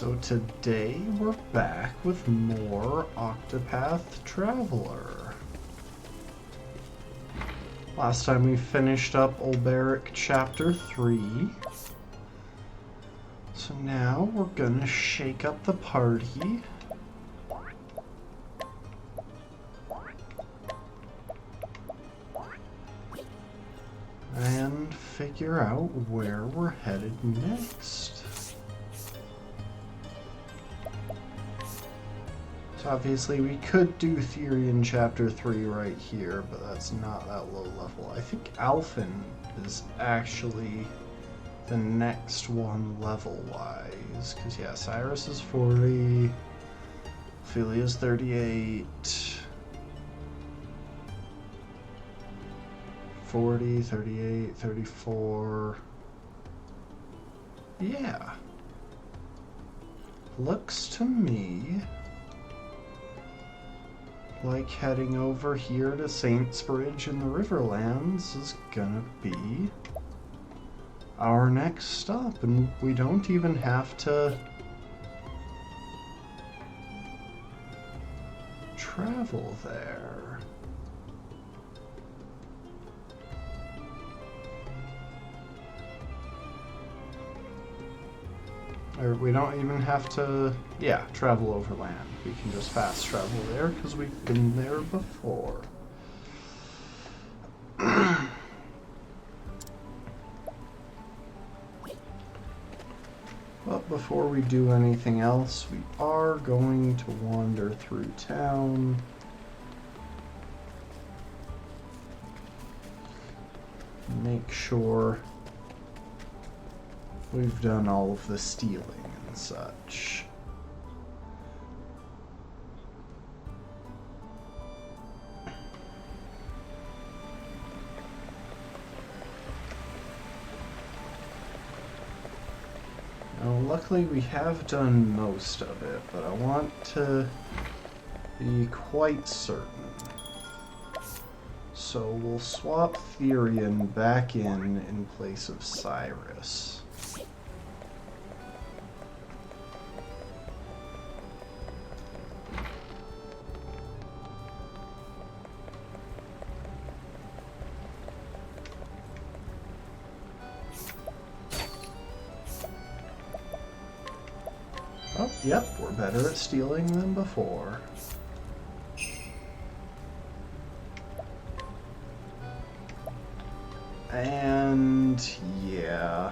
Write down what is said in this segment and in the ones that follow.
So today we're back with more Octopath Traveler. Last time we finished up Olberic Chapter 3. So now we're gonna shake up the party. And figure out where we're headed next. So obviously we could do Theory in Chapter 3 right here, but that's not that low level. I think Alphen is actually the next one level-wise. Because yeah, Cyrus is 40, Ophelia's 38, 40, 38, 34. Yeah. Looks to me like heading over here to Saints Bridge in the Riverlands is gonna be our next stop, and we don't even have to travel there. Or we don't even have to, yeah, travel overland. We can just fast travel there because we've been there before. But before we do anything else, we are going to wander through town. Make sure we've done all of the stealing and such. Now, luckily we have done most of it, but I want to be quite certain. So we'll swap Therion back in place of Cyrus. Oh, yep, we're better at stealing than before. And yeah,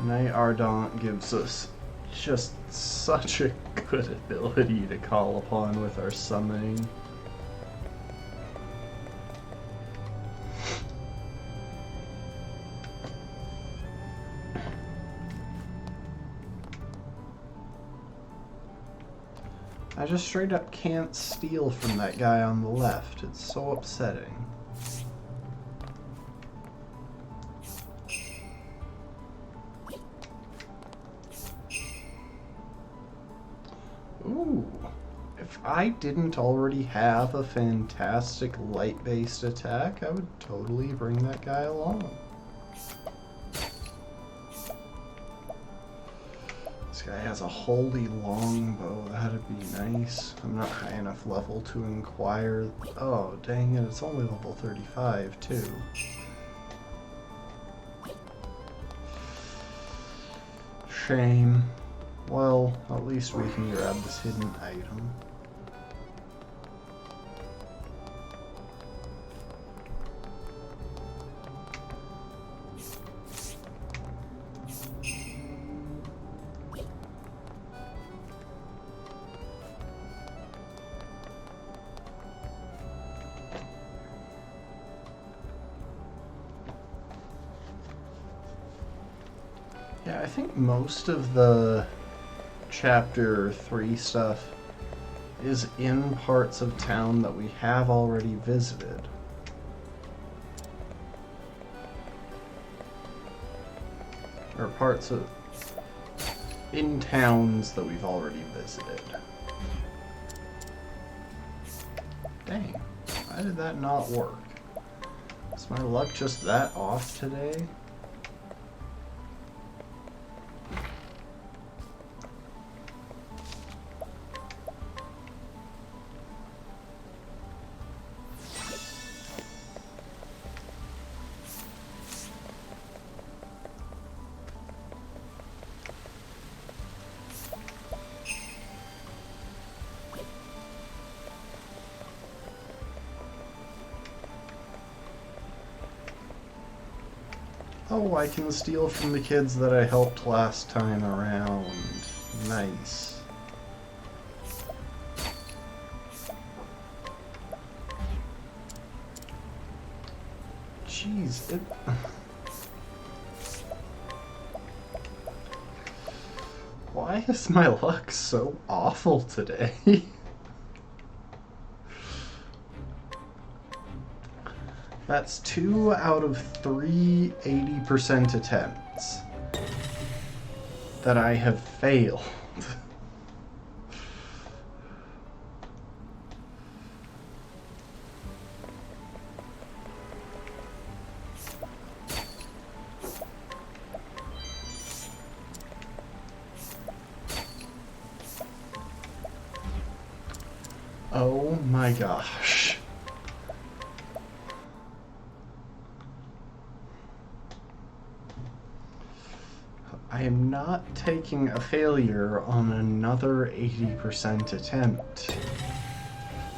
Knight Ardent gives us just such a good ability to call upon with our summoning. I just straight up can't steal from that guy on the left. It's so upsetting. Ooh, if I didn't already have a fantastic light-based attack, I would totally bring that guy along. This guy has a holy longbow, that'd be nice. I'm not high enough level to inquire. Oh, dang it, it's only level 35, too. Shame. Well, at least we can grab this hidden item. Yeah, I think most of the Chapter 3 stuff is in parts of town that we have already visited. Or parts of in towns that we've already visited. Dang, why did that not work? Is my luck just that off today? Oh, I can steal from the kids that I helped last time around. Nice. Jeez, it... Why is my luck so awful today? That's 2 out of 3 80% attempts that I have failed. Oh my gosh. I am not taking a failure on another 80% attempt.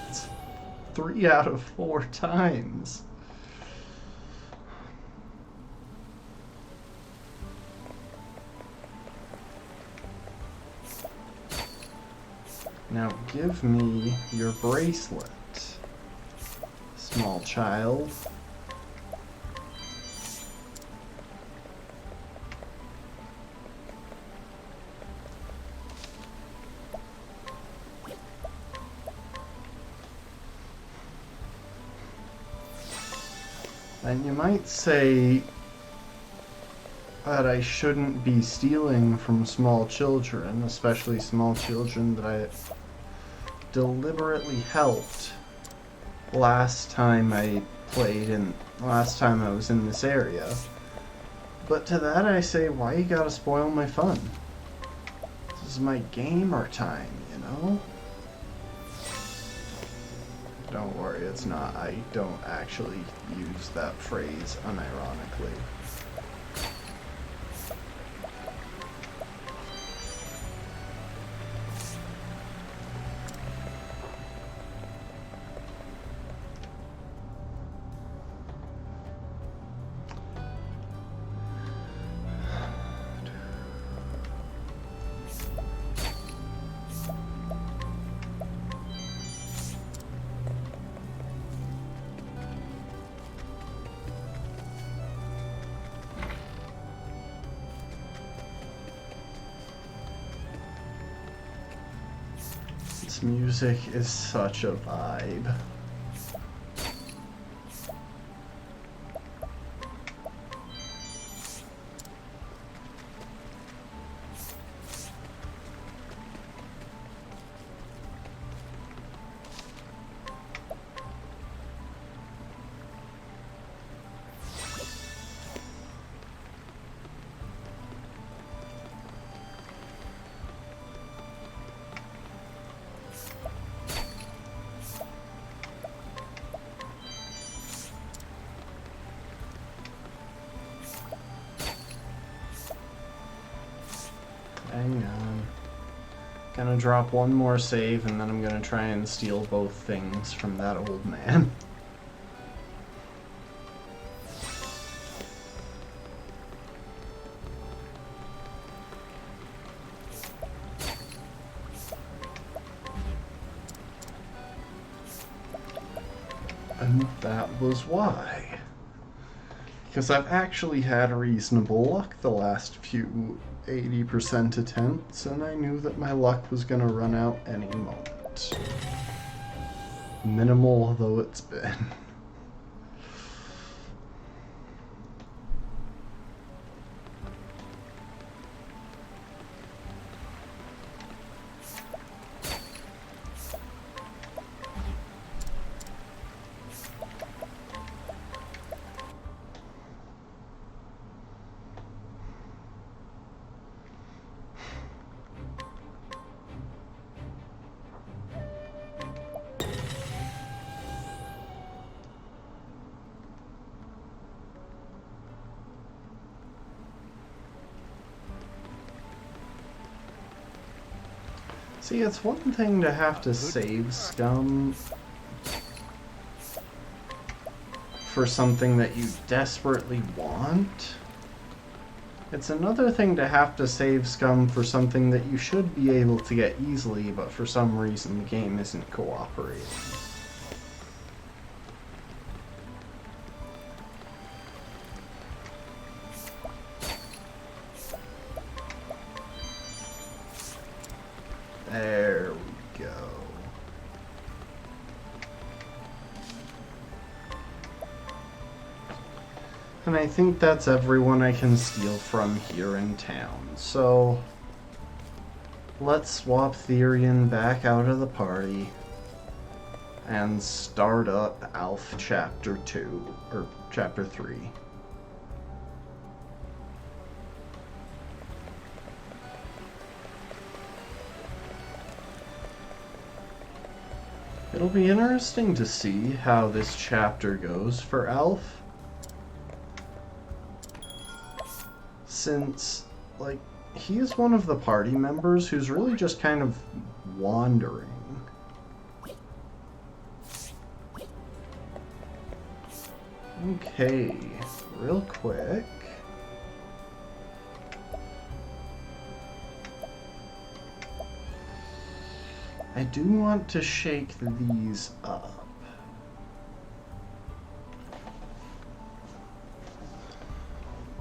It's 3 out of 4 times. Now give me your bracelet, small child. And you might say that I shouldn't be stealing from small children, especially small children that I deliberately helped last time I played and last time I was in this area. But to that I say, why you gotta spoil my fun? This is my gamer time, you know? Don't worry, it's not. I don't actually use that phrase unironically. This music is such a vibe. Hang on. Gonna drop one more save and then I'm gonna try and steal both things from that old man. And that was why. Because I've actually had reasonable luck the last few 80% attempts, and I knew that my luck was going to run out any moment. Minimal though it's been. See, it's one thing to have to save scum for something that you desperately want, It's another thing to have to save scum for something that you should be able to get easily, but for some reason the game isn't cooperating. There we go. And I think that's everyone I can steal from here in town. So let's swap Therian back out of the party and start up Alf Chapter 2, or Chapter 3. It'll be interesting to see how this chapter goes for Alf. Since, like, he is one of the party members who's really just kind of wandering. Okay, real quick. I do want to shake these up.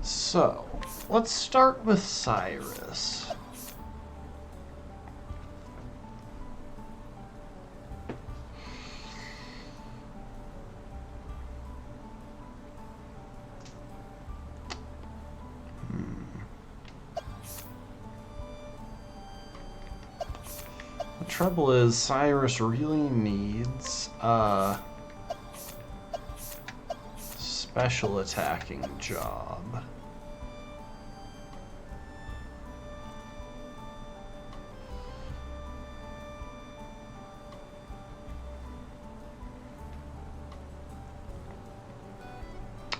So, let's start with Cyrus. The trouble is, Cyrus really needs a special attacking job.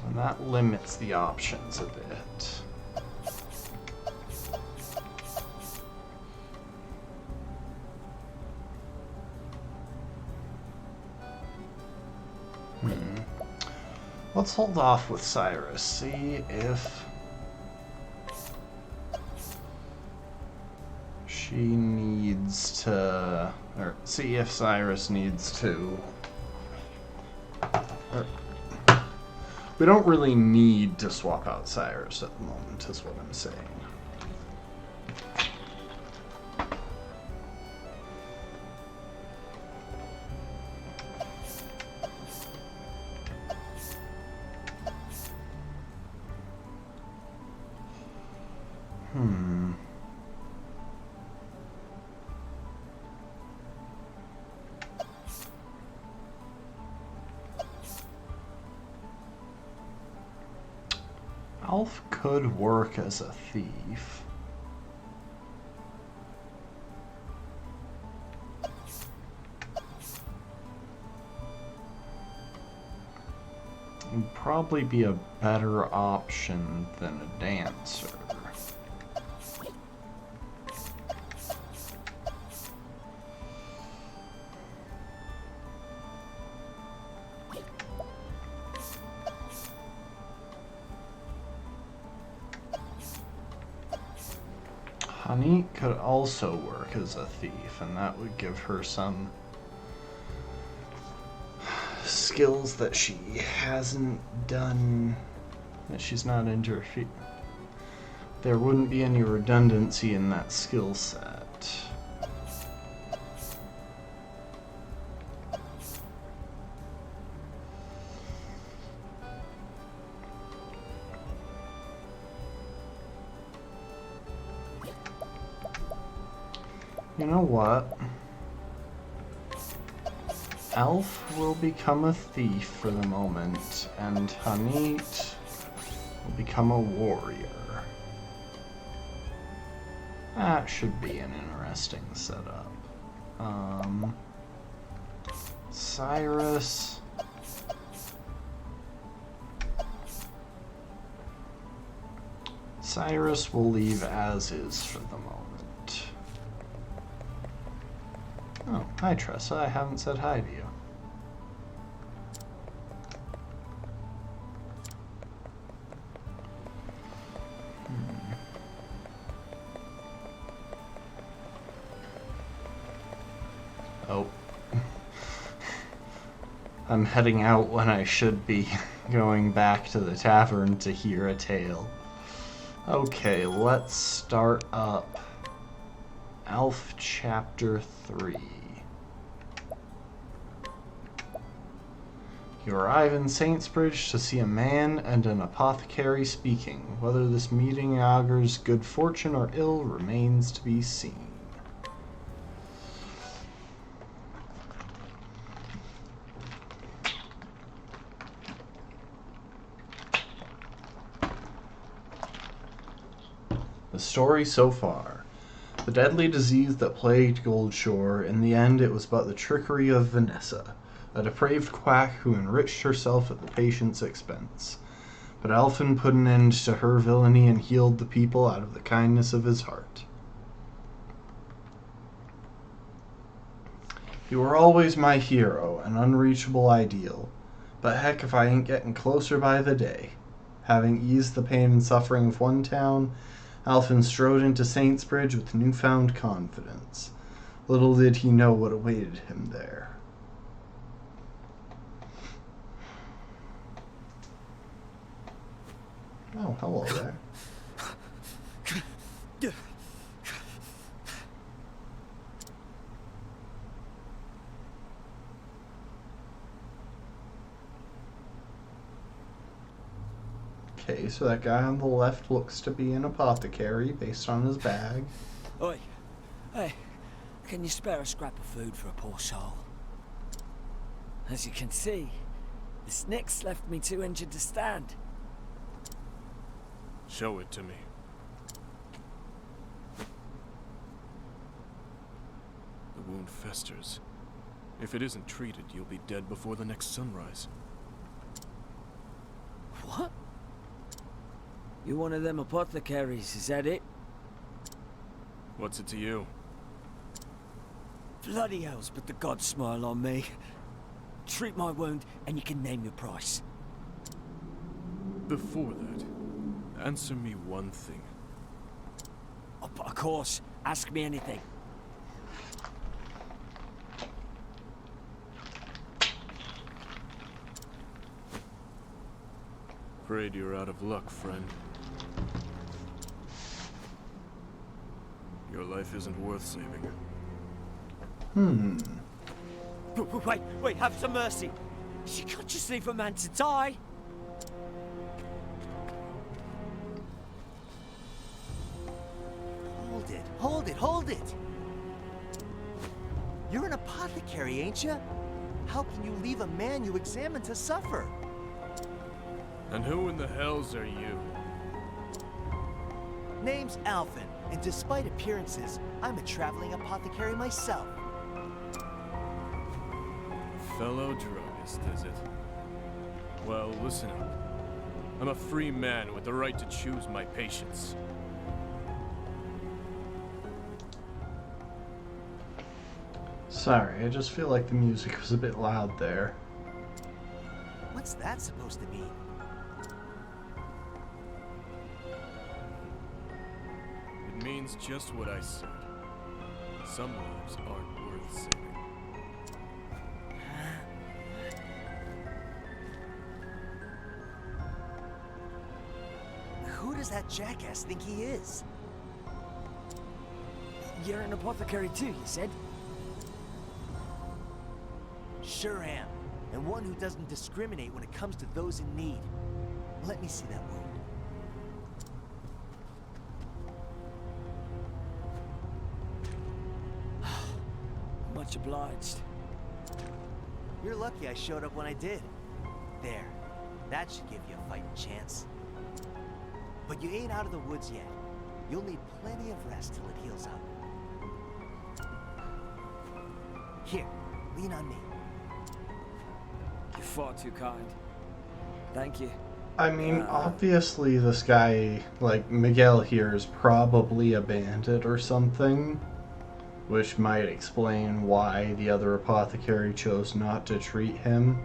And that limits the options a bit. Let's hold off with Cyrus, see if she needs to, or see if Cyrus needs to, we don't really need to swap out Cyrus at the moment, is what I'm saying. Alf could work as a thief. He'd probably be a better option than a dancer. Honey could also work as a thief, and that would give her some skills that she hasn't done, that she's not interfered. There wouldn't be any redundancy in that skill set. You know what? Alf will become a thief for the moment, and Hanit will become a warrior. That should be an interesting setup. Cyrus. Cyrus will leave as is for the moment. Oh, hi Tressa, I haven't said hi to you. I'm heading out when I should be going back to the tavern to hear a tale. Okay, let's start up Alf Chapter 3. You arrive in Saintsbridge to see a man and an apothecary speaking. Whether this meeting augurs good fortune or ill remains to be seen. The story so far. The deadly disease that plagued Goldshore, in the end it was but the trickery of Vanessa, a depraved quack who enriched herself at the patient's expense. But Alfin put an end to her villainy and healed the people out of the kindness of his heart. You were always my hero, an unreachable ideal. But heck if I ain't getting closer by the day. Having eased the pain and suffering of one town, Alfin strode into Saintsbridge with newfound confidence. Little did he know what awaited him there. Oh, hello there. Okay, so that guy on the left looks to be an apothecary based on his bag. Oi, hey, can you spare a scrap of food for a poor soul? As you can see, the snick's left me too injured to stand. Show it to me. The wound festers. If it isn't treated, you'll be dead before the next sunrise. What? You're one of them apothecaries, is that it? What's it to you? Bloody hells, but the gods smile on me. Treat my wound, and you can name your price. Before that, answer me one thing. Oh, but of course, ask me anything. Afraid you're out of luck, friend. Your life isn't worth saving. Wait, have some mercy. You can't just leave a man to die. Hold it! You're an apothecary, ain't you? How can you leave a man you examine to suffer? And who in the hells are you? Name's Alfin, and despite appearances, I'm a traveling apothecary myself. Fellow druggist, is it? Well, listen up. I'm a free man with the right to choose my patients. Sorry, I just feel like the music was a bit loud there. What's that supposed to mean? It means just what I said. Some lives aren't worth saving. Who does that jackass think he is? You're an apothecary too, you said? Sure am, and one who doesn't discriminate when it comes to those in need. Let me see that wound. Much obliged. You're lucky I showed up when I did. There, that should give you a fighting chance. But you ain't out of the woods yet. You'll need plenty of rest till it heals up. Here, lean on me. You're far too kind. Thank you. I mean, obviously this guy, like, Miguel here is probably a bandit or something, which might explain why the other apothecary chose not to treat him.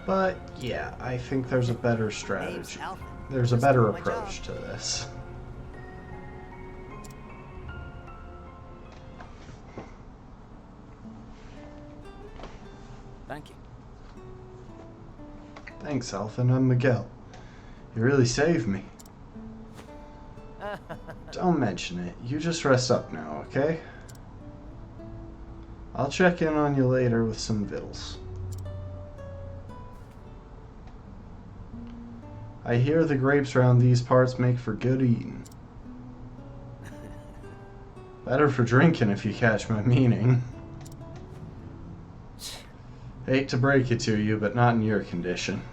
But, yeah, I think there's a better strategy. There's a better approach to this. Thank you. Thanks, Alphen. I'm Miguel. You really saved me. Don't mention it. You just rest up now, okay? I'll check in on you later with some vittles. I hear the grapes around these parts make for good eating. Better for drinking if you catch my meaning. Hate to break it to you, but not in your condition.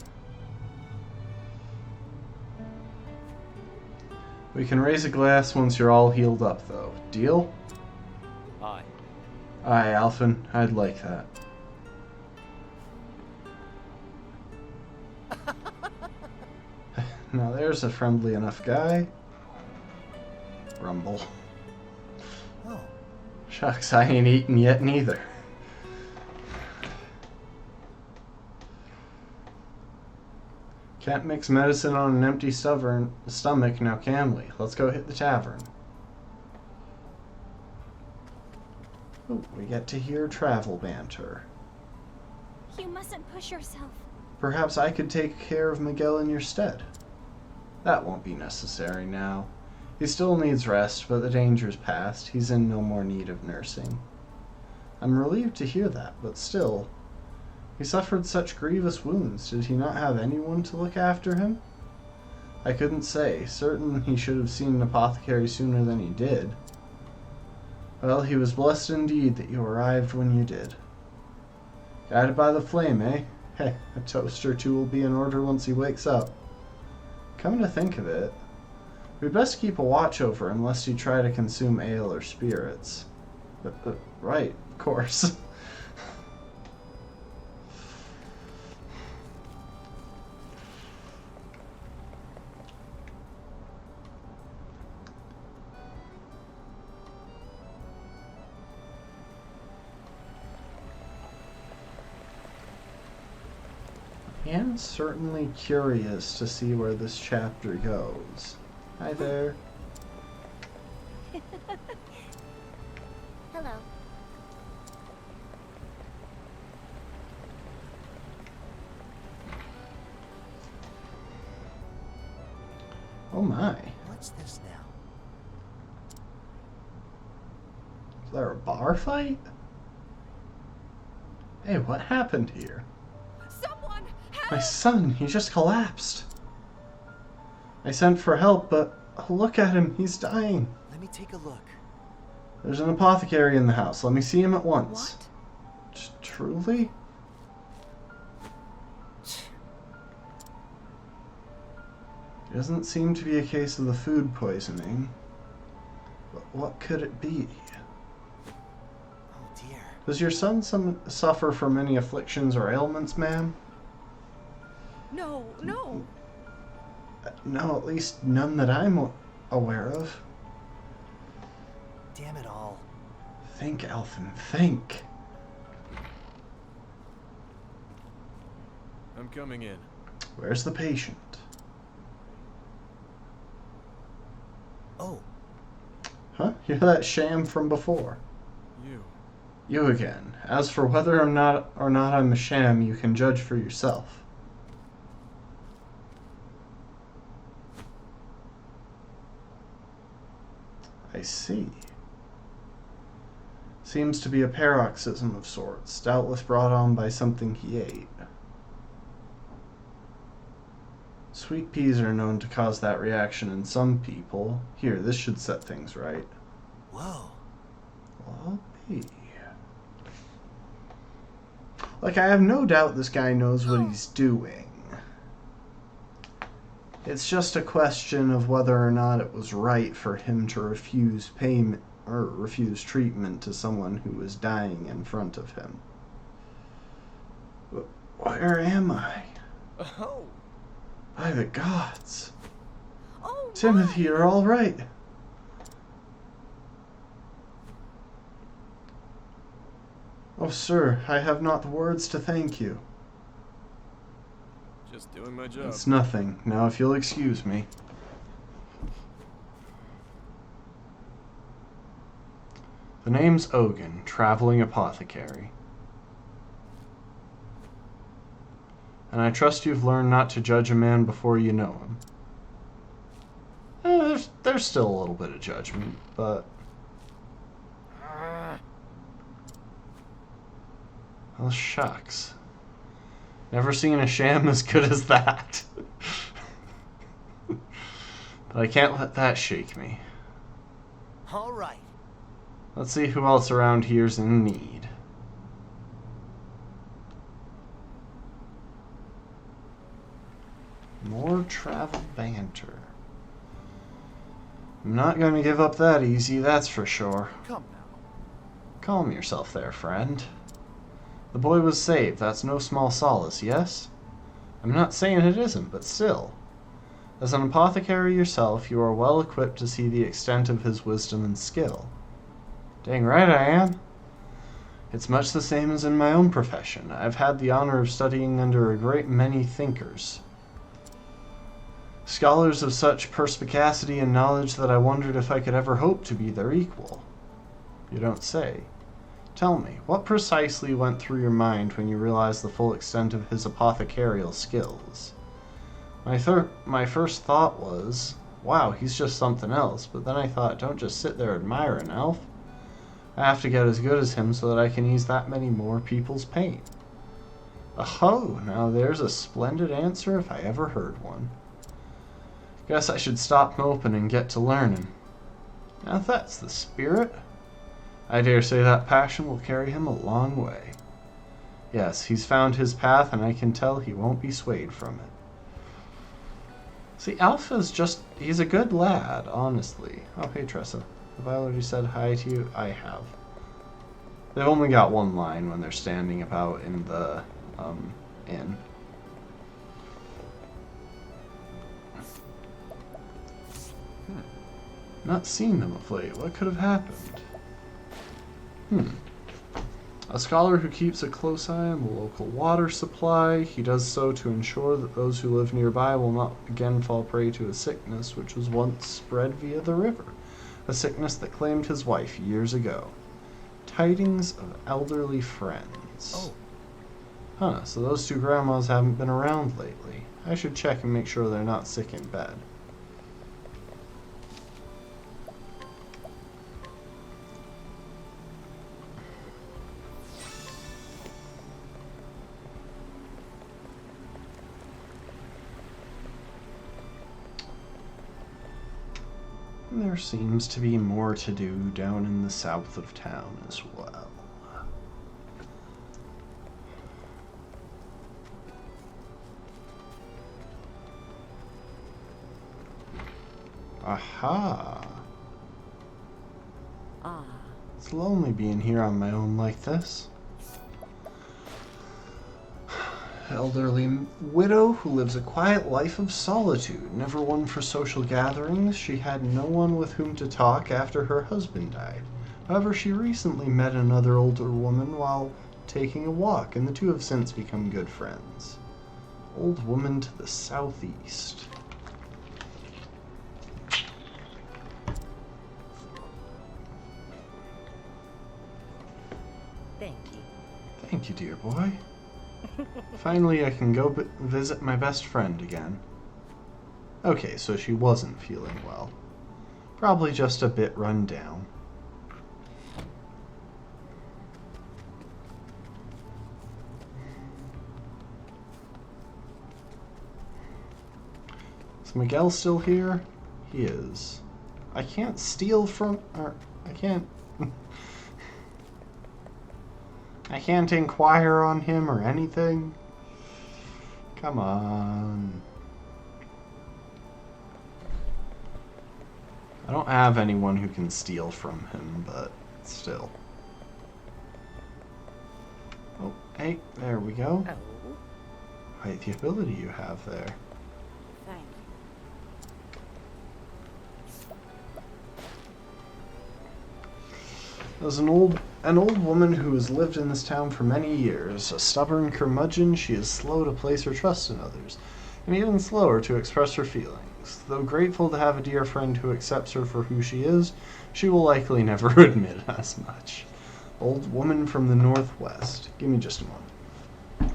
We can raise a glass once you're all healed up, though. Deal? Aye. Aye, Alphen. I'd like that. Now there's a friendly enough guy. Rumble. Oh, Shucks, I ain't eaten yet neither. Can't mix medicine on an empty stomach, now can we? Let's go hit the tavern. Ooh, we get to hear travel banter. You mustn't push yourself. Perhaps I could take care of Miguel in your stead. That won't be necessary now. He still needs rest, but the danger's past. He's in no more need of nursing. I'm relieved to hear that, but still, he suffered such grievous wounds. Did he not have anyone to look after him? I couldn't say. Certain he should have seen an apothecary sooner than he did. Well, he was blessed indeed that you arrived when you did. Guided by the flame, eh? Hey, a toast or two will be in order once he wakes up. Come to think of it, we'd best keep a watch over unless you try to consume ale or spirits. Right, of course. I am certainly curious to see where this chapter goes. Hi there. Hello. Oh my. what's this now? Is there a bar fight? Hey, what happened here? Someone help! My son, he just collapsed. I sent for help, but look at him, he's dying. Let me take a look. There's an apothecary in the house. Let me see him at once. What? Truly? It doesn't seem to be a case of the food poisoning. But what could it be? Oh dear. Does your son suffer from any afflictions or ailments, ma'am? No, no. No, at least none that I'm aware of. Damn it all. Think, Alphen, think. I'm coming in. Where's the patient? Oh, Huh? You're that sham from before. You. You again. As for whether or not I'm a sham, you can judge for yourself. I see. Seems to be a paroxysm of sorts, doubtless brought on by something he ate. Sweet peas are known to cause that reaction in some people. Here, this should set things right. whoa. I'll be. Like, I have no doubt this guy knows what he's doing. It's just a question of whether or not it was right for him to refuse payment or refuse treatment to someone who was dying in front of him. Where am I? Oh! By the gods. Oh, Timothy, you're all right. Oh, sir, I have not the words to thank you. Just doing my job. It's nothing. Now, if you'll excuse me. The name's Ogun, traveling apothecary. and I trust you've learned not to judge a man before you know him. There's still a little bit of judgment, but... Well, shucks. Never seen a sham as good as that. But I can't let that shake me. All right. Let's see who else around here's in need. More travel banter. I'm not gonna give up that easy, that's for sure. Come now. Calm yourself there, friend. The boy was saved, that's no small solace, yes? I'm not saying it isn't, but still. As an apothecary yourself, you are well equipped to see the extent of his wisdom and skill. Dang right I am. It's much the same as in my own profession. I've had the honor of studying under a great many thinkers. Scholars of such perspicacity and knowledge that I wondered if I could ever hope to be their equal. You don't say. Tell me, what precisely went through your mind when you realized the full extent of his apothecarial skills? My first thought was, wow, he's just something else, but then I thought, don't just sit there admiring, Elf. I have to get as good as him so that I can ease that many more people's pain. Aho, now there's a splendid answer if I ever heard one. Guess I should stop moping and get to learning. Now that's the spirit. I dare say that passion will carry him a long way. Yes, he's found his path, and I can tell he won't be swayed from it. See, Alpha's he's a good lad, honestly. Oh, hey, Tressa. Have I already said hi to you? I have. They've only got one line when they're standing about in the, inn. Not seen them of late. What could have happened? A scholar who keeps a close eye on the local water supply. He does so to ensure that those who live nearby will not again fall prey to a sickness which was once spread via the river. A sickness that claimed his wife years ago. Tidings of elderly friends. Oh. Huh, so those two grandmas haven't been around lately. I should check and make sure they're not sick in bed. There seems to be more to do down in the south of town as well. Aha! Ah. It's lonely being here on my own like this. Elderly widow who lives a quiet life of solitude, never one for social gatherings. She had no one with whom to talk after her husband died. However, she recently met another older woman while taking a walk, and the two have since become good friends. Old woman to the southeast. Thank you. Thank you, dear boy. Finally, I can go visit my best friend again. Okay, so she wasn't feeling well. Probably just a bit run down. Is Miguel still here? He is. I can't steal from... I can't... I can't inquire on him or anything. Come on. I don't have anyone who can steal from him, but still. Oh, hey, there we go. Oh, Quite the ability you have there. thank you. There's an old woman who has lived in this town for many years. A stubborn curmudgeon, she is slow to place her trust in others, and even slower to express her feelings. Though grateful to have a dear friend who accepts her for who she is, she will likely never admit as much. Old woman from the northwest. Give me just a moment.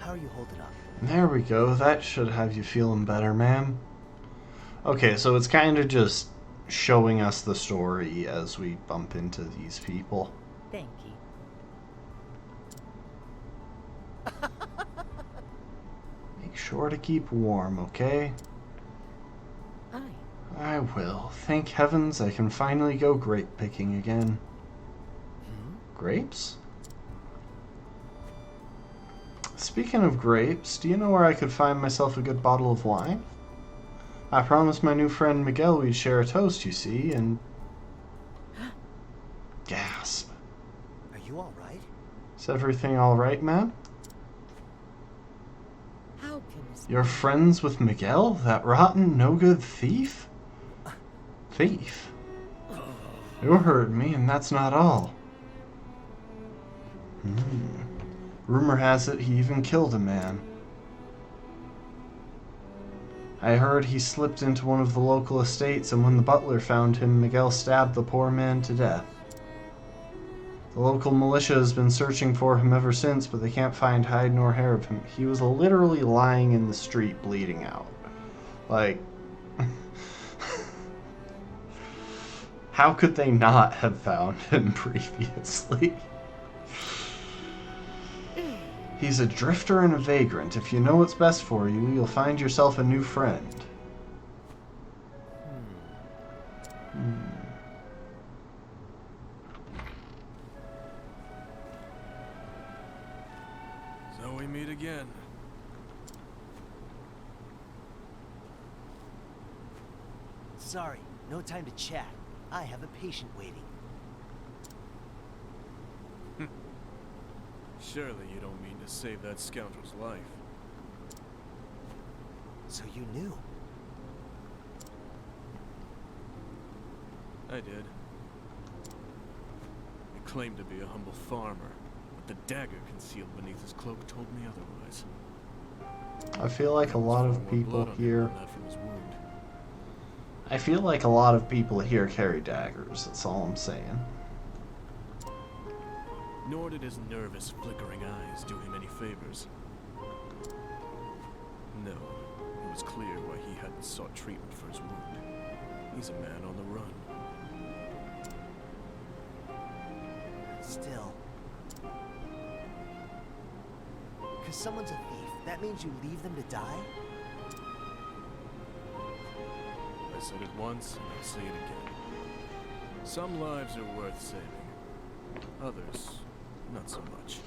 How are you holding up? There we go. That should have you feeling better, ma'am. Okay, so it's kind of just showing us the story as we bump into these people. Thank you. Make sure to keep warm, okay? Aye. I will. Thank heavens I can finally go grape picking again. Grapes? Speaking of grapes, do you know where I could find myself a good bottle of wine? I promised my new friend Miguel we'd share a toast, you see, and... Gasp. Are you alright? Is everything alright, man? How can this You're friends with Miguel? That rotten, no-good thief? Thief? You hurt me, and that's not all. Rumor has it he even killed a man. I heard he slipped into one of the local estates, and when the butler found him, Miguel stabbed the poor man to death. The local militia has been searching for him ever since, but they can't find hide nor hair of him. He was literally lying in the street bleeding out. Like... how could they not have found him previously? He's a drifter and a vagrant. If you know what's best for you, you'll find yourself a new friend. So we meet again. Sorry, no time to chat. I have a patient waiting. Surely you don't mean to save that scoundrel's life. So you knew. I did. He claimed to be a humble farmer, but the dagger concealed beneath his cloak told me otherwise. I feel like a lot of More people blood on him here... than that from his wound. I feel like a lot of people here carry daggers, that's all I'm saying. Nor did his nervous, flickering eyes do him any favors. No, it was clear why he hadn't sought treatment for his wound. He's a man on the run. Still. Because someone's a thief, that means you leave them to die? I said it once, and I'll say it again. Some lives are worth saving. Others, not so much.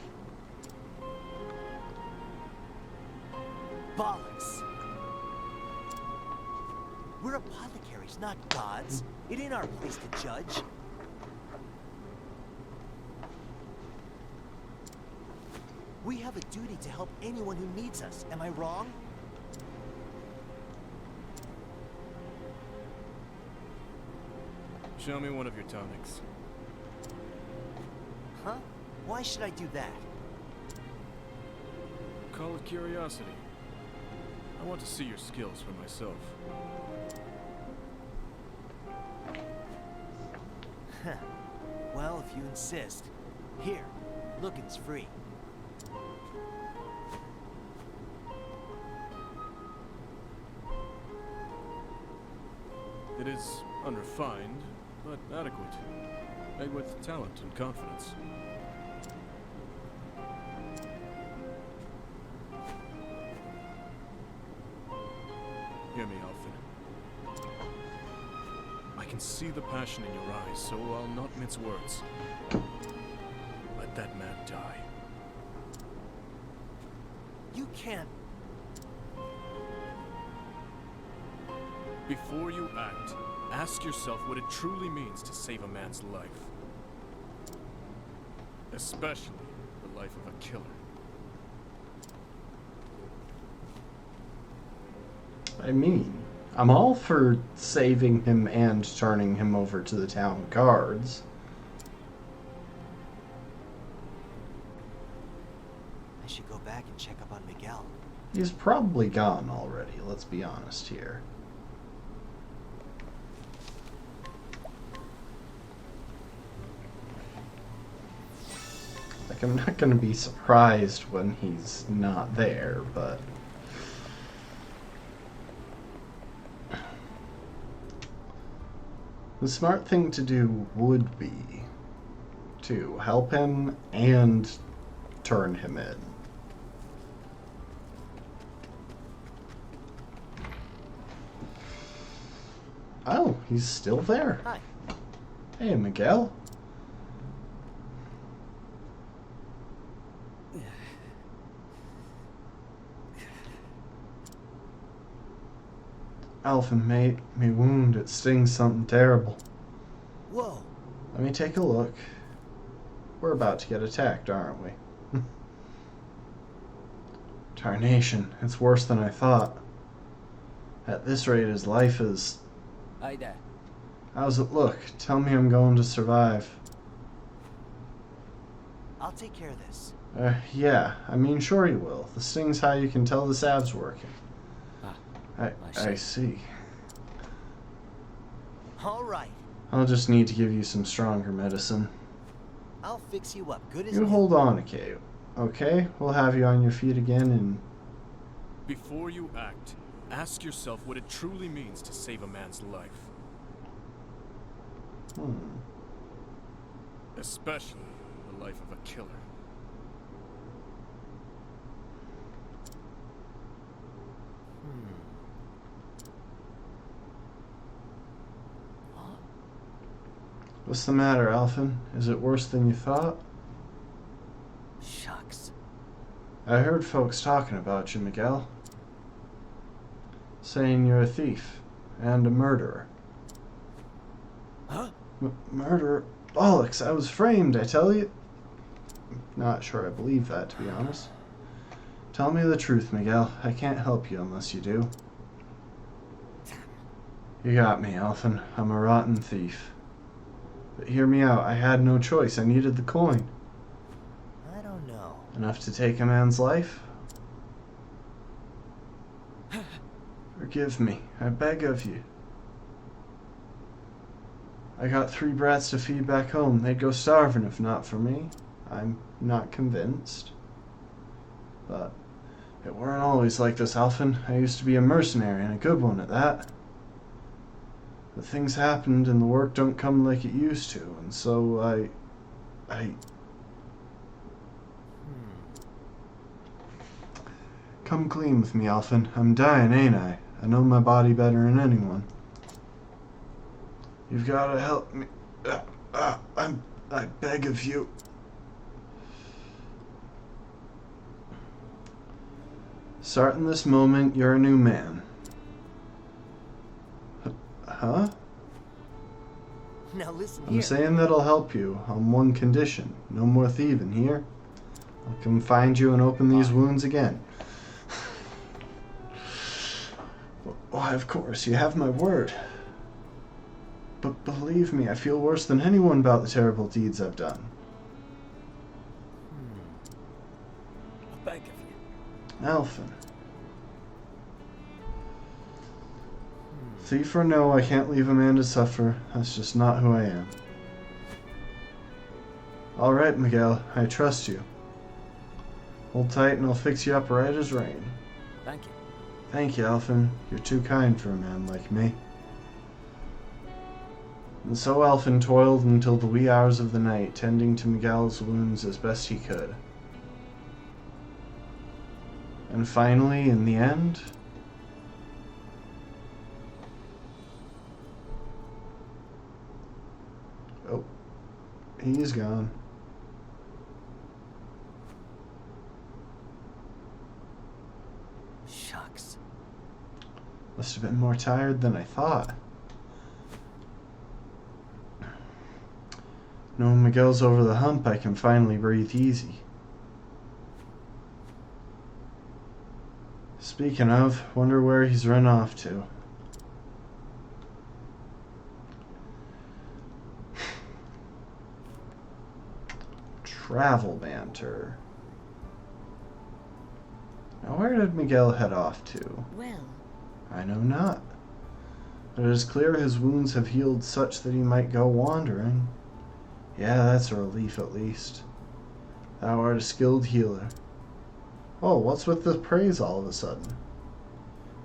Bollocks! We're apothecaries, not gods. It ain't our place to judge. We have a duty to help anyone who needs us. Am I wrong? Show me one of your tonics. Huh? Why should I do that? Call it curiosity. I want to see your skills for myself. Well, if you insist. Here, looking's free. It is unrefined, but adequate. Made with talent and confidence. Hear me, Alfin. I can see the passion in your eyes, so I'll not mince words. Let that man die. You can't. Before you act, ask yourself what it truly means to save a man's life. Especially the life of a killer. I mean, I'm all for saving him and turning him over to the town guards. I should go back and check up on Miguel. He's probably gone already, let's be honest here. Like, I'm not gonna be surprised when he's not there, but... The smart thing to do would be to help him and turn him in. Oh, he's still there. Hi. Hey, Miguel. Alphen, mate, me wound, it stings something terrible. Whoa. Let me take a look. We're about to get attacked, aren't we? Tarnation, it's worse than I thought. At this rate, his life is... Hey there. How's it look? Tell me I'm going to survive. I'll take care of this. Yeah, I mean, sure you will. The sting's how you can tell the salve's working. Ah, I see. All right. I'll just need to give you some stronger medicine. I'll fix you up good as You new. hold on, okay? We'll have you on your feet again in... Before you act, ask yourself what it truly means to save a man's life. Especially the life of a killer. What's the matter, Alphen? Is it worse than you thought? Shucks. I heard folks talking about you, Miguel. Saying you're a thief and a murderer. Huh? Murderer? Bollocks, I was framed, I tell you. Not sure I believe that, to be honest. Tell me the truth, Miguel. I can't help you unless you do. You got me, Alphen. I'm a rotten thief. But hear me out. I had no choice. I needed the coin. I don't know. Enough to take a man's life? Forgive me. I beg of you. I got 3 brats to feed back home. They'd go starving if not for me. I'm not convinced. But it weren't always like this, Alphen. I used to be a mercenary and a good one at that. But things happened and the work don't come like it used to, and so I... Come clean with me, Alphen. I'm dying, ain't I? I know my body better than anyone. You've got to help me. I beg of you. Starting this moment, you're a new man. Huh? Now listen I'm here. saying that'll help you on one condition. No more thieving here. I'll come find you and open these wounds again. Why, of course, you have my word. But believe me, I feel worse than anyone about the terrible deeds I've done. I beg of you. Alphen. Thief or no, I can't leave a man to suffer. That's just not who I am. Alright, Miguel, I trust you. Hold tight and I'll fix you up right as rain. Thank you. Thank you, Alphen. You're too kind for a man like me. And so Alphen toiled until the wee hours of the night, tending to Miguel's wounds as best he could. And finally, in the end... Oh, he's gone. Shucks. Must have been more tired than I thought. Now when Miguel's over the hump, I can finally breathe easy. Speaking of, wonder where he's run off to. Travel banter. Now where did Miguel head off to? Well, I know not. But it is clear his wounds have healed such that he might go wandering. Yeah, that's a relief at least. Thou art a skilled healer. Oh, what's with this praise all of a sudden?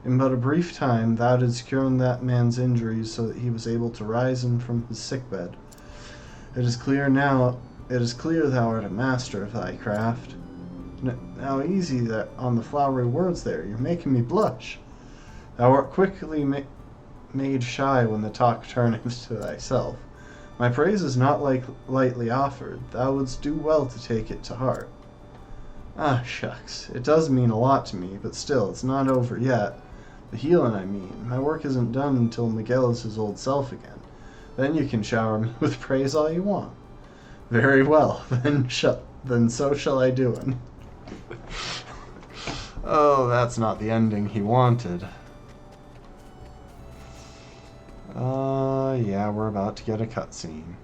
In but a brief time, thou didst cure that man's injuries so that he was able to rise from his sickbed. It is clear thou art a master of thy craft. Now easy that on the flowery words there, you're making me blush. Thou art quickly made shy when the talk turneth to thyself. My praise is not lightly offered. Thou wouldst do well to take it to heart. Ah, shucks. It does mean a lot to me, but still, it's not over yet. The healing, I mean. My work isn't done until Miguel is his old self again. Then you can shower me with praise all you want. Very well. Then so shall I do it. Oh, that's not the ending he wanted. Yeah, we're about to get a cutscene.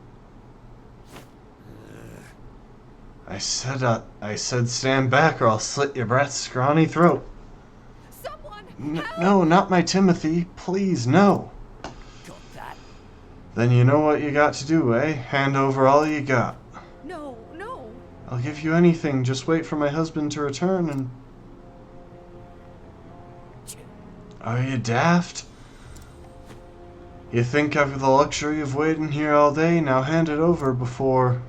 I said stand back or I'll slit your breath's scrawny throat. Someone! Help! No, not my Timothy. Please, no. Got that? Then you know what you got to do, eh? Hand over all you got. No, no. I'll give you anything. Just wait for my husband to return and... Are you daft? You think I've the luxury of waiting here all day? Now hand it over before...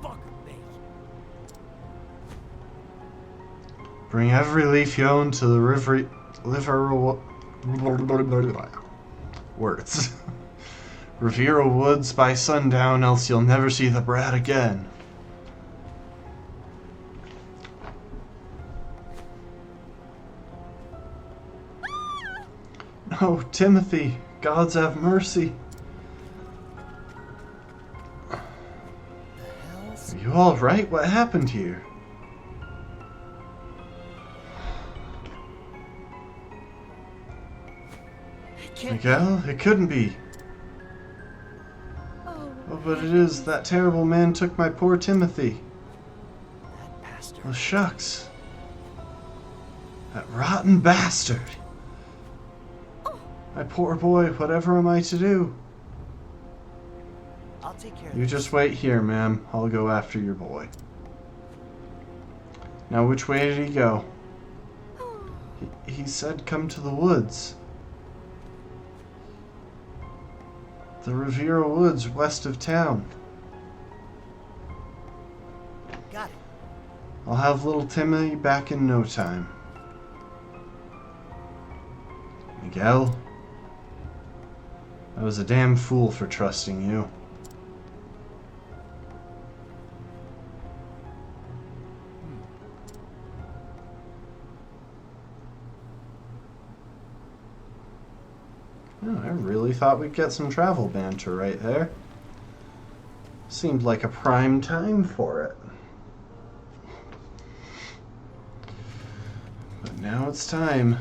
Fuck me. Bring every leaf you own to the words. Riviera Woods by sundown, else you'll never see the brat again. Oh, Timothy, gods have mercy. The hell's... Are you all right? What happened here? I can't... Miguel? It couldn't be. Oh, but it is. That terrible man took my poor Timothy. That bastard. Oh, shucks. That rotten bastard. My poor boy, whatever am I to do? I'll take care of You this. just wait here, ma'am. I'll go after your boy. Now, which way did he go? He said come to the woods. The Riviera Woods, west of town. Got it. I'll have little Timmy back in no time. Miguel, I was a damn fool for trusting you. Oh, I really thought we'd get some travel banter right there. Seemed like a prime time for it. But now it's time.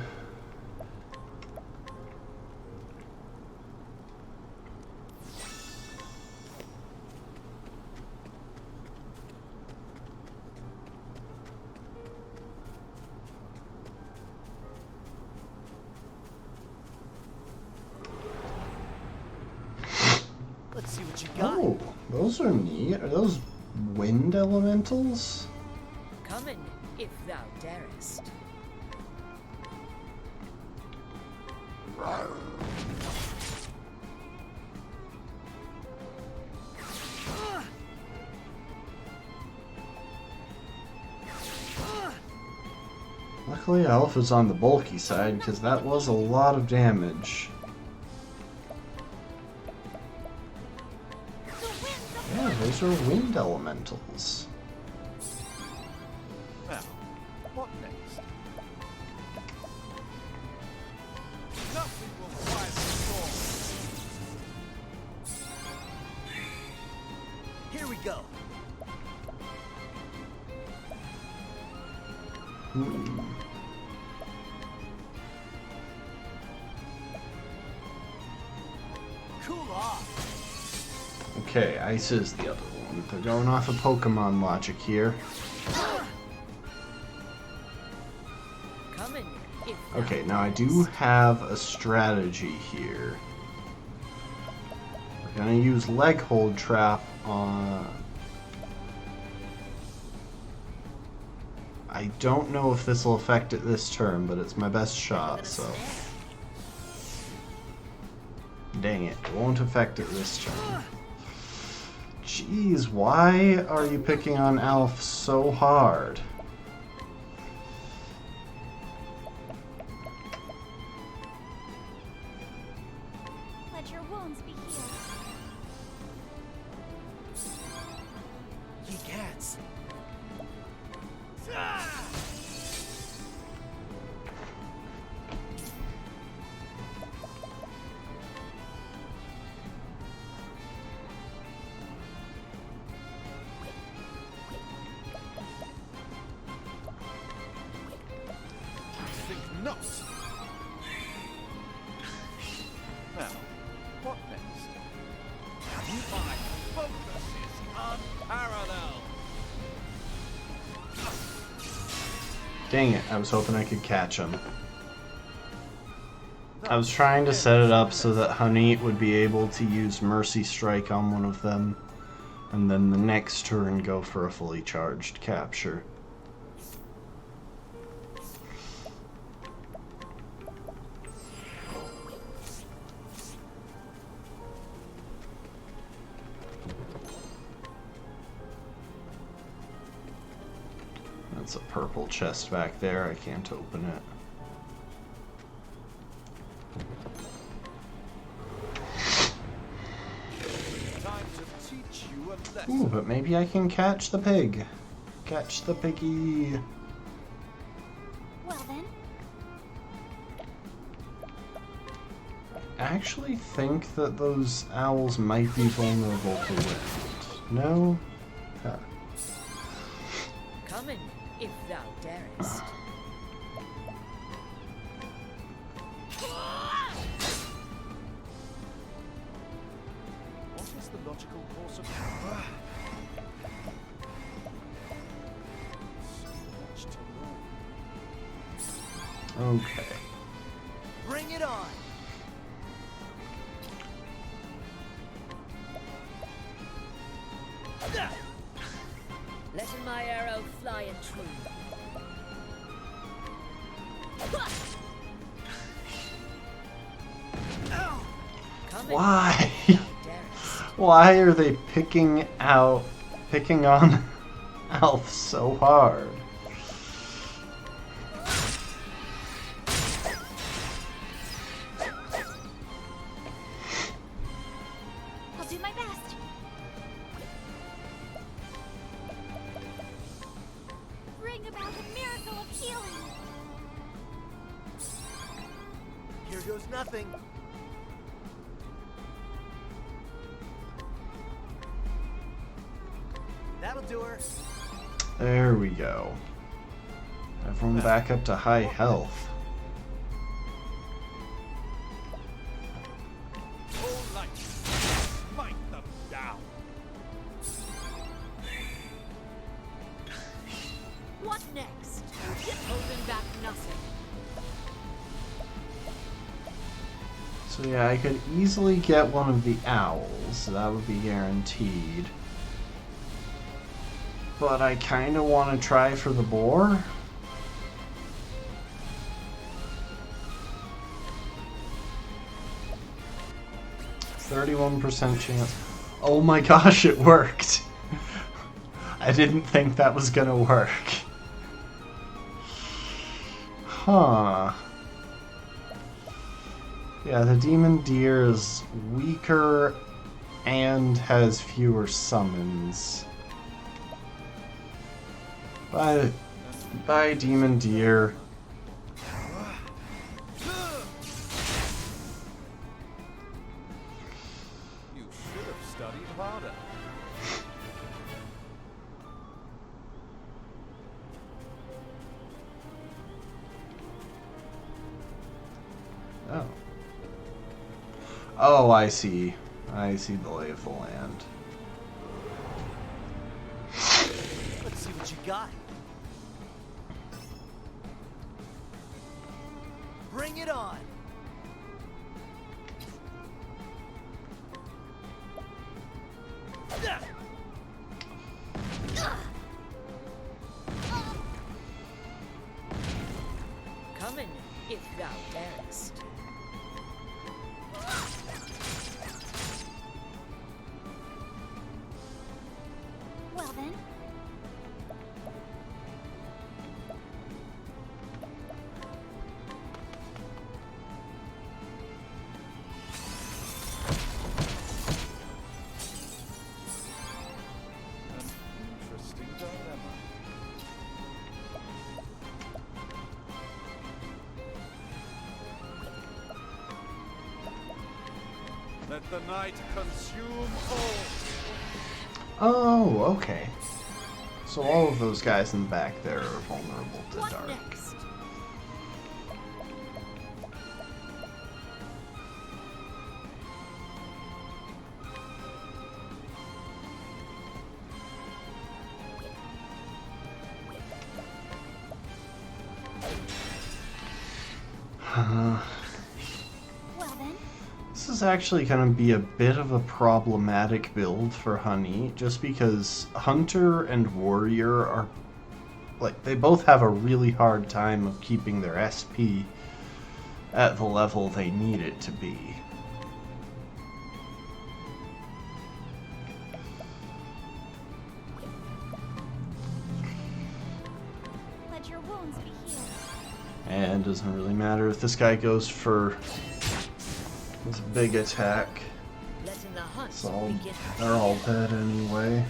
Let's see what you got. Oh, those are neat. Are those wind elementals? Come in, if thou darest. Luckily, Alpha's on the bulky side, because that was a lot of damage. Yeah, those are wind elementals. Now, what next? Nothing will quiet the storm. Here we go. Cool off. Okay, Ice is the other one. They're going off of Pokemon logic here. Come in, if Okay, now I do have a strategy here. We're gonna use leg hold trap on... I don't know if this will affect it this turn, but it's my best shot, so... Dang it, it won't affect it this turn. Jeez, why are you picking on Alf so hard? Let your wounds be healed. Ye cats. Think not. Now, what next? My focus is unparalleled. Dang it, I was hoping I could catch him. I was trying to set it up so that Hanit would be able to use Mercy Strike on one of them, and then the next turn go for a fully charged capture. That's a purple chest back there, I can't open it. Time to teach you a lesson. Ooh, but maybe I can catch the pig. Catch the piggy. Well then, I actually think that those owls might be vulnerable to wind. No? Huh. Come in, if thou darest. What is the logical course of so much to learn. Okay. Bring it on. Letting my arrow fly and true. Come in, Why? if thou darest. Why are they picking on Alf so hard? I'll do my best. Bring about a miracle of healing. Here goes nothing. That'll do her. There we go. Everyone back up to high health. All light, smite them down. What next? Holding back nothing. So yeah, I could easily get one of the owls. That would be guaranteed. But I kind of want to try for the boar. %31 chance. Oh my gosh, it worked! I didn't think that was gonna work. Huh. Yeah, the demon deer is weaker and has fewer summons. Bye, demon deer. You should have studied harder. Oh. Oh, I see. I see the lay of the land. Let's see what you got. Bring it on! Come in, if thou darest. Well then, Interesting dilemma. Let the night consume all. Oh, okay. So all of those guys in the back there are vulnerable to What dark. next? well then, This is actually going to be a bit of a problematic build for Honey, just because Hunter and Warrior are, like, they both have a really hard time of keeping their SP at the level they need it to be. let your wounds be healed. And it doesn't really matter if this guy goes for his big attack. Letting the hunt It's all, begin. they're all dead anyway.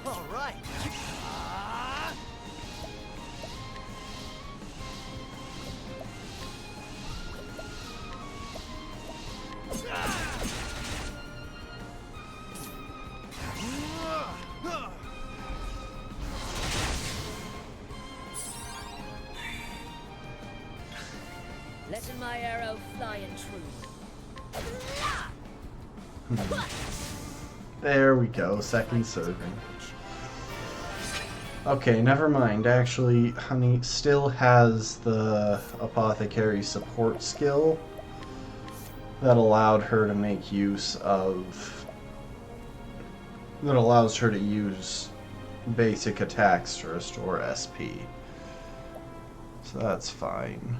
All right. Letting my arrow fly and true. There we go, second serving. Okay, never mind. Actually, Honey still has the apothecary support skill that allowed her to make use of... that allows her to use basic attacks to restore SP. So that's fine.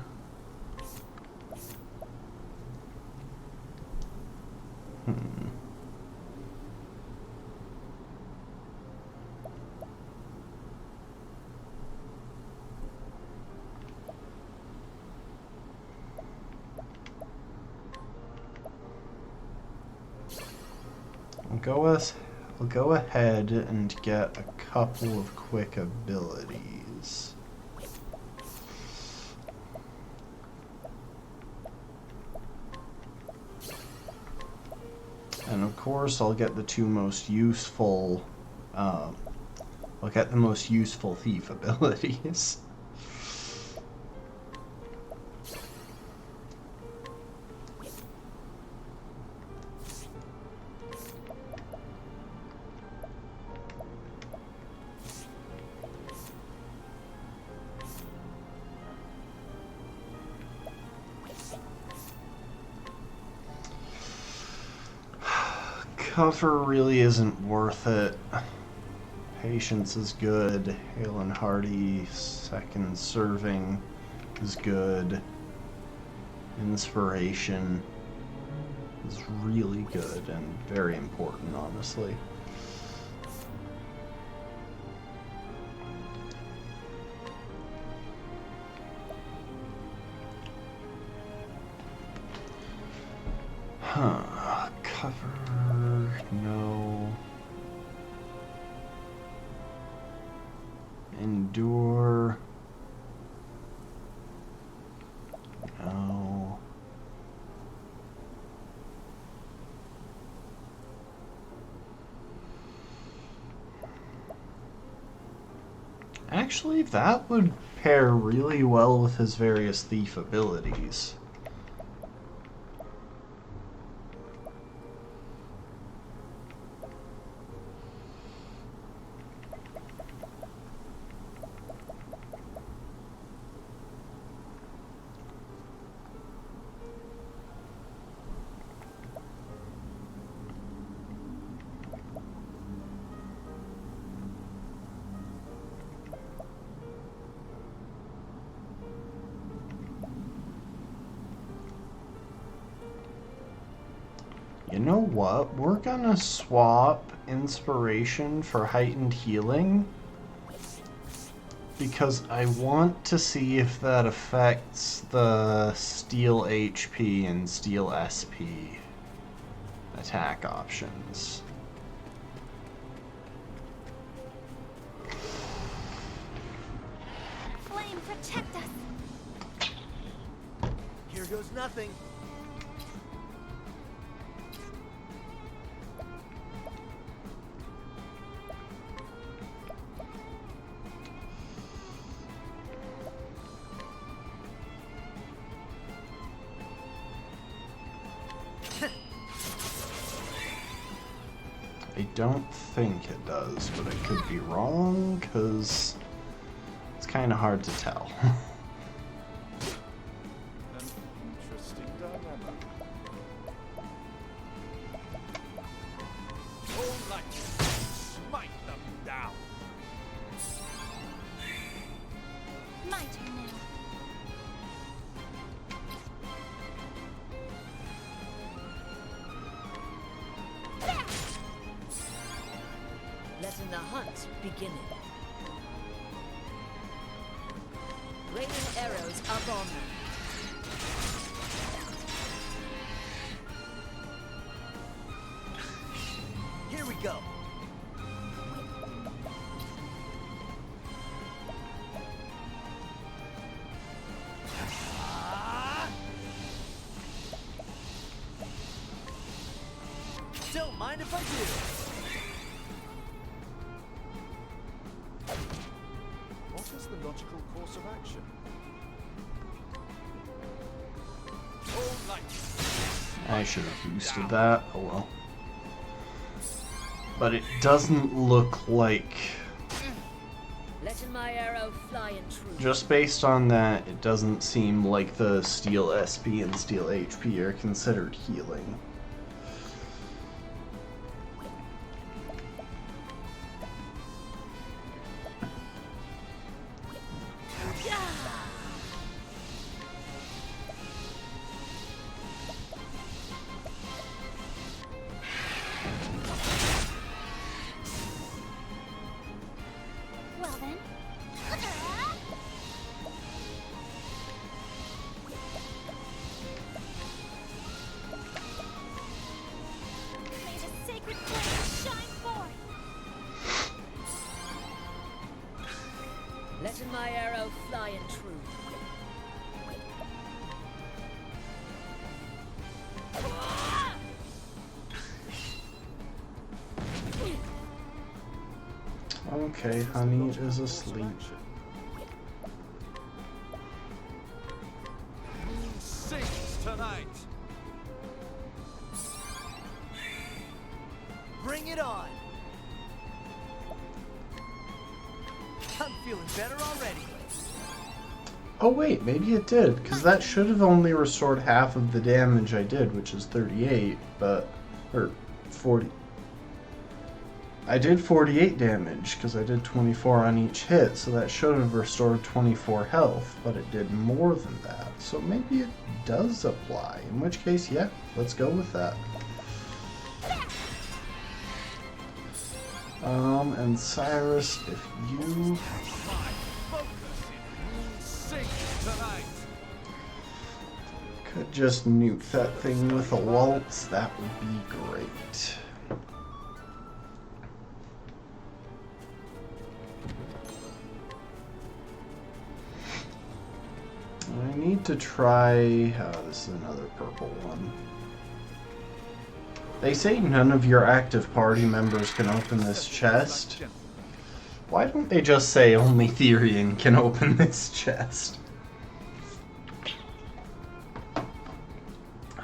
We'll go ahead and get a couple of quick abilities. And of course, I'll get the two most useful. I'll get the most useful thief abilities. Cover really isn't worth it. Patience is good. Hale and Hardy, second serving is good. Inspiration is really good and very important, honestly. Huh. Cover. No. Endure. No. Actually, that would pair really well with his various thief abilities. You know what? We're gonna swap inspiration for heightened healing. Because I want to see if that affects the steel HP and steel SP attack options. Flame, protect us! Here goes nothing. I don't think it does, but I could be wrong, because it's kind of hard to tell. An interesting dilemma. All light, smite them down. My turn now. Letting the hunt begin. Raining arrows up on them. Here we go. Don't mind if I do. What is the logical course of action? All light. I should have boosted that. Oh well. But it doesn't look like... Letting my arrow fly in truth. Just based on that, it doesn't seem like the steel SP and steel HP are considered healing. Well then. May the sacred flame shine forth. Letting my arrow fly in truth. Okay, honey is asleep. Moon sings tonight. Bring it on. I'm feeling better already. Oh wait, maybe it did, because that should have only restored half of the damage I did, which is 38, but... or 40. I did 48 damage, because I did 24 on each hit, so that should have restored 24 health, but it did more than that. So maybe it does apply, in which case, yeah, let's go with that. And Cyrus, if you... My focus in Moon sings tonight. could just nuke that thing with a waltz, that would be great. I need to try... oh, this is another purple one. They say none of your active party members can open this chest. Why don't they just say only Therian can open this chest?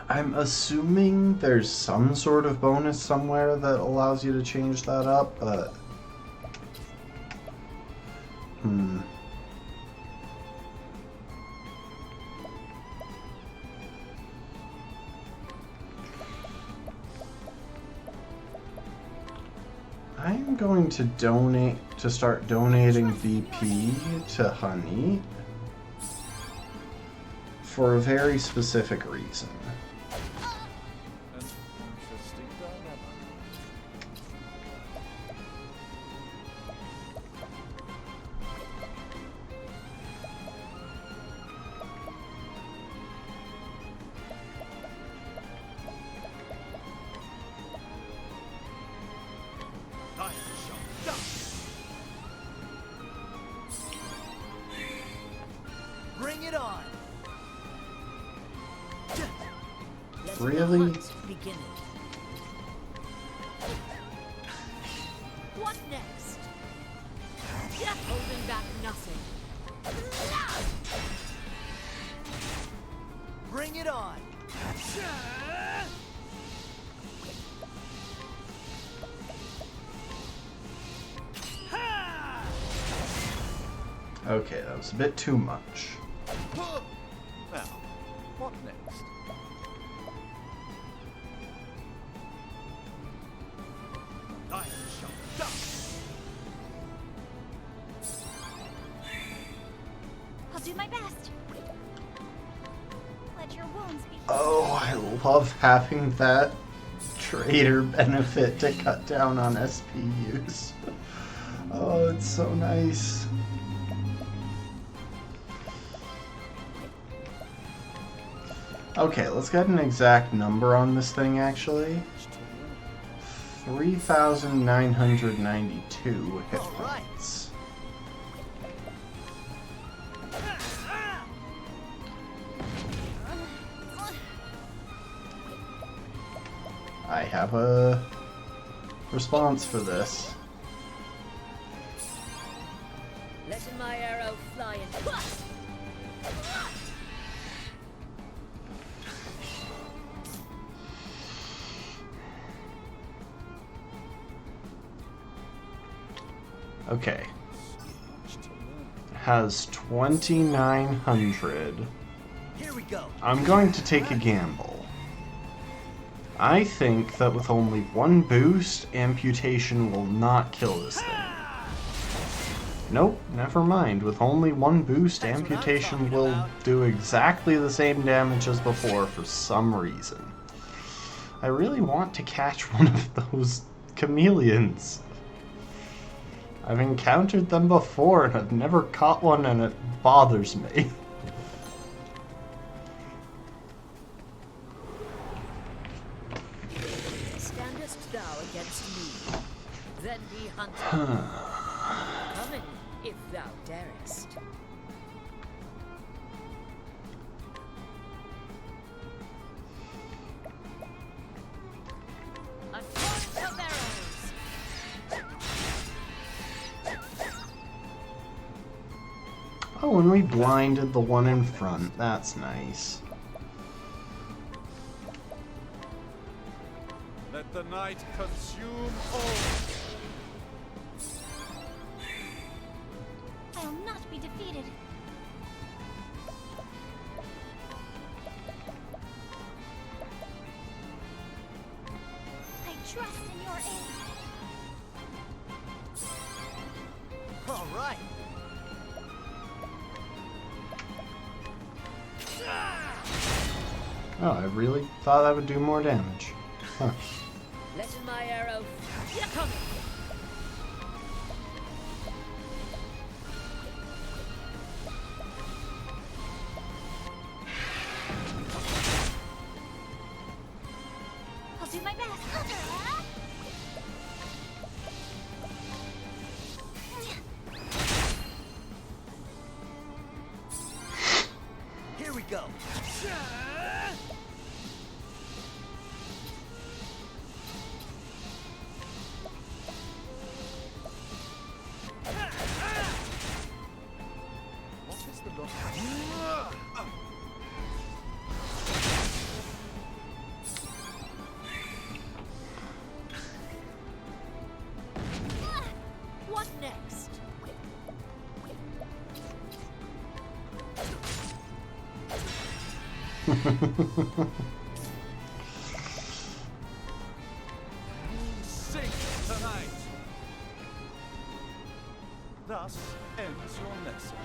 I'm assuming there's some sort of bonus somewhere that allows you to change that up, but... I'm going to start donating VP to Honey for a very specific reason. An interesting it on! Let Really? the hunt begin. What next? Holding back nothing. Bring it on! Okay, that was a bit too much. Now, what next? I shall die. I'll do my best. Let your wounds be. Oh, I love having that trader benefit to cut down on SPUs. Oh, it's so nice. Okay, let's get an exact number on this thing actually. 3,992 hit points. I have a response for this. Letting my arrow fly and Okay. It has 2,900. Here we go! I'm going to take a gamble. I think that with only one boost, amputation will not kill this thing. Nope, never mind. With only one boost, That's what I'm amputation talking will about. do exactly the same damage as before for some reason. I really want to catch one of those chameleons. I've encountered them before and I've never caught one, and it bothers me. standest thou against me. Then be hunted. Come in, if thou darest. A torrent of arrows. Oh, and we blinded the one in front. That's nice. Let the night consume all. I'll not be defeated. I trust in your aid. All right! Oh, I really thought that would do more damage. Huh. Letting my arrow. Come in. I'll do my best. Here we go! What is the look? What next? Sink tonight. Thus ends your lesson.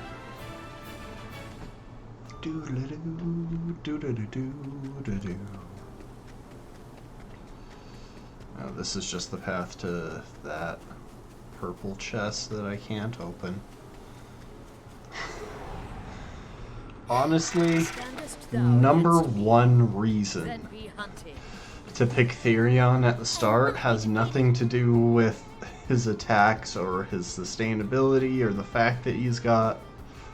Doodle-doo, doodle-doo, doodle-doo. Oh, this is just the path to that purple chest that I can't open. Honestly, Standest thou number against me. one reason Then be hunted. to pick Therion at the start has nothing to do with his attacks or his sustainability or the fact that he's got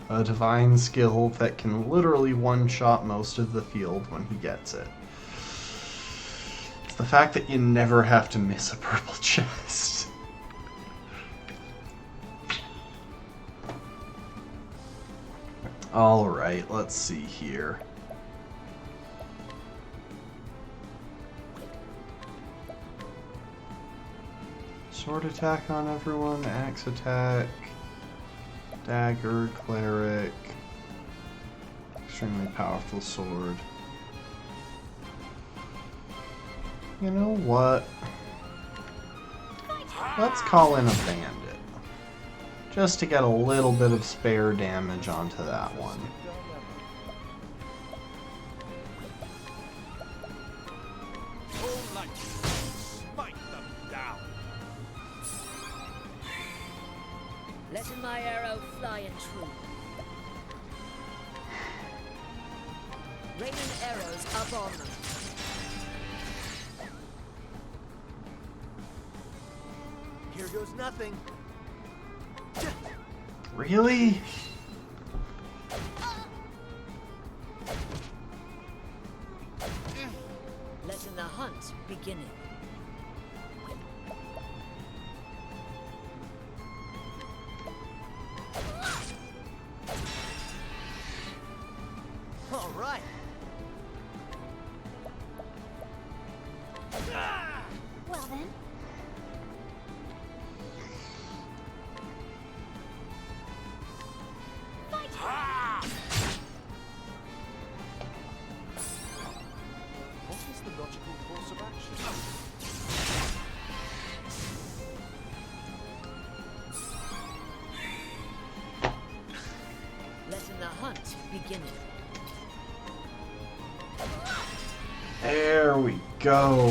A divine skill that can literally one-shot most of the field when he gets it. It's the fact that you never have to miss a purple chest. Alright, let's see here. Sword attack on everyone, axe attack, dagger, cleric, extremely powerful sword. You know what? Let's call in a bandit. Just to get a little bit of spare damage onto that one. All night, smite them down. Letting my arrow fly and true. Raining arrows up on them. Here goes nothing. Really? Letting the hunt beginning. All right. Well then. What is the logical course of action? Letting the hunt beginning. There we go.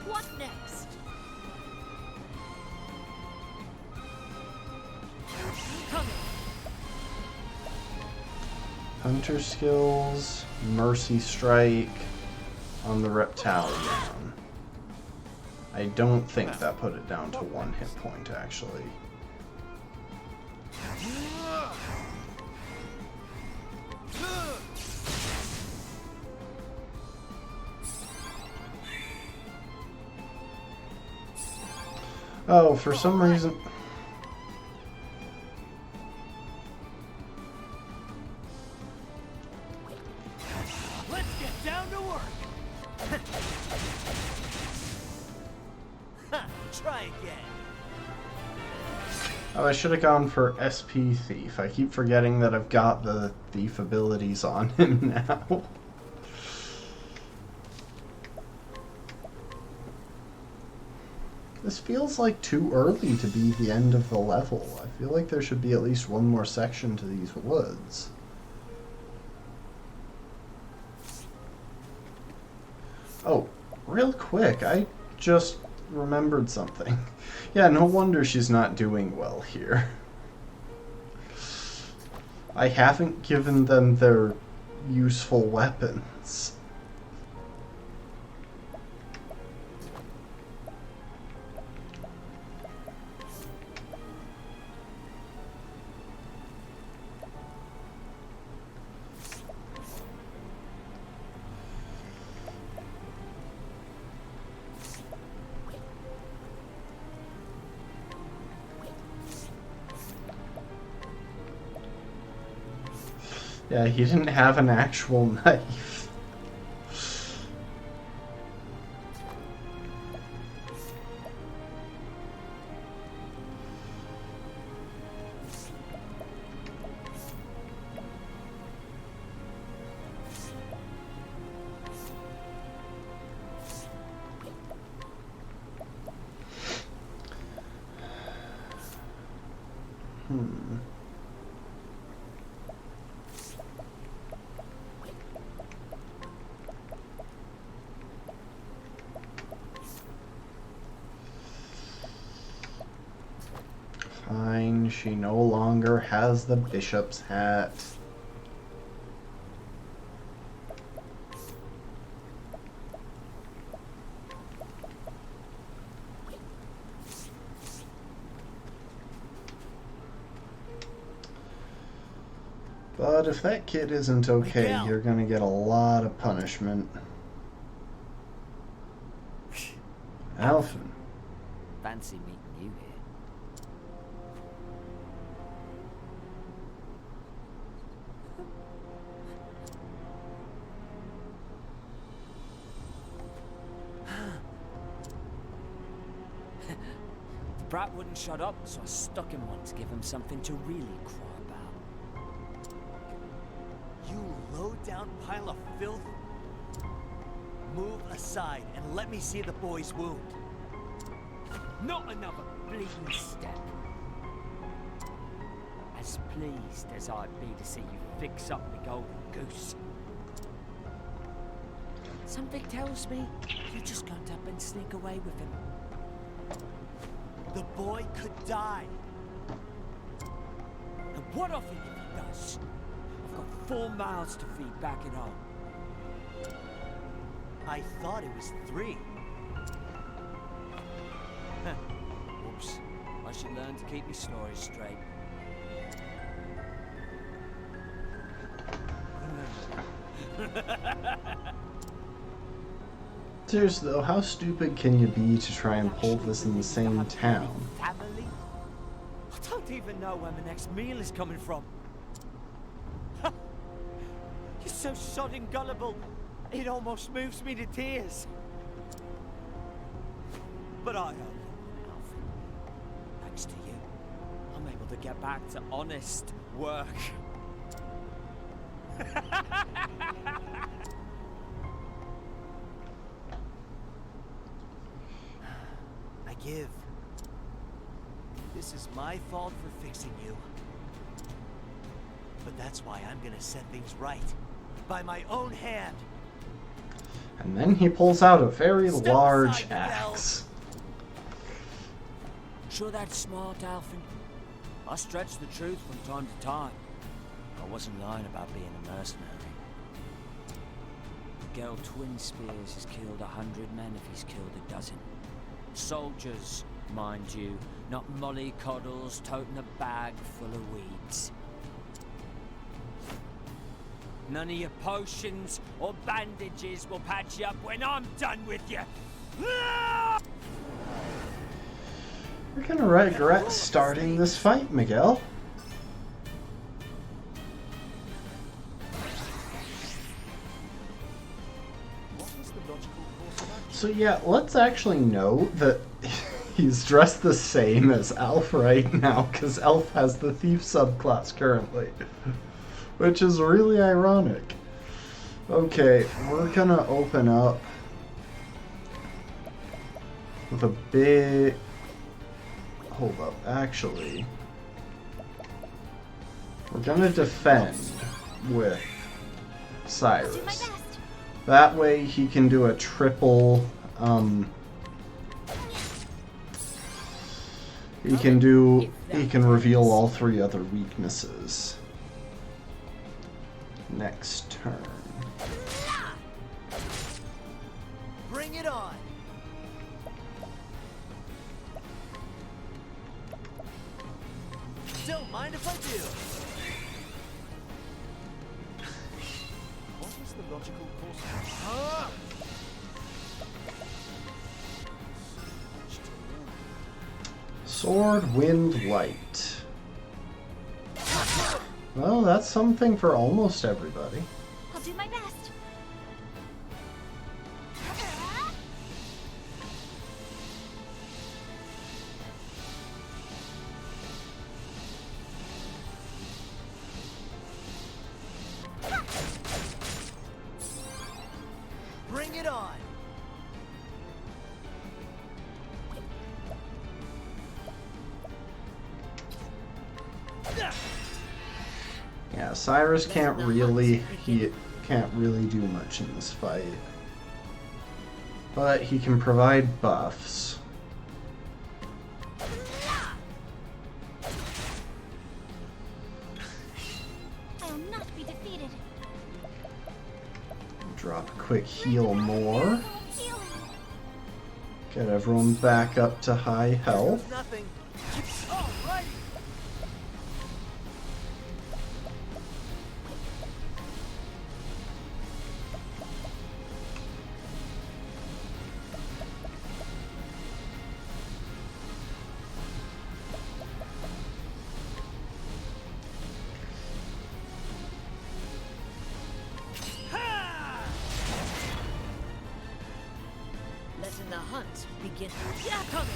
What next? Coming. Hunter skills, mercy strike on the reptilian. I don't think that put it down to 1 hit point, actually. Oh, for some reason... Let's get down to work. Ha, try again. Oh, I should have gone for SP Thief. I keep forgetting that I've got the thief abilities on him now. This feels like too early to be the end of the level. I feel like there should be at least one more section to these woods. Oh, real quick, I just remembered something. Yeah, no wonder she's not doing well here. I haven't given them their useful weapons. Yeah, he didn't have an actual knife. Fine, she no longer has the bishop's hat. But if that kid isn't okay, Miguel. you're gonna get a lot of punishment. Alphen. Fancy meeting you here. The brat wouldn't shut up, so I stuck him one to give him something to really cry about. You low-down pile of filth. Move aside and let me see the boy's wound. Not another bleeding step. As pleased as I'd be to see you fix up the golden goose. Something tells me you just got up and sneak away with him. The boy could die. And what of it if he does? I've got 4 mouths to feed back at home. I thought it was 3. Oops. I should learn to keep my stories straight. Seriously though, how stupid can you be to try and pull this in the same town? Family? I don't even know where my next meal is coming from. You're so sodding gullible, it almost moves me to tears. But I owe you, Alfred. Thanks to you, I'm able to get back to honest work. I give. This is my fault for fixing you. But that's why I'm gonna set things right. By my own hand. And then he pulls out a very Step large aside, Miguel. axe. Sure that's smart, Alfred. I stretch the truth from time to time. I wasn't lying about being a mercenary. Miguel Twin Spears has killed 100 men if he's killed a dozen. Soldiers, mind you, not mollycoddles toting a bag full of weeds. None of your potions or bandages will patch you up when I'm done with you. You're gonna regret starting this fight, Miguel. So yeah, let's actually note that he's dressed the same as Elf right now, because Elf has the Thief subclass currently. Which is really ironic. Okay, we're gonna open up with a big... Hold up, actually. We're gonna defend with I'll do my Cyrus. best. That way he can do a triple, he can reveal all 3 other weaknesses. Next turn. Bring it on. Don't mind if I do. What is the logical course? Sword, wind, light. Well, that's something for almost everybody. I'll do my best. Bring it on. Yeah, Cyrus can't really do much in this fight. But he can provide buffs. I will not be defeated. Drop a quick heal more. Healing. Get everyone back up to high health. Nothing. All right. letting the hunt begin. Yeah, coming.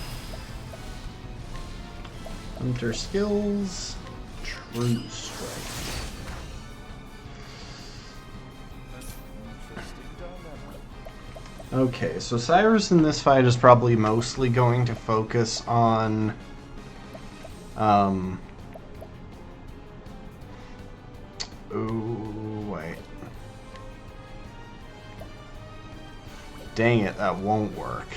Hunter skills. True strike. Okay, so Cyrus in this fight is probably mostly going to focus on ooh, wait. Dang it, that won't work.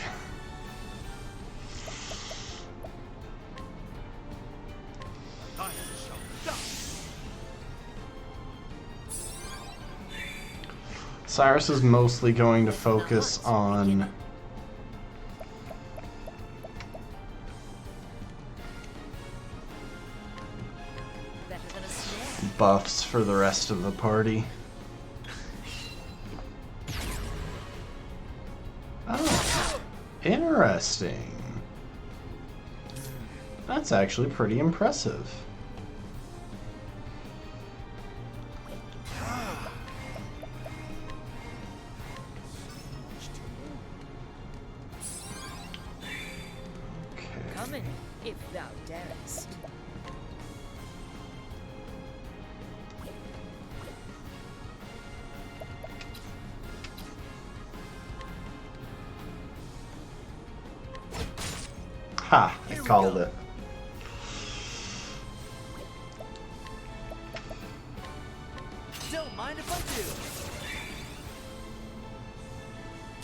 Cyrus is mostly going to focus on Better than a snare. buffs for the rest of the party. Oh, interesting. That's actually pretty impressive. Coming, if thou darest. Ha! I called it. Don't mind if I do.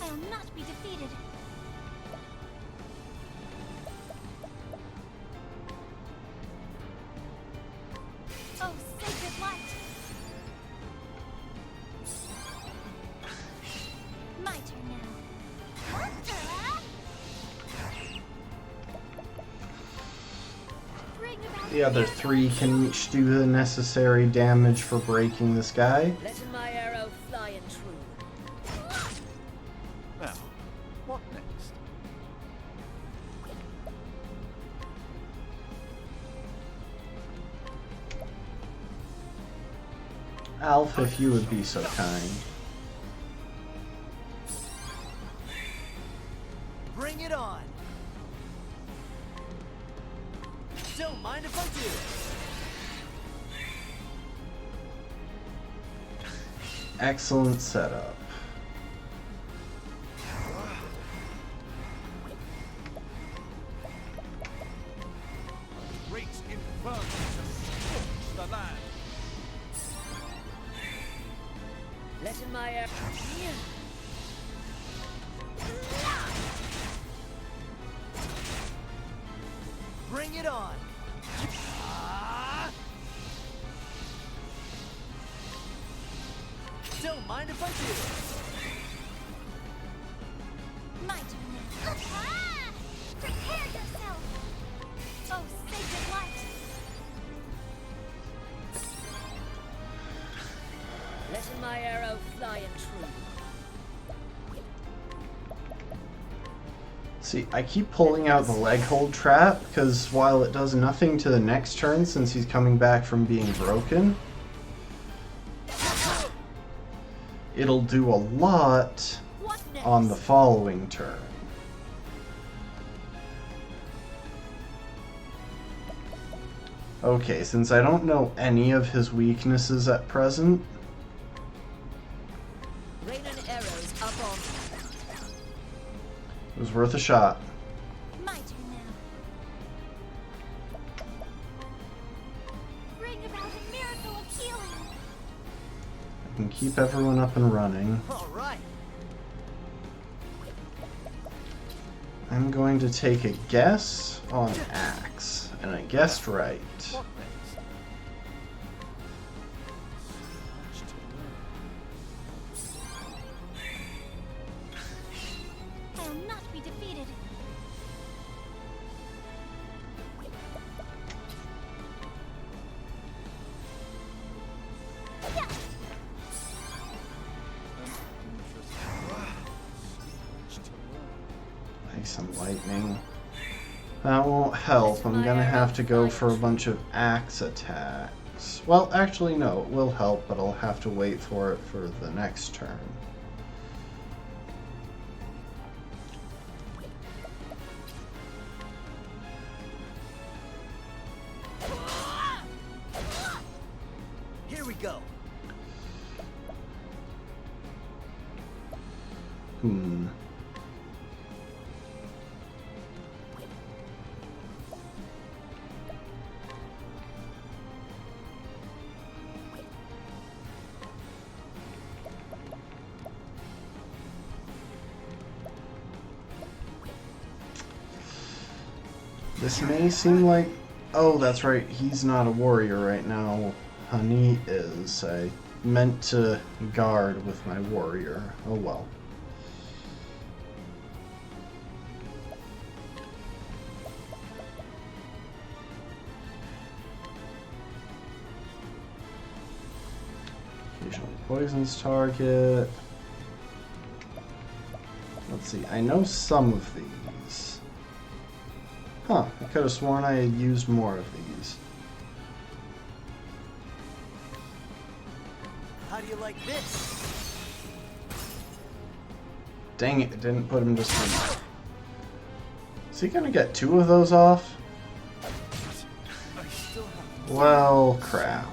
I'll not be defeated. Oh, sacred light! My turn now. Bring about The other three can each do the necessary damage for breaking this guy. Letting my arrow fly and true. Now, what next? Alf, if you would be so kind. Bring it on. Don't mind if I do. Excellent setup. Great inferno to scorch the land. Letting my arrow. Bring it on. Ah! Don't mind if I do. my turn now. Ah! Prepare yourself! Oh, sacred light! Letting my arrow fly and true. See, I keep pulling out the leg hold trap because while it does nothing to the next turn since he's coming back from being broken, it'll do a lot What next? on the following turn. Okay, since I don't know any of his weaknesses at present, Raining arrows up on. it was worth a shot. My turn now. Bring about a miracle of healing. I can keep everyone up and running. All right. I'm going to take a guess on axe, and I guessed right. What next? I will not be defeated. Yeah. Like some lightning. That won't help. I'm gonna have to go for a bunch of axe attacks. Well, actually, no, it will help, but I'll have to wait for it for the next turn. This may seem like... Oh, that's right. He's not a warrior right now. Honey is. I meant to guard with my warrior. Oh well. Occasionally poisons target. Let's see. I know some of these. Huh, I could have sworn I had used more of these. How do you like this? Dang it, it didn't put him to sleep. Is he gonna get 2 of those off? I still have Well, crap.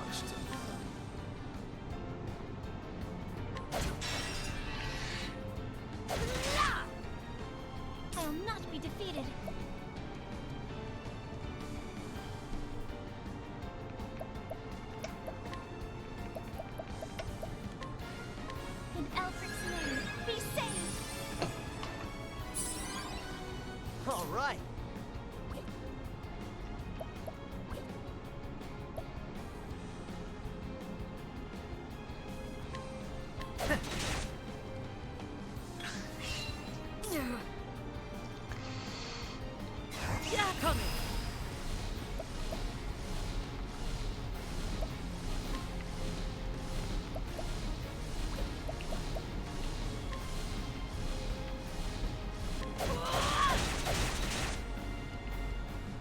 I will not be defeated. In Alfred's name, be saved! All right. Yeah, coming.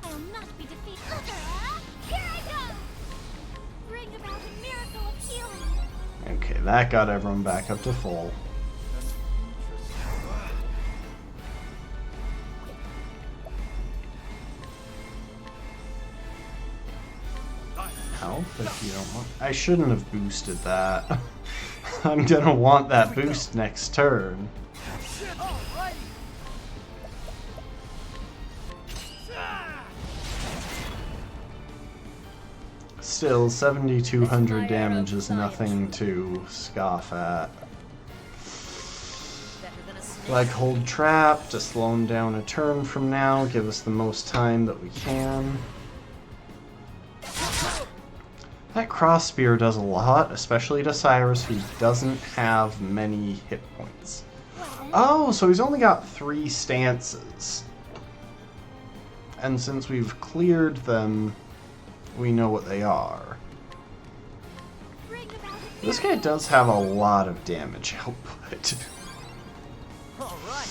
I will not be defeated. Here I go! Bring about a miracle of healing. Okay, that got everyone back up to full. Health, if you don't want. I shouldn't have boosted that. I'm gonna want that boost next turn. All right. Still, 7,200 damage is nothing to scoff at. Better than a snake. Like hold trap to slow him down a turn from now, give us the most time that we can. That cross spear does a lot, especially to Cyrus, who doesn't have many hit points. Oh, so he's only got 3 stances. And since we've cleared them, we know what they are. Bring about a This guy does have a lot of damage output. All right.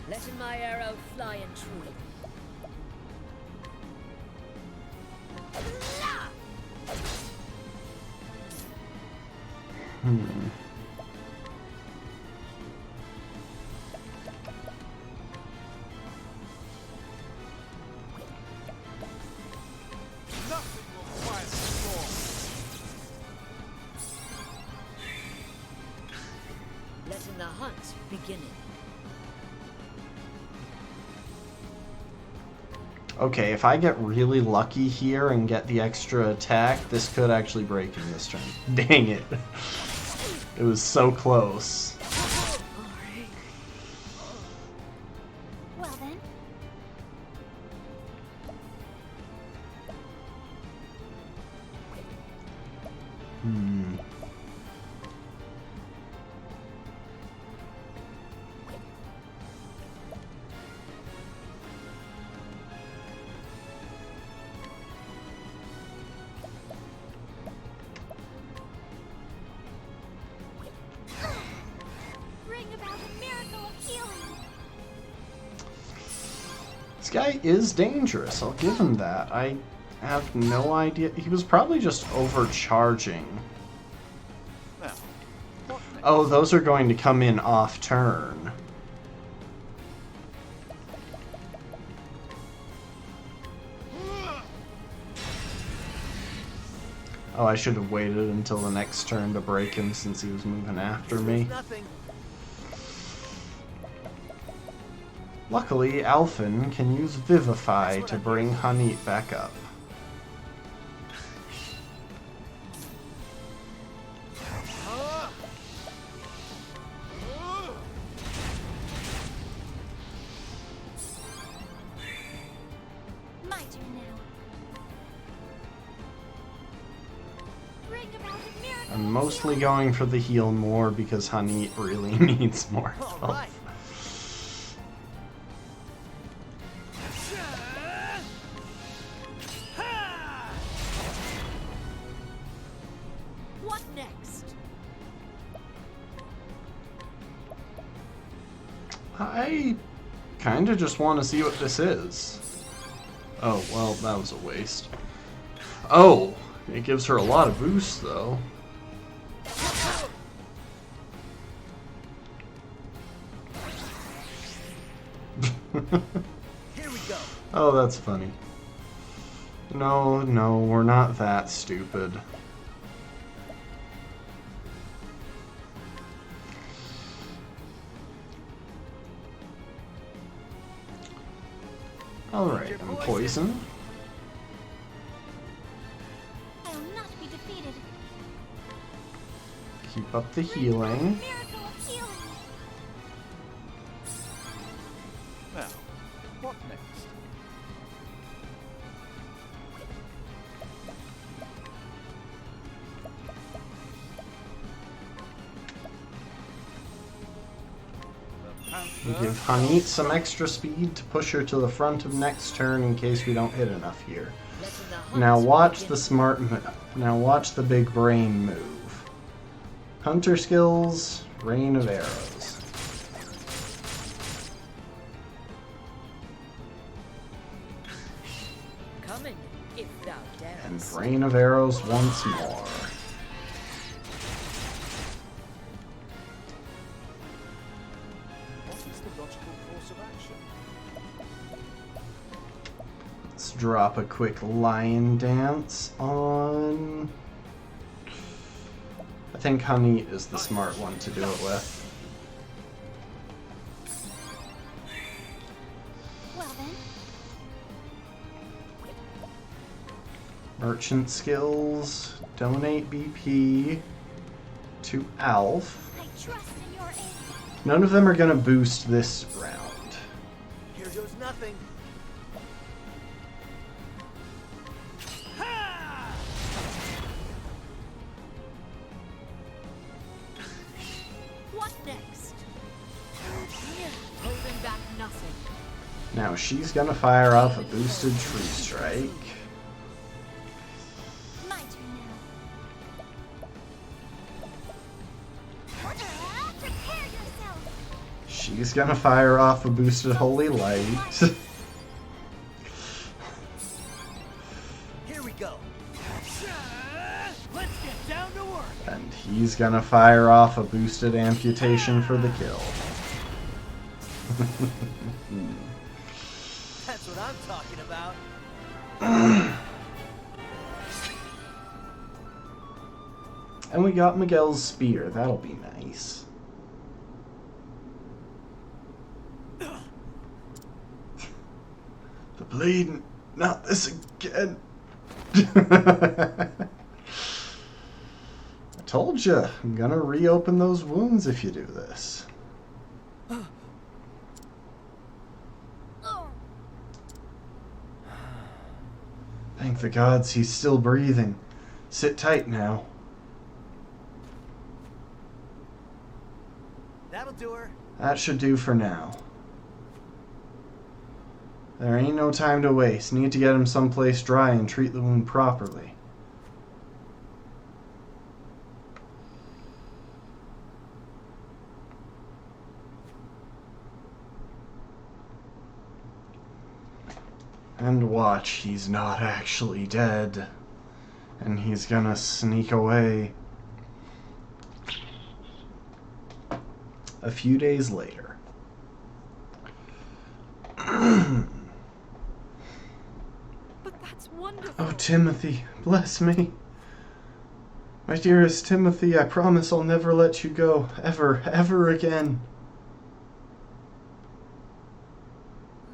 Letting my arrow fly and true. nothing will quiet the storm. Letting the hunt begin. Okay, if I get really lucky here and get the extra attack, this could actually break in this turn. Dang it. It was so close. well then. Bring about a miracle of healing. This guy is dangerous, I'll give him that. I have no idea. He was probably just overcharging. Now, what next? Oh, those are going to come in off turn. Oh, I should have waited until the next turn to break him since he was moving after There's me. nothing. Luckily, Alphen can use Vivify to bring Hanit back up. My turn now. Bring about a miracle. I'm mostly going for the heal more because Hanit really needs more All health. right. What next? I kind of just want to see what this is. Oh, well, that was a waste. Oh, it gives her a lot of boost, though. Here we go. Oh, that's funny. No, no, we're not that stupid. Alright, I'm poisoned. I will not be defeated. Keep up the healing. Miracle of healing. Now, what next? We give Hanit some extra speed to push her to the front of next turn in case we don't hit enough here. Letting the hunt Now watch begin. the smart now watch the big brain move. Hunter skills, rain of arrows. Coming, if thou And darest. rain of arrows once more. What is the logical course of action? Let's drop a quick lion dance on... I think Hanit is the smart one to do it with. Well then, Merchant skills, donate BP to Alf. I trust in your aid. None of them are gonna boost this round. Here goes nothing. What next? Holding back nothing. Now she's gonna fire off a boosted tree strike. My turn now. Prepare yourself. She's gonna fire off a boosted holy light. Here we go. Let's get down to work. And he's gonna fire off a boosted amputation for the kill. That's what I'm talking about. And we got Miguel's spear, that'll be nice. The blade, not this again. I told you, I'm gonna reopen those wounds if you do this. Oh, Thank the gods he's still breathing. Sit tight now. That'll do her. That should do for now. There ain't no time to waste. Need to get him someplace dry and treat the wound properly. And watch, he's not actually dead. And he's gonna sneak away. A few days later. But that's wonderful. Oh, Timothy, bless me. My dearest Timothy, I promise I'll never let you go. Ever, ever again.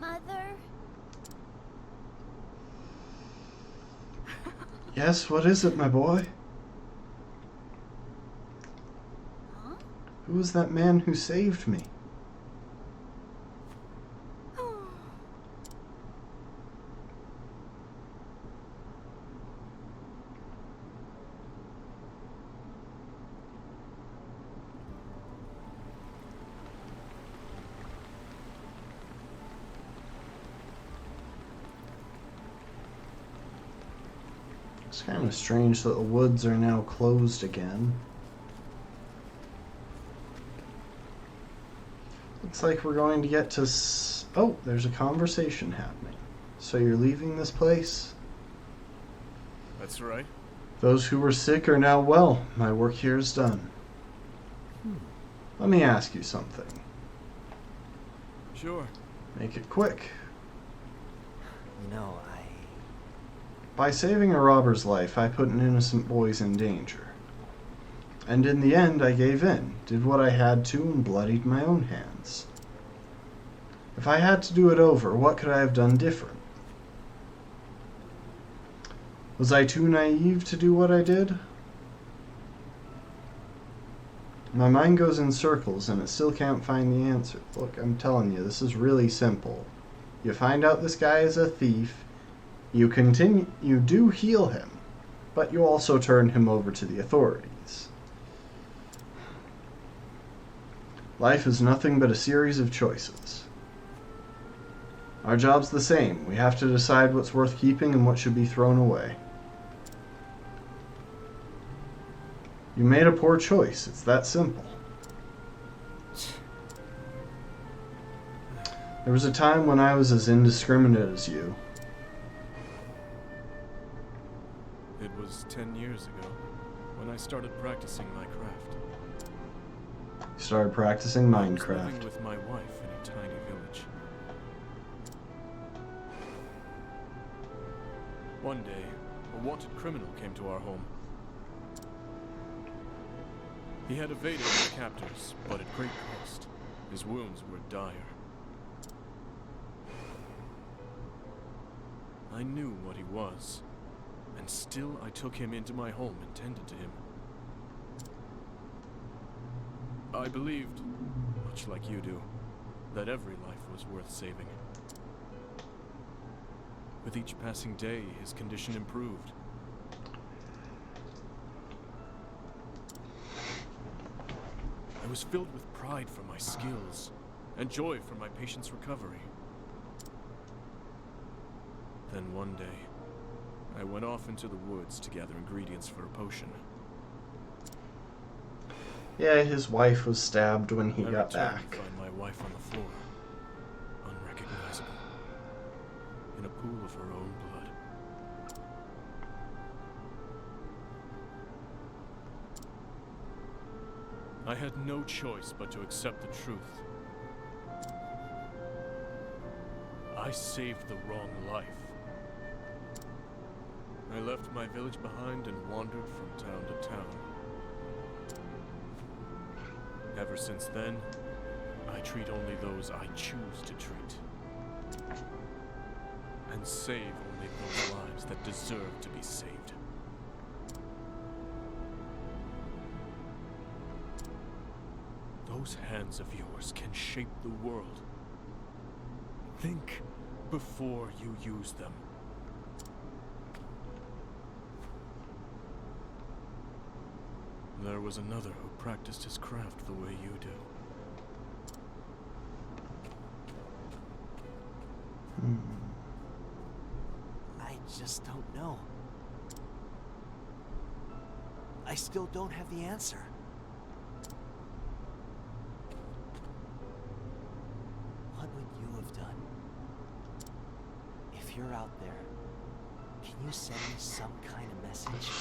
Mother? Yes, what is it, my boy? Huh? Who was that man who saved me? It's kind of strange that the woods are now closed again. Looks like we're going to get to oh, there's a conversation happening. So you're leaving this place? That's right. Those who were sick are now well. My work here is done. Let me ask you something. Sure. Make it quick. No, By saving a robber's life, I put an innocent boy's in danger. And in the end, I gave in, did what I had to, and bloodied my own hands. If I had to do it over, what could I have done different? Was I too naive to do what I did? My mind goes in circles, and it still can't find the answer. Look, I'm telling you, this is really simple. You find out this guy is a thief, you do heal him, but you also turn him over to the authorities. Life is nothing but a series of choices. Our job's the same. We have to decide what's worth keeping and what should be thrown away. You made a poor choice. It's that simple. There was a time when I was as indiscriminate as you. It was 10 years ago when I started practicing my craft. You started practicing I was Minecraft. living with my wife in a tiny village. One day, a wanted criminal came to our home. He had evaded his captors, but at great cost. His wounds were dire. I knew what he was, and still I took him into my home and tended to him. I believed, much like you do, that every life was worth saving. With each passing day, his condition improved. I was filled with pride for my skills, and joy for my patient's recovery. Then one day, I went off into the woods to gather ingredients for a potion. Yeah, his wife was stabbed when he I got returned back. to find my wife on the floor, unrecognizable, in a pool of her own blood. I had no choice but to accept the truth. I saved the wrong life. I left my village behind and wandered from town to town. Ever since then, I treat only those I choose to treat. And save only those lives that deserve to be saved. Those hands of yours can shape the world. Think before you use them. There was another who practiced his craft the way you do. I just don't know. I still don't have the answer. What would you have done? If you're out there, can you send me some kind of message?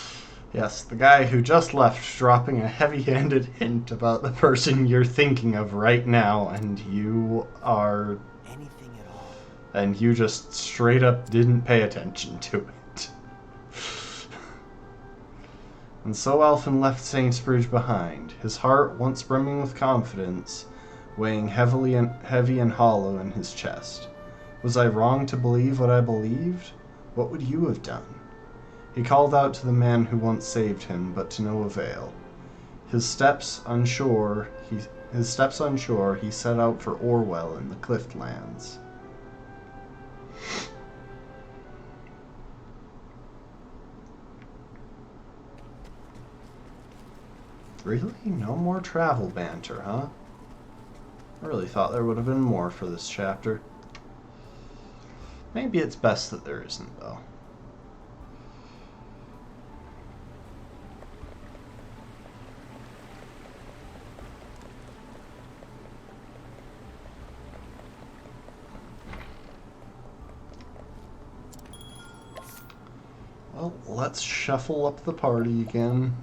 Yes, the guy who just left dropping a heavy-handed hint about the person you're thinking of right now, and you are... Anything at all. And you just straight up didn't pay attention to it. And so Alphen left Saintsbridge behind, his heart, once brimming with confidence, weighing heavy and hollow in his chest. Was I wrong to believe what I believed? What would you have done? He called out to the man who once saved him, but to no avail. His steps unsure, he set out for Orwell in the Cliftlands. Really? No more travel banter, huh? I really thought there would have been more for this chapter. Maybe it's best that there isn't, though. Well, let's shuffle up the party again.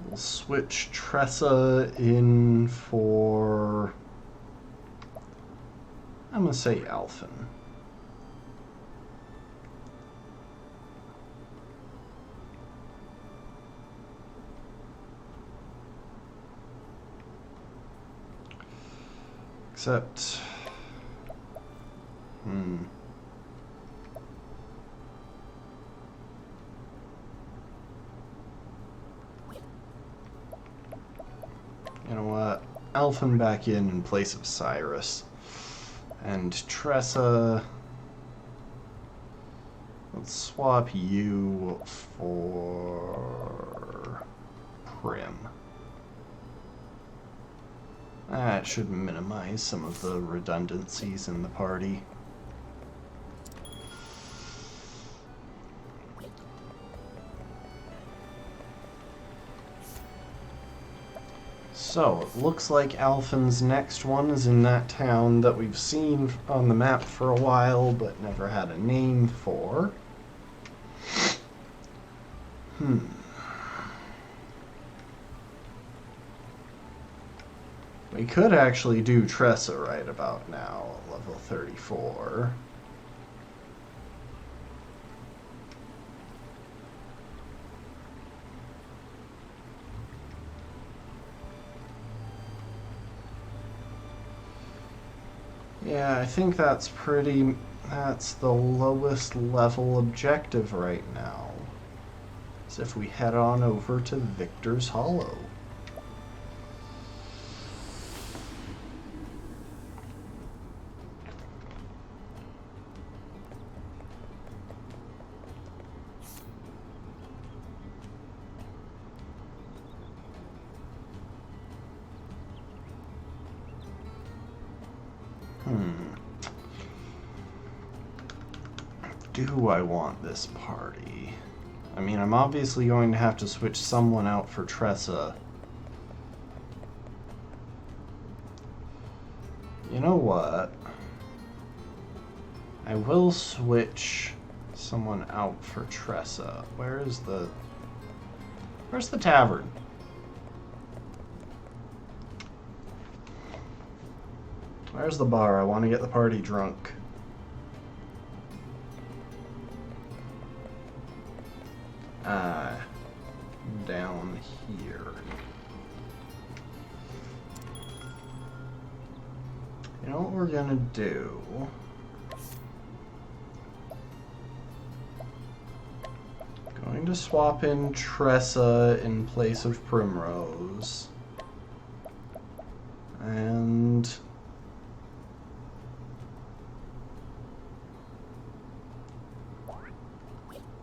We'll switch Tressa in for... I'm gonna say Alphen. Except... You know what? Alphen back in place of Cyrus. And Tressa... Let's swap you for... Prim. That should minimize some of the redundancies in the party. So, it looks like Alphen's next one is in that town that we've seen on the map for a while, but never had a name for. We could actually do Tressa right about now, at level 34. Yeah, I think that's the lowest level objective right now. As if we head on over to Victor's Hollow. Do I want this party? I mean, I'm obviously going to have to switch someone out for Tressa. You know what? I will switch someone out for Tressa. Where's the tavern? Where's the bar? I want to get the party drunk. Down here. You know what we're gonna do? Going to swap in Tressa in place of Primrose. And...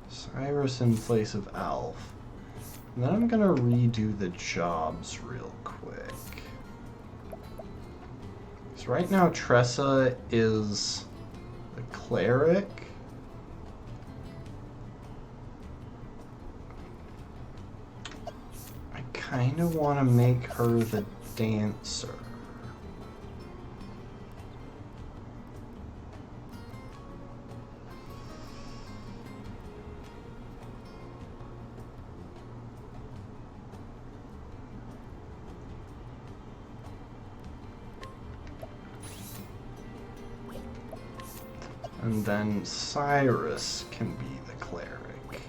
Cyrus in place of Alf. And then I'm gonna redo the jobs real quick. So right now Tressa is the cleric. I kinda wanna make her the dancer. And then Cyrus can be the cleric.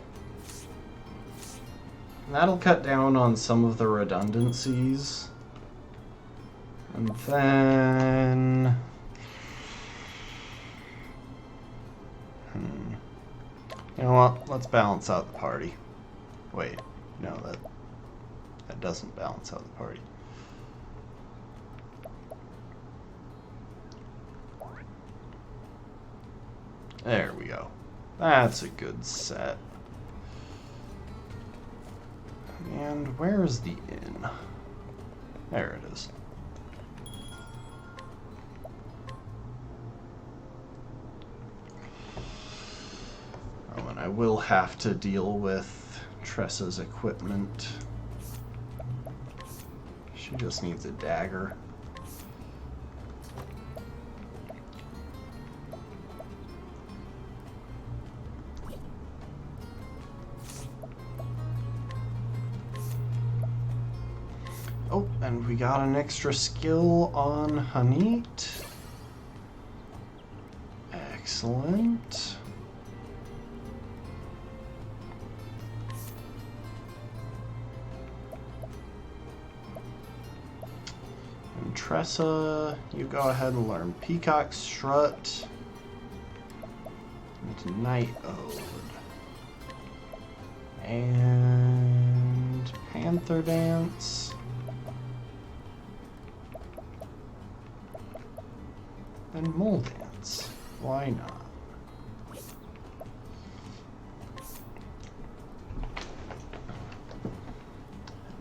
That'll cut down on some of the redundancies. And then... You know what? Let's balance out the party. Wait, no, that doesn't balance out the party. There we go. That's a good set. And where's the inn? There it is. Oh, and I will have to deal with Tressa's equipment. She just needs a dagger. Oh, and we got an extra skill on Hanit. Excellent. And Tressa, you go ahead and learn Peacock Strut and Night Ode. And Panther Dance. And Mole Dance. Why not?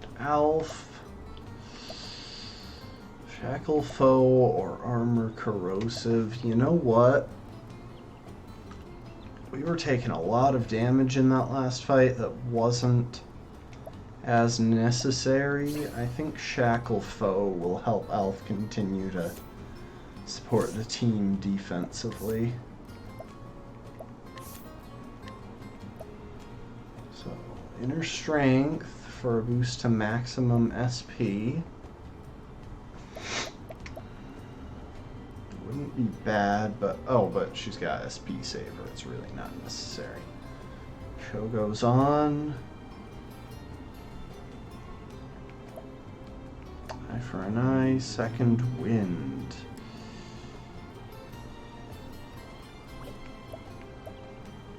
And Alf. Shackle Foe or Armor Corrosive. You know what? We were taking a lot of damage in that last fight that wasn't as necessary. I think Shackle Foe will help Alf continue to support the team defensively. So, Inner Strength for a boost to maximum SP. Wouldn't be bad, but but she's got SP Saver. It's really not necessary. Show goes on. Eye for an eye, Second Wind.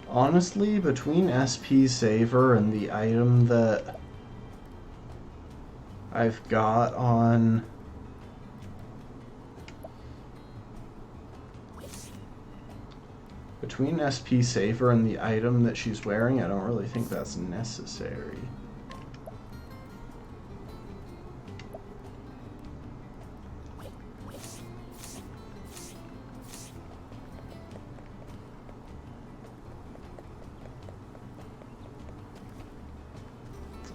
Honestly, between SP Saver and the item that I've got on between SP Saver and the item that she's wearing, I don't really think that's necessary.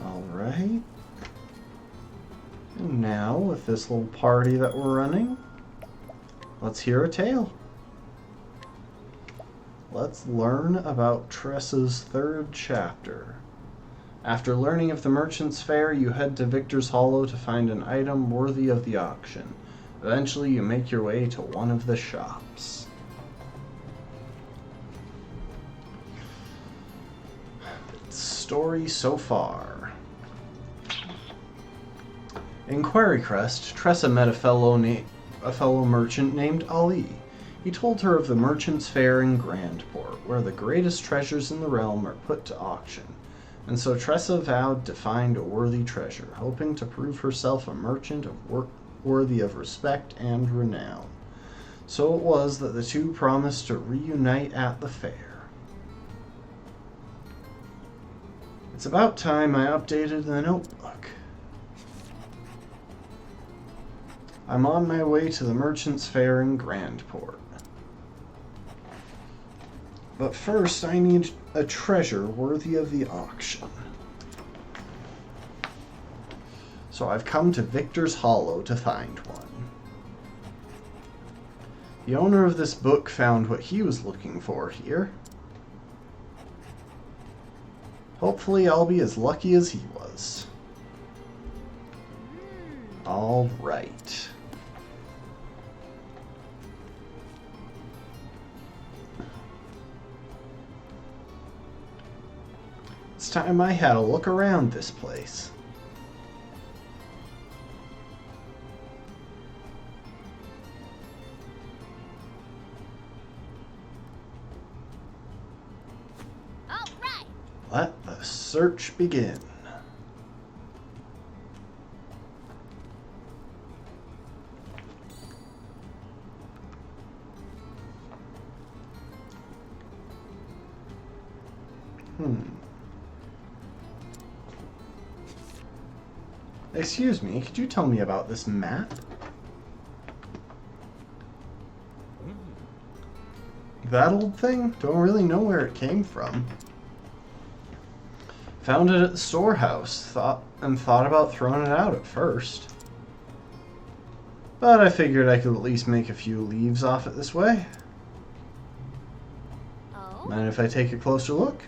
Alright. And now, with this little party that we're running, let's hear a tale. Let's learn about Tressa's third chapter. After learning of the Merchant's Fair, you head to Victor's Hollow to find an item worthy of the auction. Eventually, you make your way to one of the shops. Story so far. In Quarry Crest, Tressa met a fellow merchant named Ali. He told her of the Merchant's Fair in Grandport, where the greatest treasures in the realm are put to auction. And so Tressa vowed to find a worthy treasure, hoping to prove herself a merchant worthy of respect and renown. So it was that the two promised to reunite at the fair. It's about time I updated the notebook. I'm on my way to the Merchant's Fair in Grandport. But first, I need a treasure worthy of the auction. So I've come to Victor's Hollow to find one. The owner of this book found what he was looking for here. Hopefully I'll be as lucky as he was. All right. It's time I had a look around this place. All right. Let the search begin. Excuse me, could you tell me about this map? That old thing? Don't really know where it came from. Found it at the storehouse, thought about throwing it out at first. But I figured I could at least make a few leaves off it this way. Oh. Mind if I take a closer look?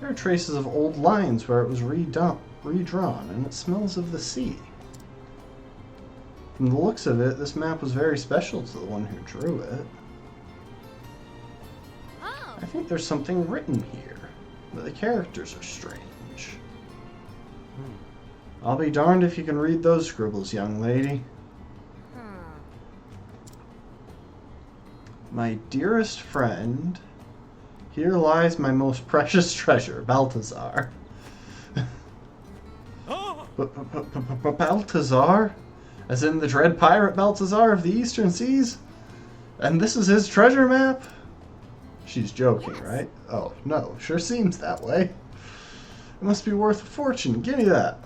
There are traces of old lines where it was redrawn, and it smells of the sea. From the looks of it, this map was very special to the one who drew it. Oh. I think there's something written here, but the characters are strange. I'll be darned if you can read those scribbles, young lady. My dearest friend, here lies my most precious treasure, Balthazar. Balthazar? As in the dread pirate Balthazar of the Eastern Seas? And this is his treasure map? She's joking, right? Oh, no. Sure seems that way. It must be worth a fortune. Give me that.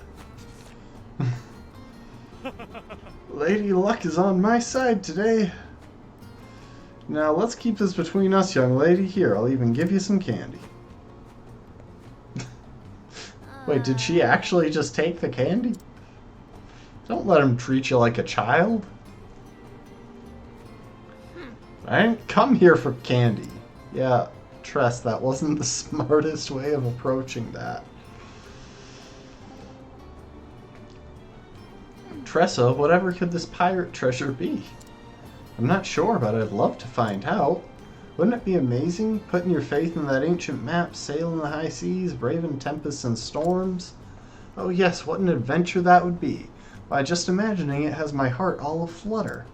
Lady Luck is on my side today. Now, let's keep this between us, young lady. Here, I'll even give you some candy. Wait, did she actually just take the candy? Don't let him treat you like a child. I didn't come here for candy. Yeah, Tress, that wasn't the smartest way of approaching that. Tressa, whatever could this pirate treasure be? I'm not sure, but I'd love to find out. Wouldn't it be amazing, putting your faith in that ancient map, sailing the high seas, braving tempests and storms? Oh yes, what an adventure that would be. By just imagining it has my heart all aflutter.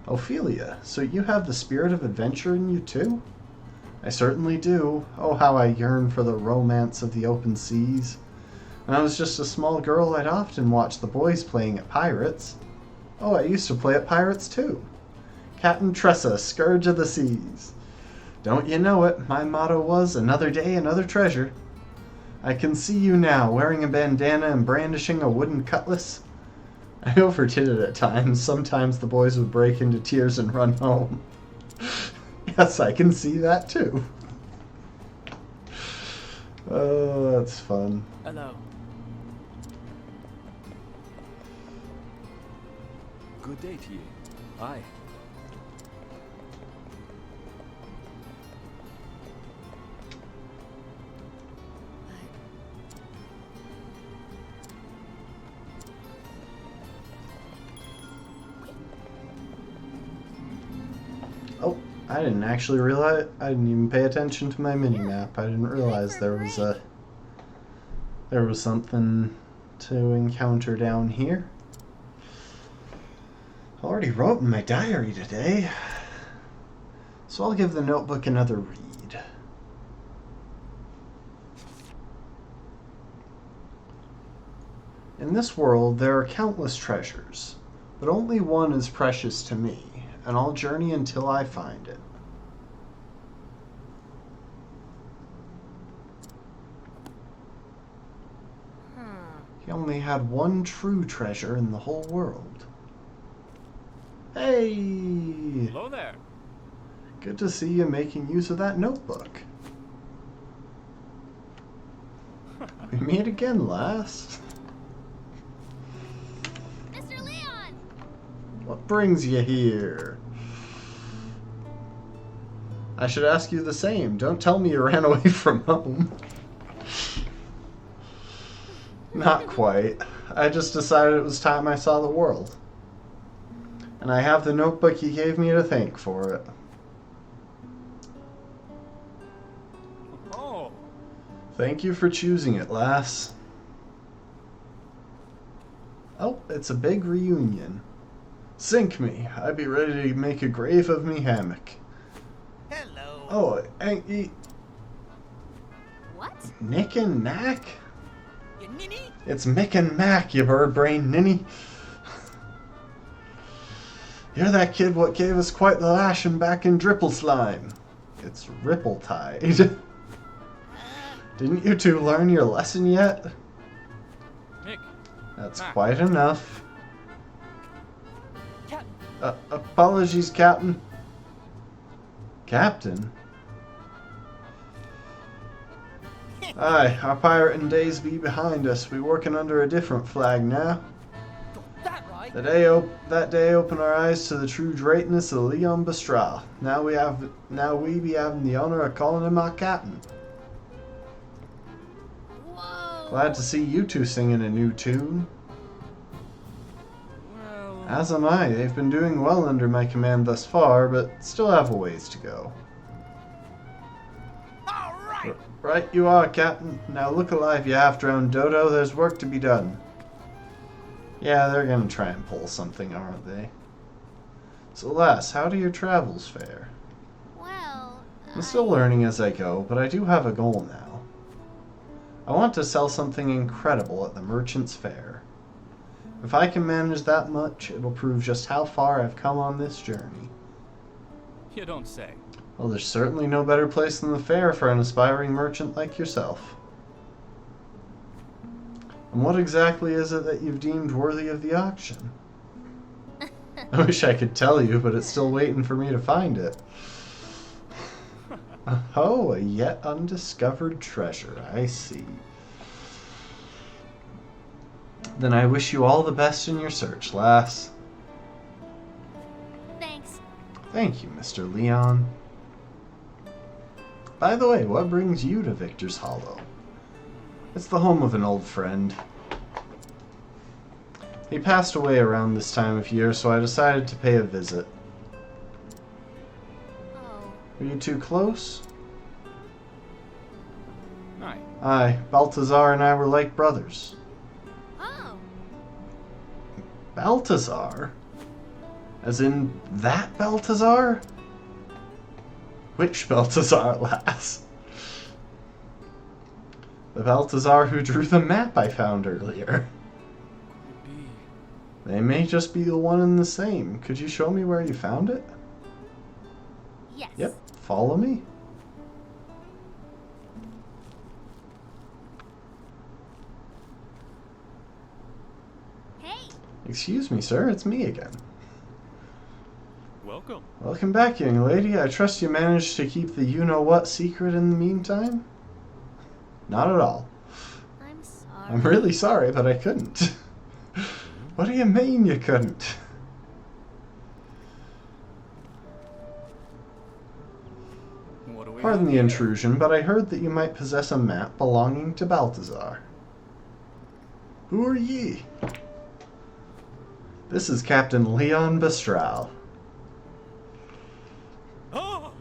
Ophelia, so you have the spirit of adventure in you too? I certainly do. Oh, how I yearn for the romance of the open seas. When I was just a small girl, I'd often watch the boys playing at pirates. Oh, I used to play at pirates too. Captain Tressa, Scourge of the Seas. Don't you know it, my motto was, another day, another treasure. I can see you now, wearing a bandana and brandishing a wooden cutlass. I overdid it at times. Sometimes the boys would break into tears and run home. Yes, I can see that too. Oh, that's fun. Hello. Good day to you. Aye. Oh, I didn't actually realize. I didn't even pay attention to my mini-map. I didn't realize there was something to encounter down here. I already wrote in my diary today, so I'll give the notebook another read. In this world, there are countless treasures, but only one is precious to me, and I'll journey until I find it. He only had one true treasure in the whole world. Hey! Hello there. Good to see you making use of that notebook. We meet again, lass. Mr. Leon! What brings you here? I should ask you the same. Don't tell me you ran away from home. Not quite. I just decided it was time I saw the world. And I have the notebook you gave me to thank for it. Thank you for choosing it, lass. Oh, it's a big reunion. Sink me. I be ready to make a grave of me hammock. Hello. Oh, ain't ye What? Nick and Knack? You ninny? It's Mick and Mac, you bird-brained ninny. You're that kid what gave us quite the lashing back in Dripple Slime. It's Rippletide. Didn't you two learn your lesson yet? Nick, That's Mac. quite enough. Captain, Apologies, Captain. Captain? Aye, our pirating days be behind us. We working under a different flag now. got that right. That day opened our eyes to the true greatness of Leon Bastral. Now we be having the honor of calling him our captain. Whoa. Glad to see you two singing a new tune. well, As am I. They've been doing well under my command thus far, but still have a ways to go. All right. Right you are, Captain. Now look alive, you half-drowned dodo. There's work to be done. Yeah, they're gonna try and pull something, aren't they? So, lass, how do your travels fare? Well, I'm still learning as I go, but I do have a goal now. I want to sell something incredible at the Merchant's Fair. If I can manage that much, it'll prove just how far I've come on this journey. you don't say. Well, there's certainly no better place than the fair for an aspiring merchant like yourself. And what exactly is it that you've deemed worthy of the auction? I wish I could tell you, but it's still waiting for me to find it. Oh, a yet undiscovered treasure. I see. Then I wish you all the best in your search, lass. thanks. Thank you, Mr. Leon. By the way, what brings you to Victor's Hollow? It's the home of an old friend. He passed away around this time of year, so I decided to pay a visit. Oh, Are you too close? Aye. Aye, Balthazar and I were like brothers. oh, Balthazar? As in that Balthazar? Which Balthazar, lass? The Balthazar who drew the map I found earlier. Could it be? They may just be the one and the same. Could you show me where you found it? yes. Yep, follow me. Hey, Excuse me, sir, it's me again. Welcome. Welcome back, young lady. I trust you managed to keep the you-know-what secret in the meantime? Not at all. I'm sorry. I'm really sorry, but I couldn't. What do you mean you couldn't? What do we Pardon have the here? intrusion, but I heard that you might possess a map belonging to Balthazar. Who are ye? This is Captain Leon Bastral. Oh!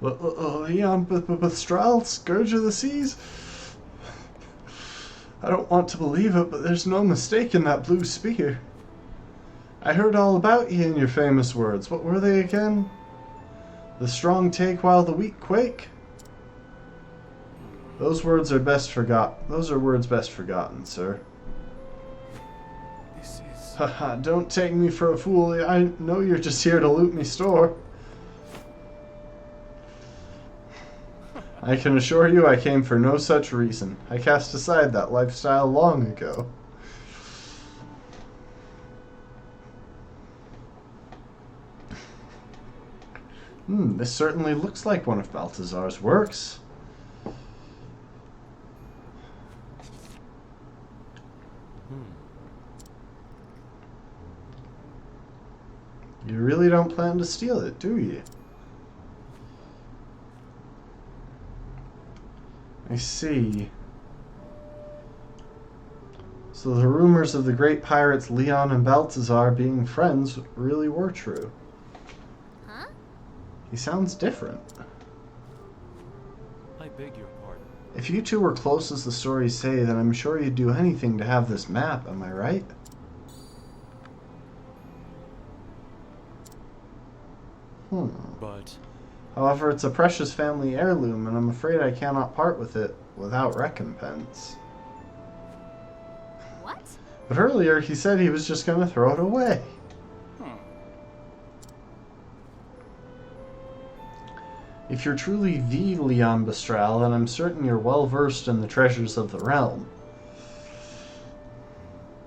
Leon Bastral, Scourge of the Seas? I don't want to believe it, but there's no mistaking that blue spear. I heard all about ye in your famous words. What were they again? The strong take while the weak quake? Those words are words best forgotten, sir. This is... Haha, don't take me for a fool. I know you're just here to loot me store. I can assure you I came for no such reason. I cast aside that lifestyle long ago. This certainly looks like one of Balthazar's works. You really don't plan to steal it, do you? I see. So the rumors of the great pirates Leon and Balthazar being friends really were true. Huh? He sounds different. I beg your pardon. If you two were close as the stories say, then I'm sure you'd do anything to have this map, am I right? But However, it's a precious family heirloom, and I'm afraid I cannot part with it without recompense. What? But earlier, he said he was just going to throw it away. If you're truly the Leon Bestral, then I'm certain you're well versed in the treasures of the realm.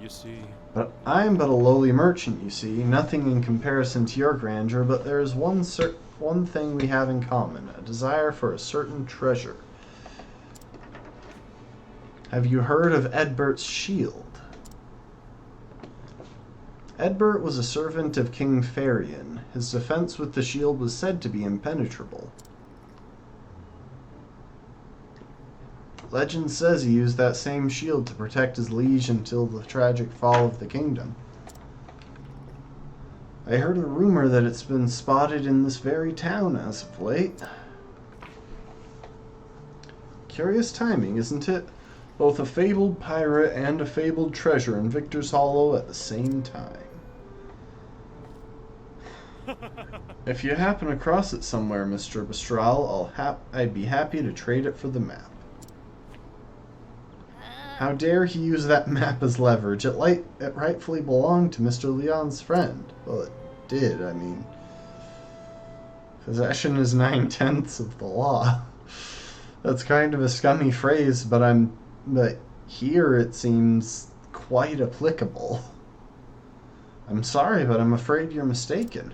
you see, But I'm but a lowly merchant, you see, nothing in comparison to your grandeur, but there is one thing we have in common, a desire for a certain treasure. Have you heard of Edbert's shield? Edbert was a servant of King Farion. His defense with the shield was said to be impenetrable. Legend says he used that same shield to protect his liege until the tragic fall of the kingdom. I heard a rumor that it's been spotted in this very town as of late. Curious timing, isn't it? Both a fabled pirate and a fabled treasure in Victor's Hollow at the same time. If you happen across it somewhere, Mr. Bestral, I'd be happy to trade it for the map. How dare he use that map as leverage? It rightfully belonged to Mr. Leon's friend. Well, it did, I mean. Possession is 9/10 of the law. That's kind of a scummy phrase, but here it seems quite applicable. I'm sorry, but I'm afraid you're mistaken.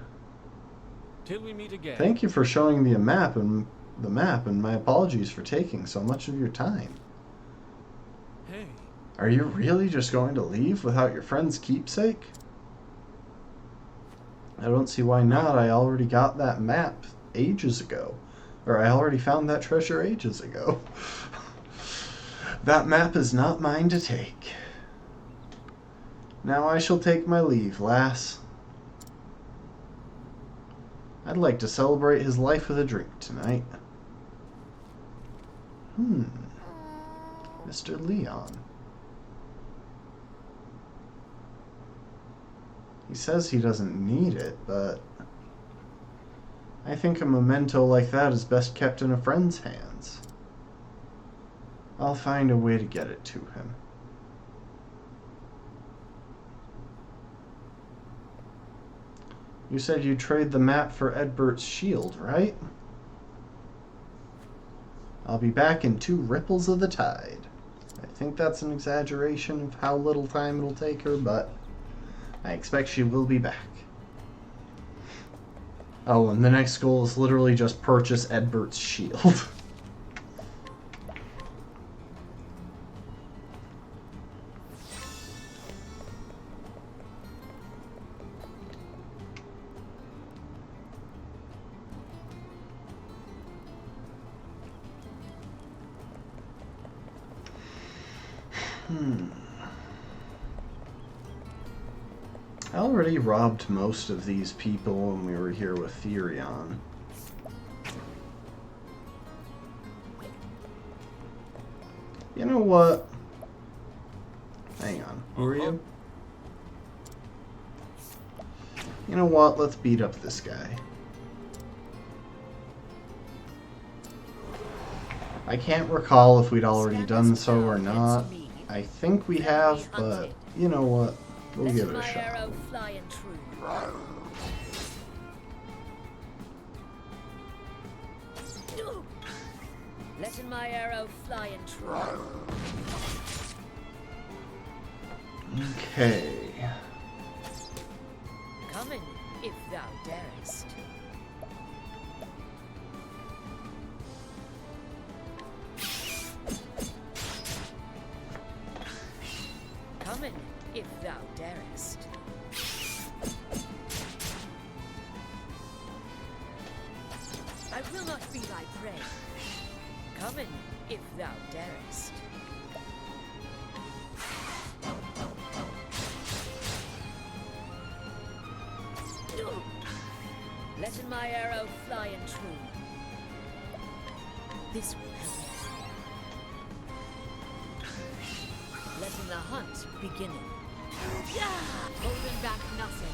till we meet again. Thank you for showing me the map, and my apologies for taking so much of your time. Hey, Are you really just going to leave without your friend's keepsake? I don't see why not. I already got that map ages ago. Or I already found that treasure ages ago. That map is not mine to take. Now I shall take my leave, lass. I'd like to celebrate his life with a drink tonight. Mr. Leon. He says he doesn't need it, but I think a memento like that is best kept in a friend's hands. I'll find a way to get it to him. You said you'd trade the map for Edbert's shield, right? I'll be back in 2 ripples of the tide. I think that's an exaggeration of how little time it'll take her, but I expect she will be back. Oh, and the next goal is literally just purchase Edbert's shield. I already robbed most of these people when we were here with Therion. You know what? Hang on. Who are you? You know what? Let's beat up this guy. I can't recall if we'd already done so or not. I think we have, but you know what? We'll give it a shot. Arrow flying true. Letting my arrow flying true. Okay. Coming, if thou darest. Coming, if thou darest. I will not be thy prey. Coming, if thou darest. Letting my arrow fly and true. This will help. the hunt beginning. Yeah! Holding back nothing.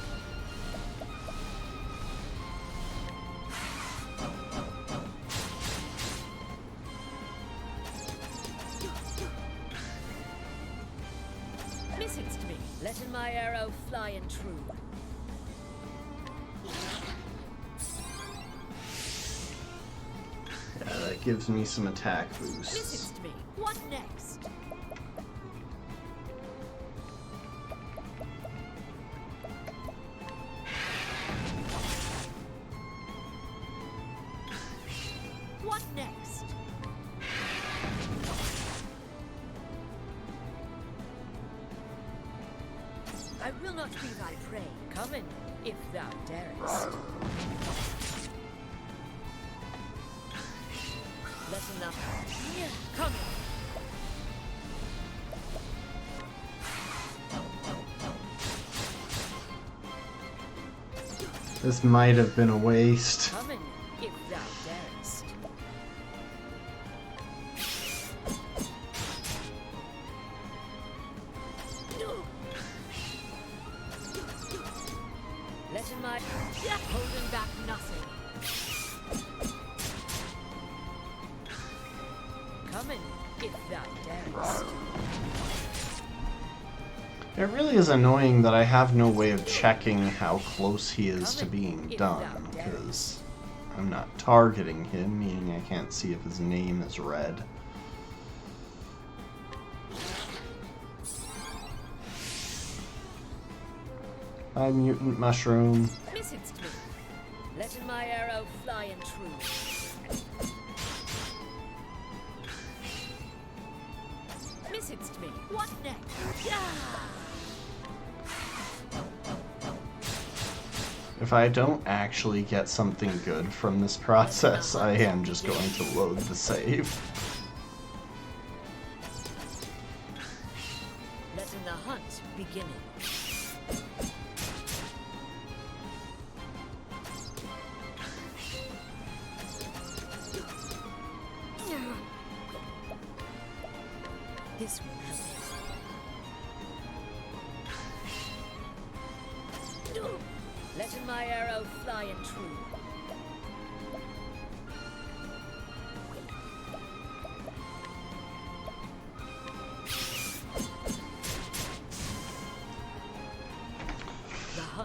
Missed me. Letting my arrow fly and true. Yeah, that gives me some attack boosts. Missed me. What next? What next? I will not be thy prey. Come in, if thou darest. Let enough. Yeah, come in. This might have been a waste. Come in, if thou darest. Letting my holding back nothing. Come in, if thou darest. It really is annoying that I have no way of checking how close he is to being done, because I'm not targeting him, meaning I can't see if his name is red. Hi, mutant mushroom. Missed me. Letting my arrow fly and true. Missed me. What next? Yeah! If I don't actually get something good from this process, I am just going to load the save. Letting the hunt beginning. This will help. Letting my arrow fly and true.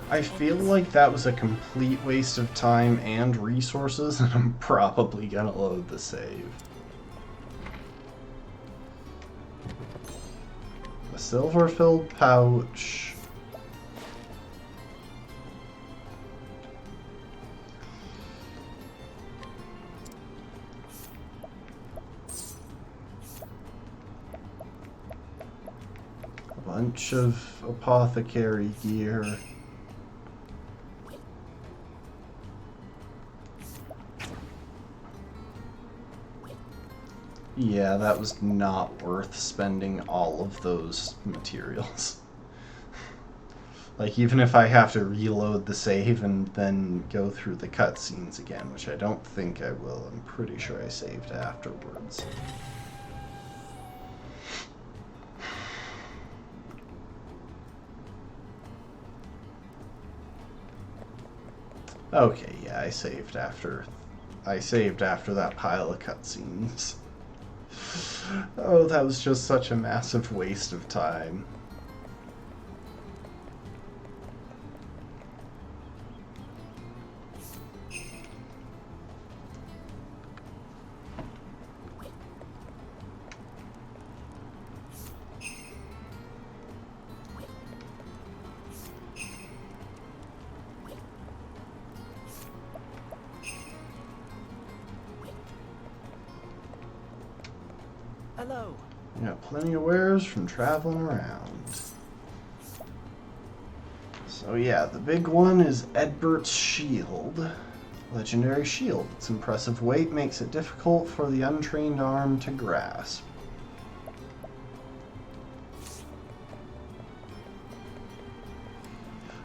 I feel like that was a complete waste of time and resources, and I'm probably gonna load the save. A silver-filled pouch. A bunch of apothecary gear. Yeah, that was not worth spending all of those materials. Like, even if I have to reload the save and then go through the cutscenes again, which I don't think I will. I'm pretty sure I saved afterwards. Okay, yeah, I saved after that pile of cutscenes. Oh, that was just such a massive waste of time. Hello. Got plenty of wares from traveling around. So yeah, the big one is Edbert's Shield. Legendary shield. Its impressive weight makes it difficult for the untrained arm to grasp.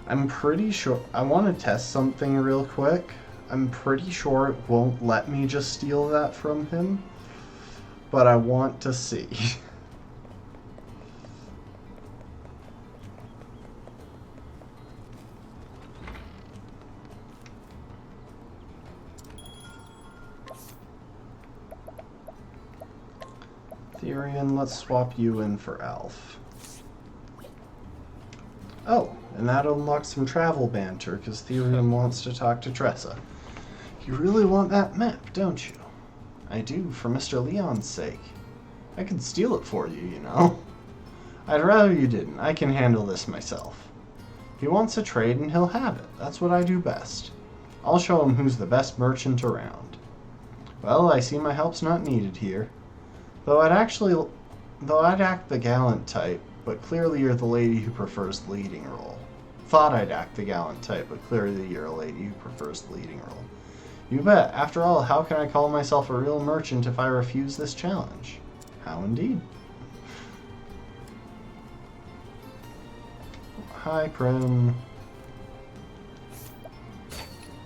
I'm pretty sure... I want to test something real quick. I'm pretty sure it won't let me just steal that from him. But I want to see. Tyrion, let's swap you in for Alf. Oh, and that unlocks some travel banter, because Tyrion wants to talk to Tressa. You really want that map, don't you? I do, for Mr. Leon's sake. I could steal it for you, you know. I'd rather you didn't. I can handle this myself. He wants a trade and he'll have it. That's what I do best. I'll show him who's the best merchant around. Well, I see my help's not needed here. Though I'd act the gallant type, but clearly you're the lady who prefers the leading role. Thought I'd act the gallant type, but clearly you're a lady who prefers the leading role. You bet. After all, how can I call myself a real merchant if I refuse this challenge? How indeed. Hi, Prim.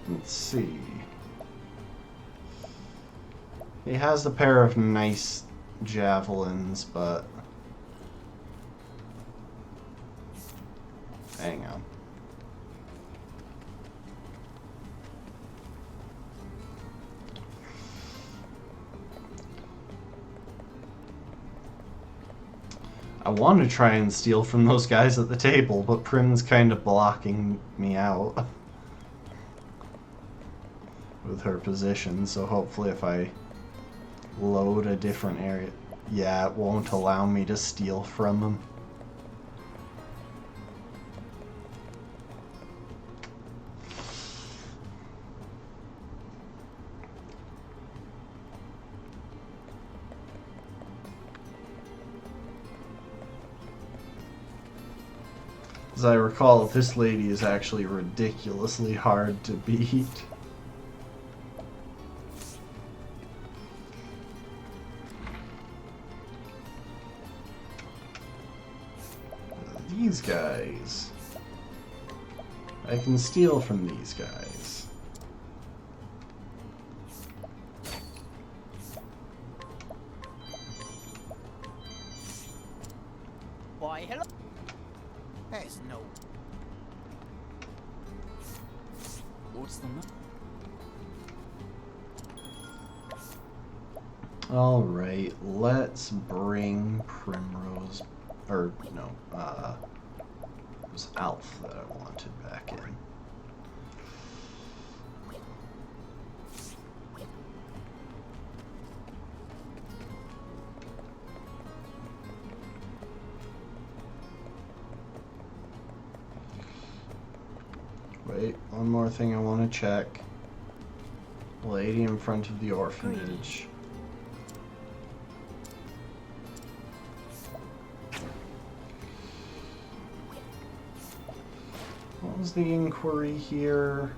Let's see. He has a pair of nice javelins, but... hang on. I want to try and steal from those guys at the table, but Prim's kind of blocking me out with her position, so hopefully if I load a different area... yeah, it won't allow me to steal from them. As I recall, this lady is actually ridiculously hard to beat. These guys. I can steal from these guys. Why, hello. There's no... What's the matter? Alright, let's bring Primrose, or no, it was Alf that I wanted back in. Wait, one more thing I want to check. Lady in front of the orphanage. What was the inquiry here?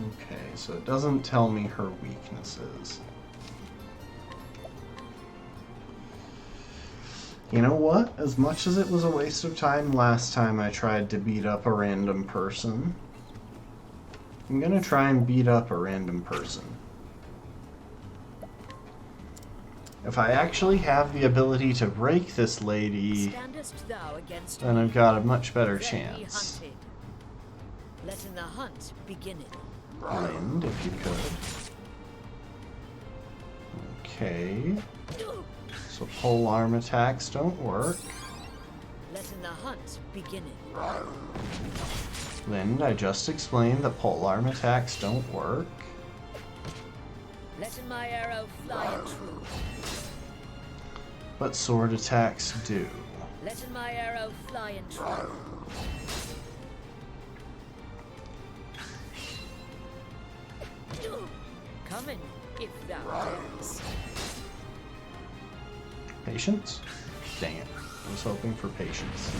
Okay, so it doesn't tell me her weaknesses. You know what? As much as it was a waste of time last time I tried to beat up a random person, I'm gonna try and beat up a random person. If I actually have the ability to break this lady, then I've got a much better chance. Letting the hunt begin. Lind, if you could. Okay. So pole arm attacks don't work. Letting the hunt begin. Lind, I just explained that pole arm attacks don't work. Letting my arrow fly and true. But sword attacks do. Letting my arrow fly and true. Coming, if thou darest. Patience? Dang it. I was hoping for patience.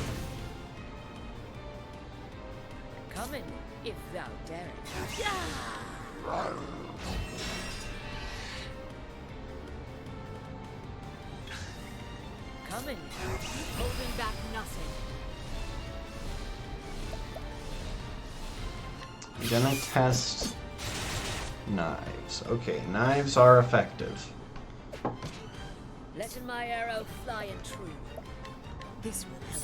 Coming, if thou darest. Coming, holding back nothing. I'm gonna test knives. Okay, knives are effective. Letting my arrow fly and true. This will help.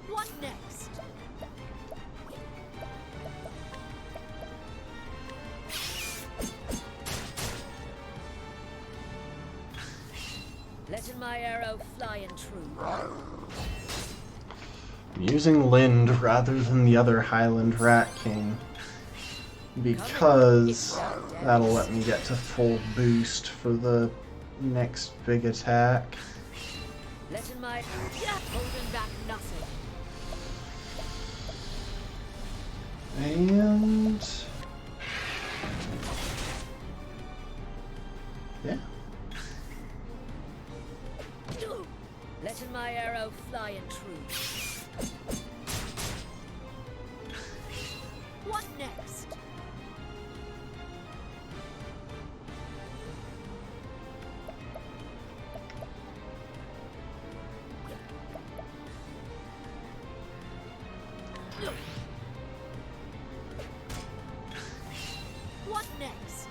What next? Letting my arrow fly and true. I'm using Lind rather than the other Highland Rat King because that'll let me get to full boost for the next big attack. Letting my holding back nothing. And yeah. Letting my arrow fly and true. What next? What next?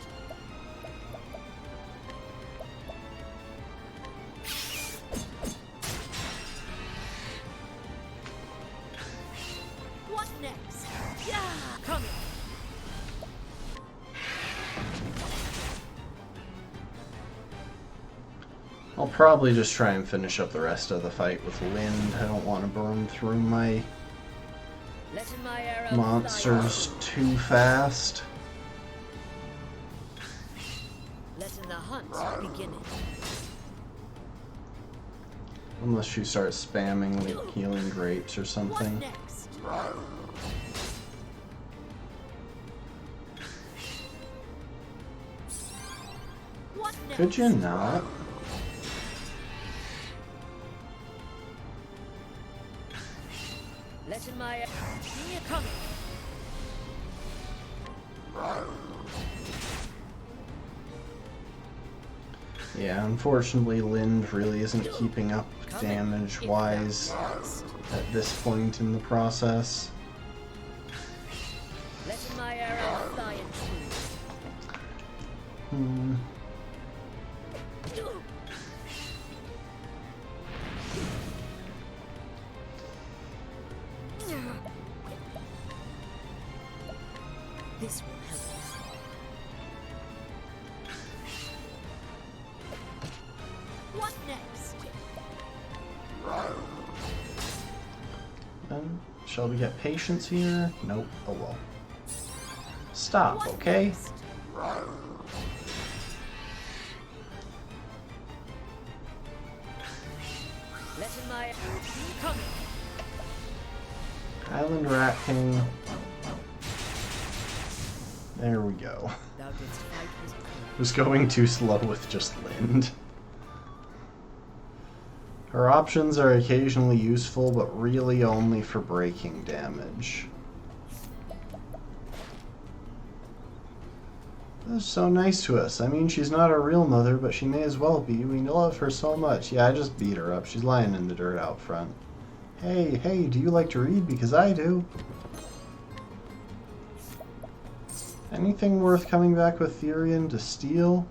What next? Yeah, coming. I'll probably just try and finish up the rest of the fight with Lind. I don't want to burn through my Letting my arrow monsters too fast. Letting the hunt begin. Unless you start spamming like healing grapes or What something. next? What next? Could you not? Letting my here coming. Yeah, unfortunately Lind really isn't keeping up damage-wise at this point in the process. Letting my arrow fly and Hmm. true. This will help. What next? Shall we get patience here? Nope. Oh well. Stop, What okay? next? Letting my coming. Highland Rat King. There we go. Thou didst fight his Was going too slow with just Lind. Her options are occasionally useful, but really only for breaking damage. That's so nice to us. I mean, she's not our real mother, but she may as well be. We love her so much. Yeah, I just beat her up. She's lying in the dirt out front. Hey, hey, do you like to read? Because I do. Anything worth coming back with Therion to steal?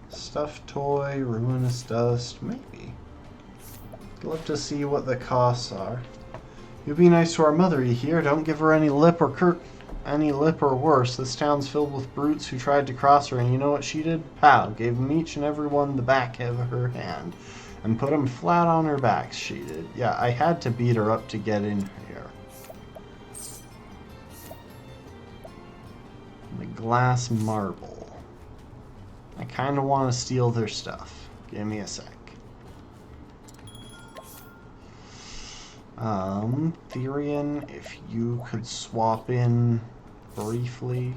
Stuffed toy, ruinous dust, maybe. I'd love to see what the costs are. You be nice to our mother, you hear? Don't give her any lip or worse. This town's filled with brutes who tried to cross her, and you know what she did? Pow! Gave them each and every one the back of her hand. And put them flat on her backs, she did. Yeah, I had to beat her up to get in here. The glass marble. I kind of want to steal their stuff. Give me a sec. Therion, if you could swap in briefly.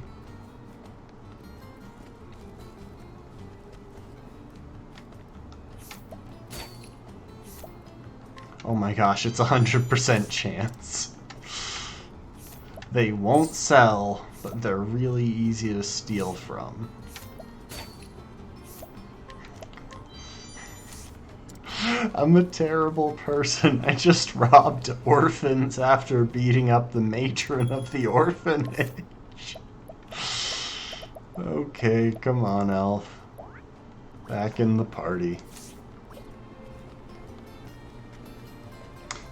Oh my gosh, it's 100% chance. They won't sell, but they're really easy to steal from. I'm a terrible person. I just robbed orphans after beating up the matron of the orphanage. Okay, come on, Elf. Back in the party.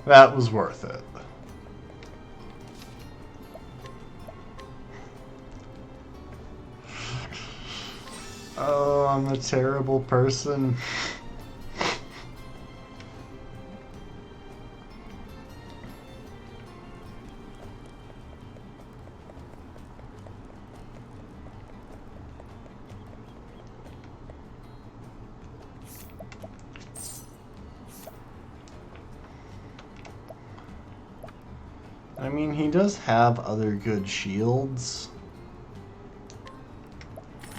That was worth it. Oh, I'm a terrible person. mean, he does have other good shields.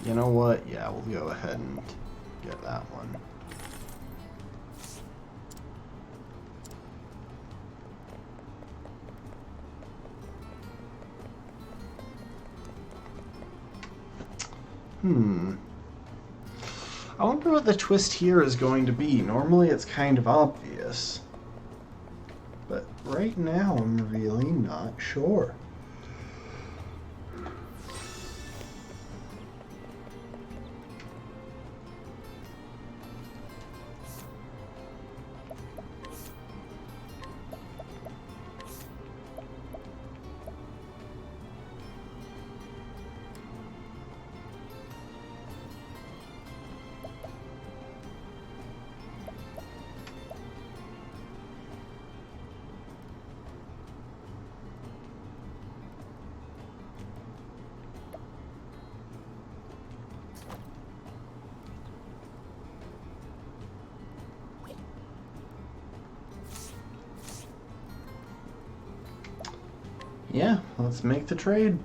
You know what? Yeah, we'll go ahead and get that one. I wonder what the twist here is going to be. Normally it's kind of obvious. But right now I'm really not sure. Yeah, let's make the trade.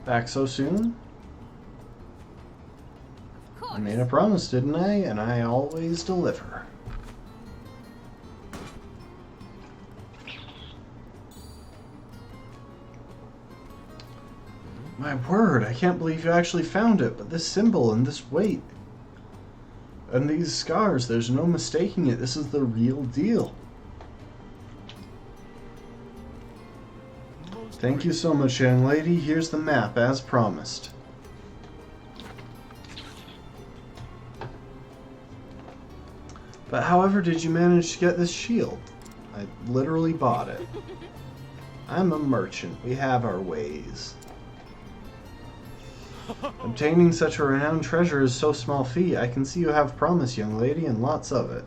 Back so soon? I made a promise, didn't I? And I always deliver. My word, I can't believe you actually found it, but this symbol and this weight and these scars, there's no mistaking it. This is the real deal. Thank you so much, young lady. Here's the map, as promised. But however did you manage to get this shield? I literally bought it. I'm a merchant. We have our ways. Obtaining such a renowned treasure is so small feat. I can see you have promise, young lady, and lots of it.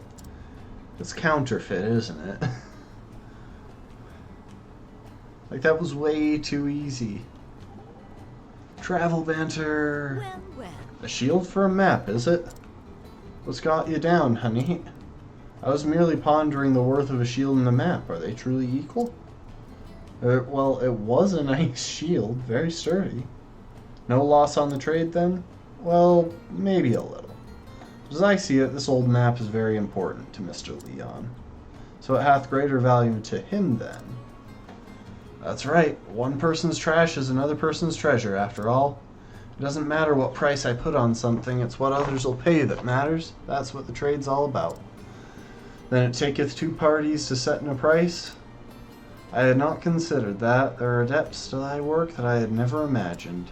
It's counterfeit, isn't it? Like, that was way too easy. Travel banter. Well, well. A shield for a map, is it? What's got you down, honey? I was merely pondering the worth of a shield and a map. Are they truly equal? Well, it was a nice shield. Very sturdy. No loss on the trade, then? Well, maybe a little. As I see it, this old map is very important to Mr. Leon. So it hath greater value to him, then. That's right. One person's trash is another person's treasure, after all. It doesn't matter what price I put on something, it's what others will pay that matters. That's what the trade's all about. Then it taketh two parties to set in a price? I had not considered that. There are depths to thy work that I had never imagined.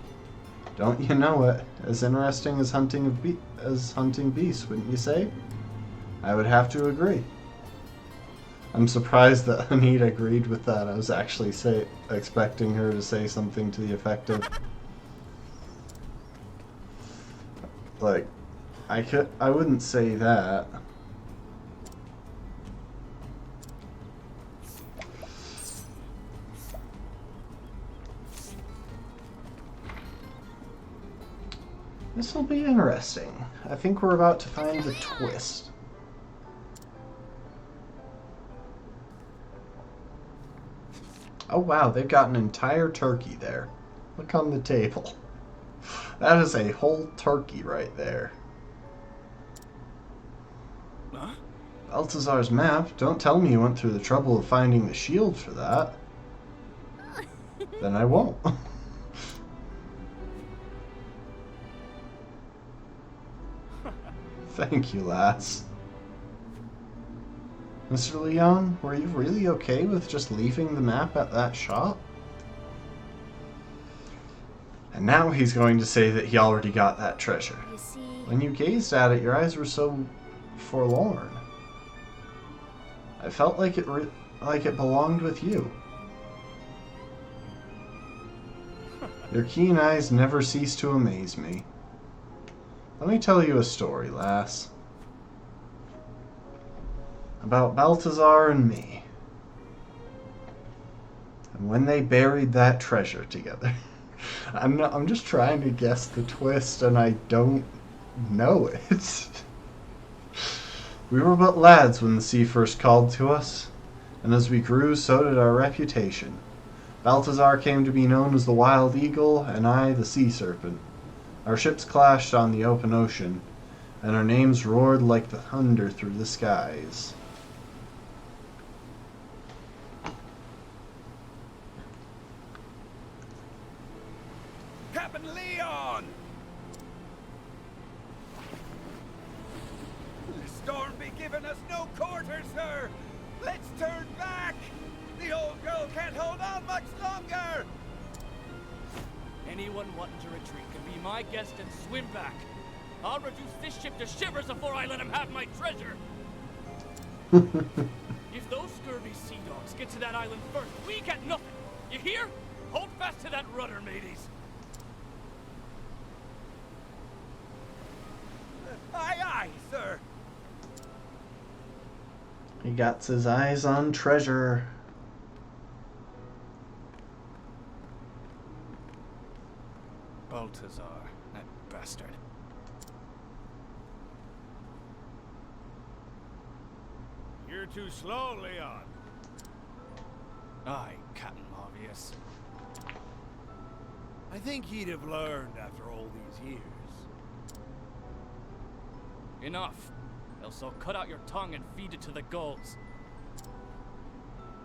Don't you know it? As interesting as hunting beasts, wouldn't you say? I would have to agree. I'm surprised that Anita agreed with that. I was actually expecting her to say something to the effect of, like, I wouldn't say that. This will be interesting. I think we're about to find the twist. Oh wow, they've got an entire turkey there. Look on the table. That is a whole turkey right there. Huh? Balthazar's map? Don't tell me you went through the trouble of finding the shield for that. Then I won't. Thank you, lass. Mr. Leon, were you really okay with just leaving the map at that shop? And now he's going to say that he already got that treasure. You see, When you gazed at it, your eyes were so forlorn. I felt like it belonged with you. Your keen eyes never cease to amaze me. Let me tell you a story, lass. About Balthazar and me. And when they buried that treasure together. I'm just trying to guess the twist and I don't know it. We were but lads when the sea first called to us, and as we grew, so did our reputation. Balthazar came to be known as the Wild Eagle, and I the Sea Serpent. Our ships clashed on the open ocean, and our names roared like the thunder through the skies. Captain Leon! The storm be giving us no quarter, sir! Let's turn back! The old girl can't hold on much longer! Anyone wanting to retreat can be my guest and swim back. I'll reduce this ship to shivers before I let him have my treasure. If those scurvy sea dogs get to that island first, we get nothing. You hear? Hold fast to that rudder, mateys. Aye, aye, sir! He got his eyes on treasure. Balthazar, that bastard. You're too slow, Leon. Aye, Captain Obvious. I think he'd have learned after all these years. Enough. Else I'll cut out your tongue and feed it to the gulls.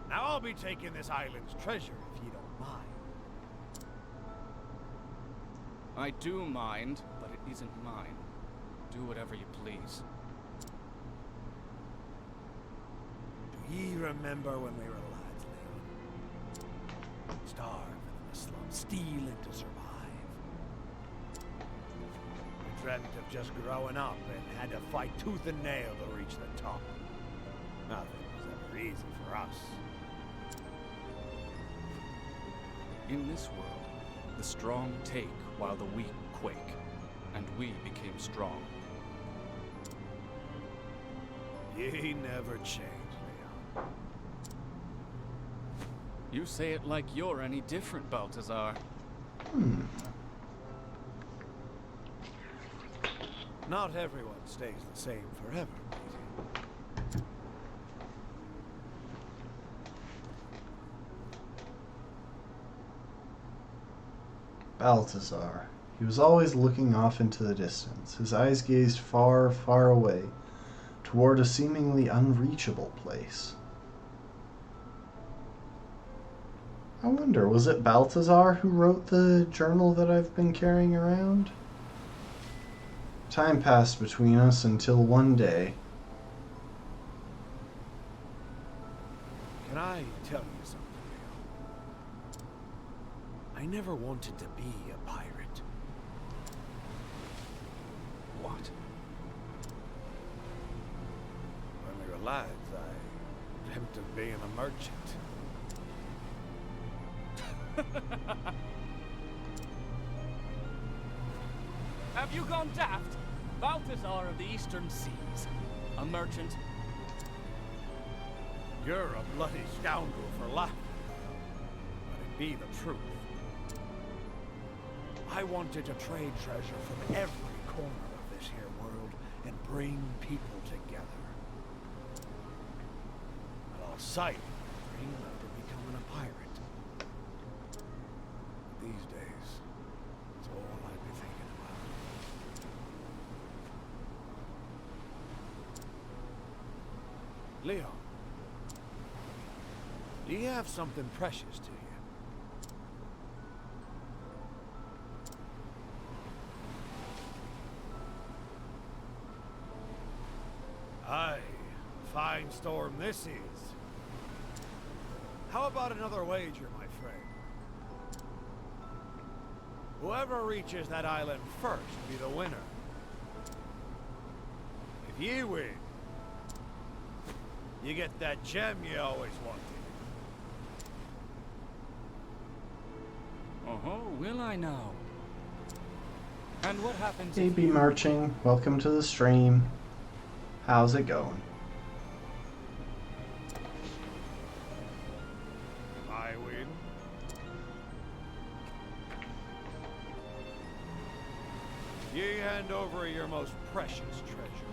Now I'll be taking this island's treasure, if you don't mind. I do mind, but it isn't mine. Do whatever you please. Do ye remember when we were lads, Leon? Starving in the slums, stealing to survive. We dreamt of just growing up and had to fight tooth and nail to reach the top. Nothing was ever easy for us. In this world, the strong take while the weak quake, and we became strong. Ye never changed, Leon. You say it like you're any different, Balthazar. Not everyone stays the same forever, matey. Balthazar. He was always looking off into the distance. His eyes gazed far, far away, toward a seemingly unreachable place. I wonder, was it Balthazar who wrote the journal that I've been carrying around? Time passed between us until one day. Can I tell you something, Leon? I never wanted to be a pirate. What? When we were lads, I dreamt of being a merchant. Have you gone daft? Balthazar of the Eastern Seas. A merchant. You're a bloody scoundrel for laughing. But it be the truth. I wanted to trade treasure from every corner of this here world and bring people together. I lost sight of my dream after becoming a pirate. These days, it's all I've been thinking about. Leon, do you have something precious to you? Aye, fine storm this is. How about another wager, my friend? Whoever reaches that island first be the winner. If you win, you get that gem you always wanted. Oh, will I now? And what happens Hey, if be you... marching. Welcome to the stream. How's it going? I win. Ye hand over your most precious treasure.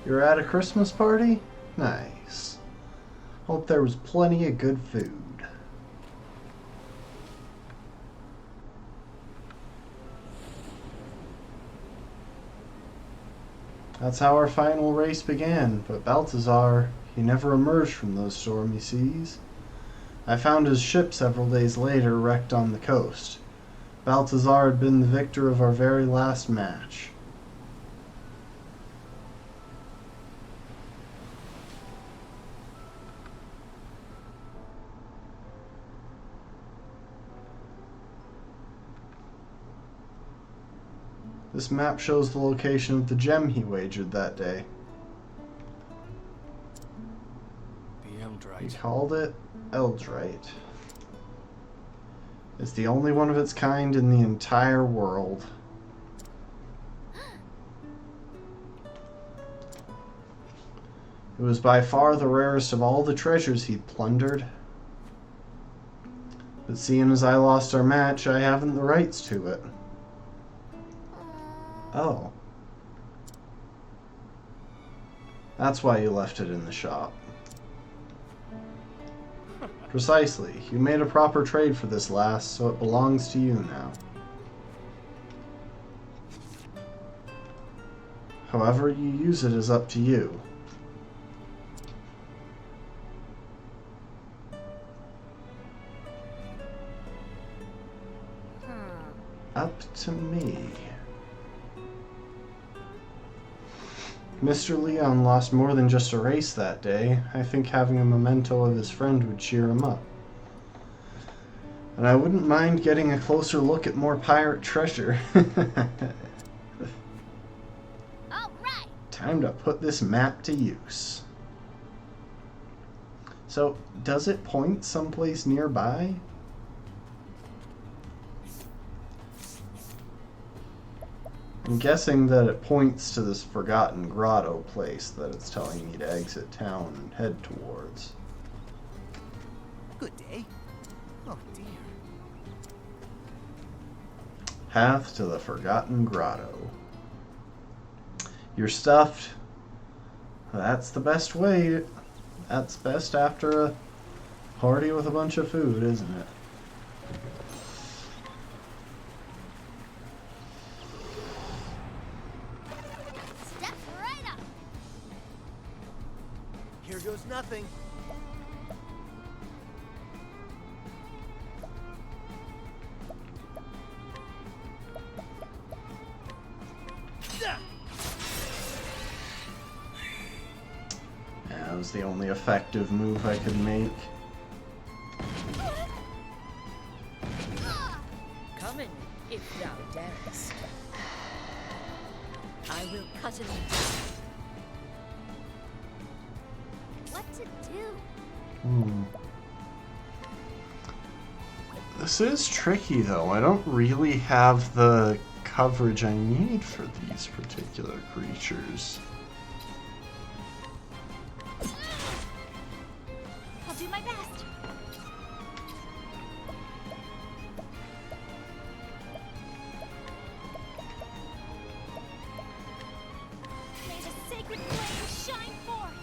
You're at a Christmas party? Nice. Hope there was plenty of good food. That's how our final race began, but Balthazar, he never emerged from those stormy seas. I found his ship several days later wrecked on the coast. Balthazar had been the victor of our very last match. This map shows the location of the gem he wagered that day. The He Eldrite. called it Eldrite. It's the only one of its kind in the entire world. It was by far the rarest of all the treasures he'd plundered. But seeing as I lost our match, I haven't the rights to it. Oh. That's why you left it in the shop. Precisely. You made a proper trade for this last, so it belongs to you now. However you use it is up to you. Up to me. Mr. Leon lost more than just a race that day. I think having a memento of his friend would cheer him up. And I wouldn't mind getting a closer look at more pirate treasure. All right. Time to put this map to use. So, does it point someplace nearby? I'm guessing that it points to this forgotten grotto place that it's telling me to exit town and head towards. Good day. Oh dear. Path to the forgotten grotto. You're stuffed. That's the best way. That's best after a party with a bunch of food, isn't it? Step right up. Here goes nothing. That was the only effective move I could make. Come in, if thou darest. I will cut it in two. What to do? This is tricky though. I don't really have the coverage I need for these particular creatures. I'll do my best. May the sacred flame shine forth.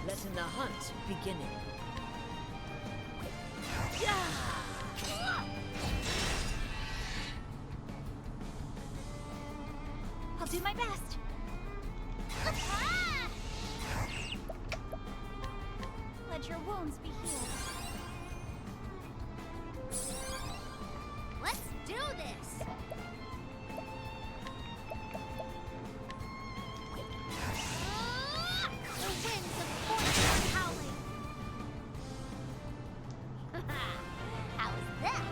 Letting the hunt beginning. I'll do my best. Let your wounds be healed. Let's do this. The winds of fortune are howling. How is that?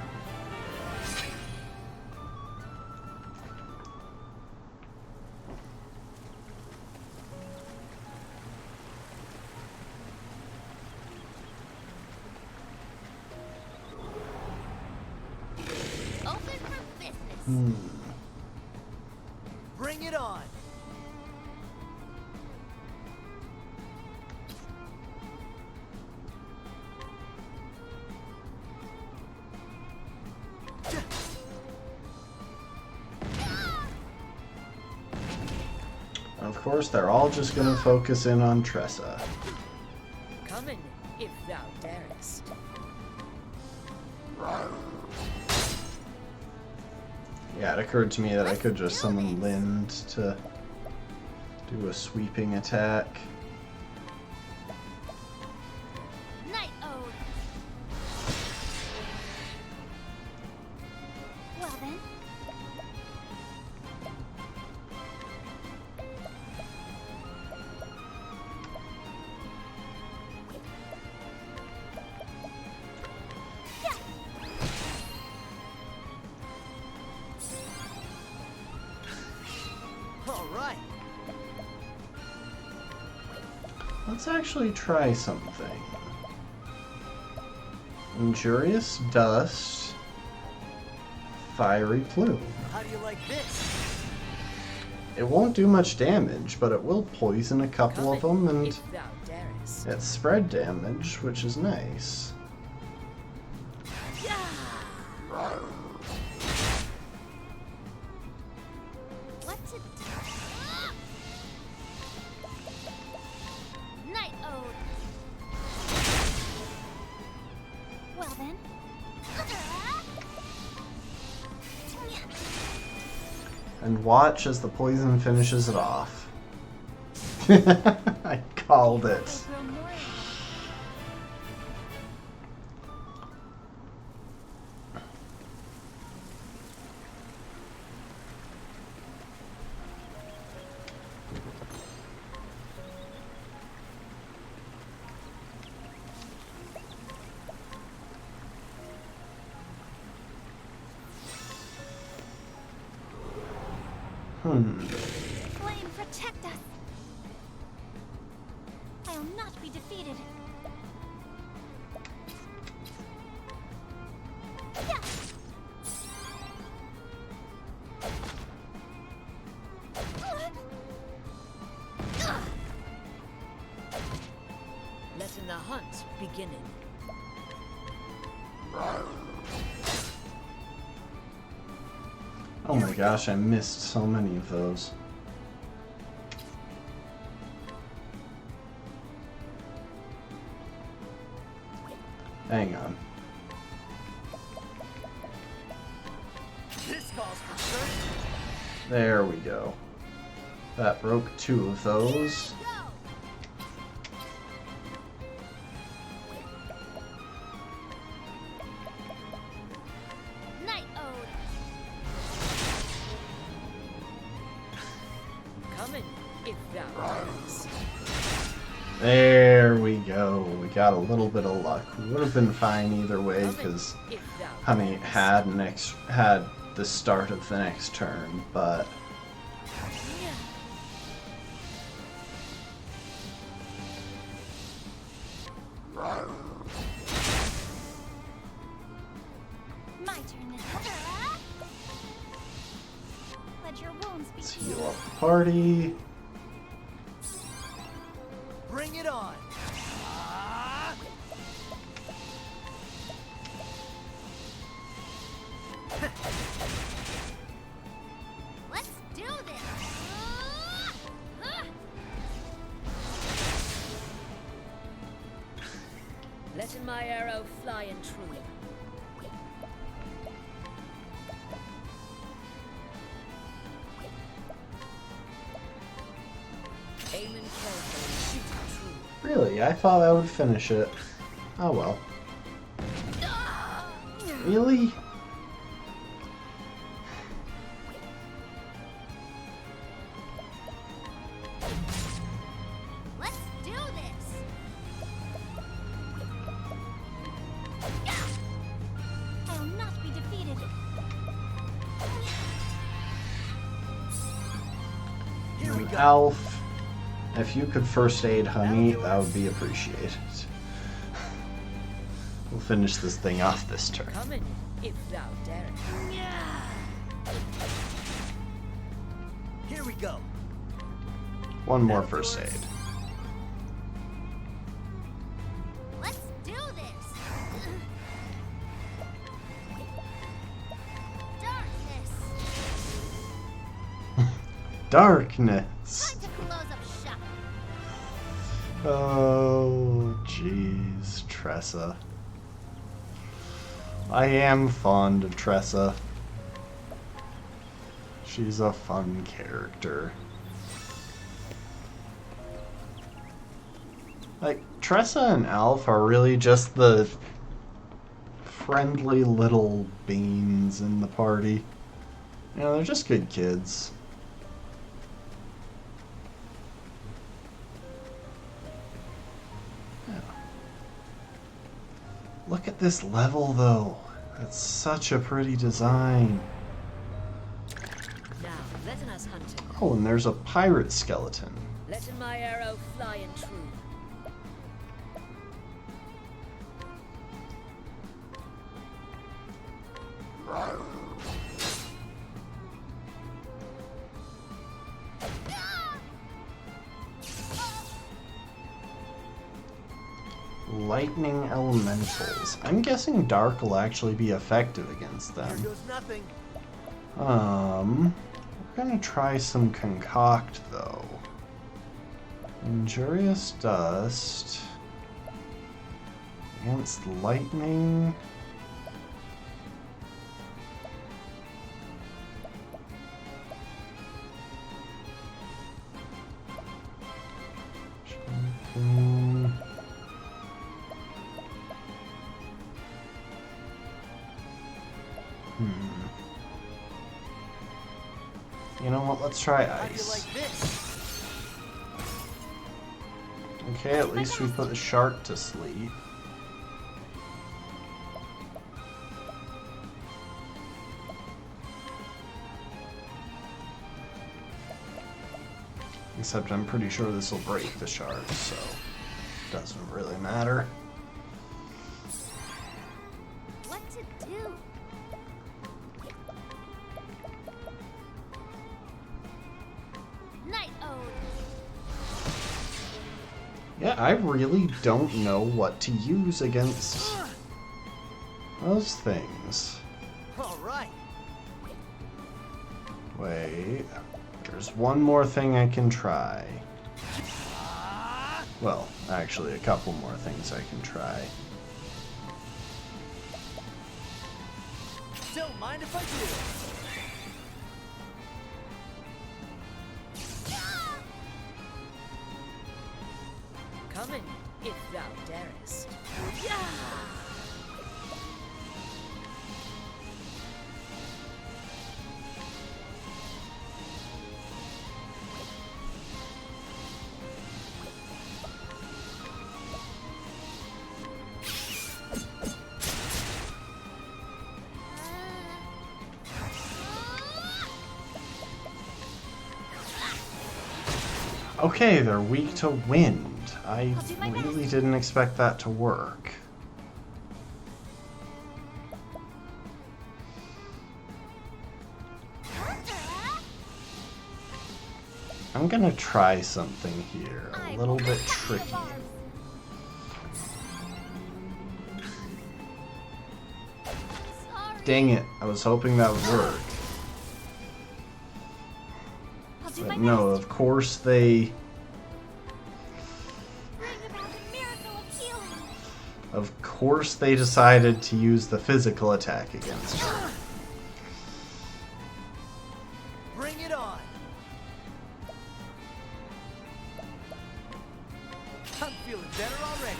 Open for business. Bring it on. course, they're all just gonna focus in on Tressa. Come in, if thou darest. Yeah, it occurred to me that I could just summon Lind to do a sweeping attack. Night Ode. Well then. All right. Let's actually try something. Injurious Dust, Fiery Plume. How do you like this? It won't do much damage, but it will poison a couple of them, and If thou darest. it's spread damage, which is nice. What's it do? Night Ode. Well then. And watch as the poison finishes it off. I called it. Grow more. Flame, protect us. I'll not be defeated. Yeah. Letting the hunt beginning. Oh my gosh, I missed so many of those. Hang on. This calls for certain. There we go. That broke 2 of those. Night Ode. Come in, if thou darest. There we go. We got a little bit of luck. We would have been fine either way Come in, because if thou Honey darest. had the start of the next turn, but My turn now. Let your wounds be let's healed. heal up the party. Bring it on. Ah! Let's do this. Letting my arrow fly and true. Aiming carefully, shooting true. Really? I thought I would finish it. Oh well. Really? Let's do this. I'll not be defeated. Here we go. Alf, if you could first aid Honey, that would be appreciated. We'll finish this thing off this turn. Come in, if thou darest. Here we go. One more first aid. Let's do this. Darkness. Darkness. Time to close. Oh, jeez, Tressa. I am fond of Tressa. She's a fun character. Like, Tressa and Alf are really just the friendly little beans in the party. You know, they're just good kids. Yeah. Look at this level, though. That's such a pretty design. Now, letting us hunting. Oh, and there's a pirate skeleton. Letting my arrow fly and true. Lightning elementals. I'm guessing dark will actually be effective against Here them. goes nothing. We're gonna try some concoct though. Injurious dust against lightning. You know what? Let's try How do you ice. like this? Okay, at least we put the shark to sleep. Except I'm pretty sure this will break the shark, so it doesn't really matter. What to do? Night Ode. Yeah, I really don't know what to use against those things. All right. Wait, there's one more thing I can try. Well, actually, a couple more things I can try. Don't mind if I do. Coming, if thou darest. Okay, they're weak to wind. I really didn't expect that to work. I'm gonna try something here, a little bit tricky. Dang it, I was hoping that would work. I'll do my But no, best. of course they... Bring about a miracle of healing. Of course they decided to use the physical attack against her. Bring it on. I'm feeling better already.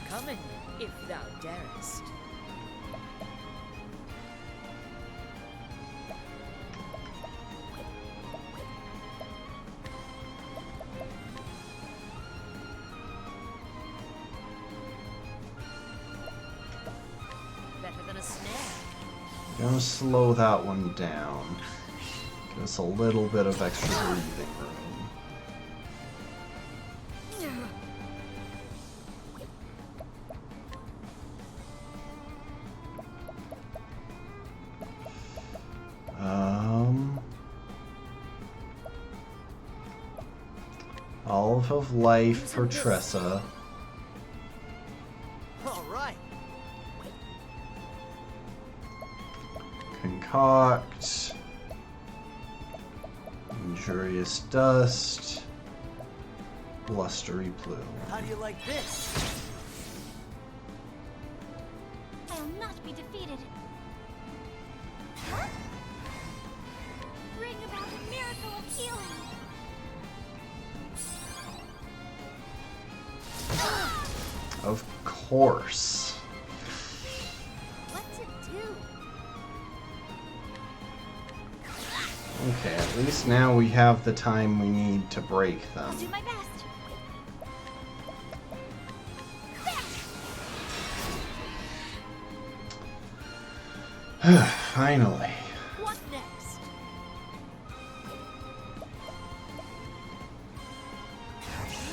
Coming, if thou darest. Better than a snare. Gonna slow that one down. Give us a little bit of extra breathing room. Olive of Life for Tressa. All right. Concoct. Luxurious dust. Blustery plume. How do you like this? I will not be defeated. Huh? Bring about a miracle of healing. Of course. What to do? Okay, at least now we have the time we need to break I'll them. do my best. Finally. What next?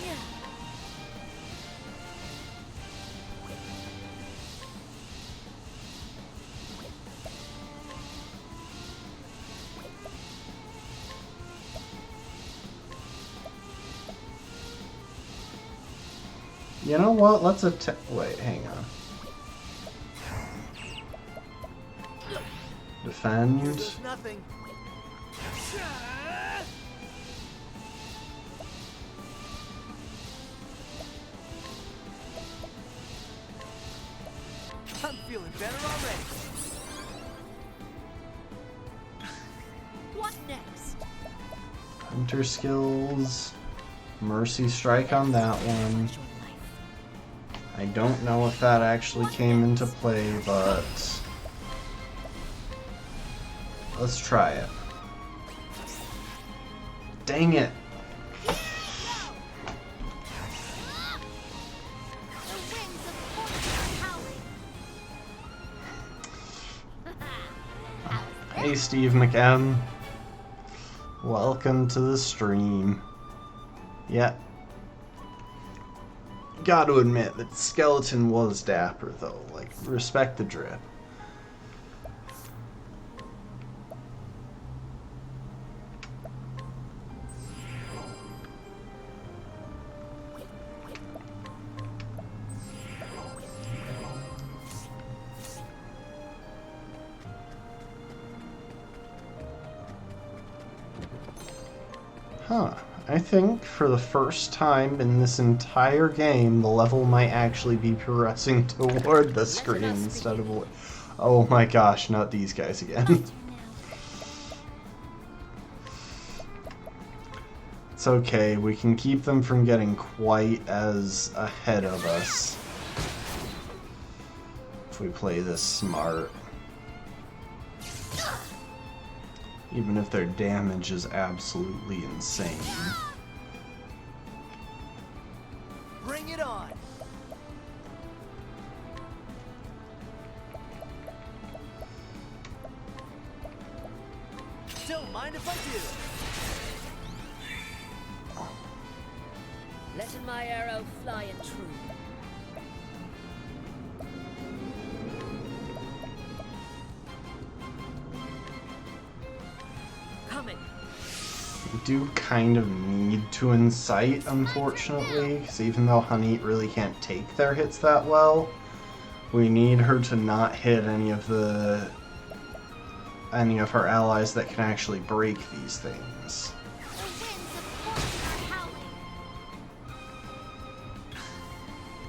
Yeah. You know what? Let's wait, hang on. Defend. There's nothing. I'm feeling better already. What next? Hunter skills. Mercy strike on that one. Short life. I don't know if that actually came into play, but let's try it. Dang it. The winds of fortune are howling. Hey, Steve McM. Welcome to the stream. Yeah. Gotta admit that Skeleton was dapper, though. Like, respect the drip. Huh. I think for the first time in this entire game, the level might actually be progressing toward the screen instead of... Oh my gosh, not these guys again. It's okay, we can keep them from getting quite as ahead of us if we play this smart. Even if their damage is absolutely insane. Bring it on. Don't mind if I do. Letting my arrow fly and true. Coming. We do kind of need to incite, unfortunately, because even though Honey really can't take their hits that well, we need her to not hit any of her allies that can actually break these things. The winds of fortune are howling.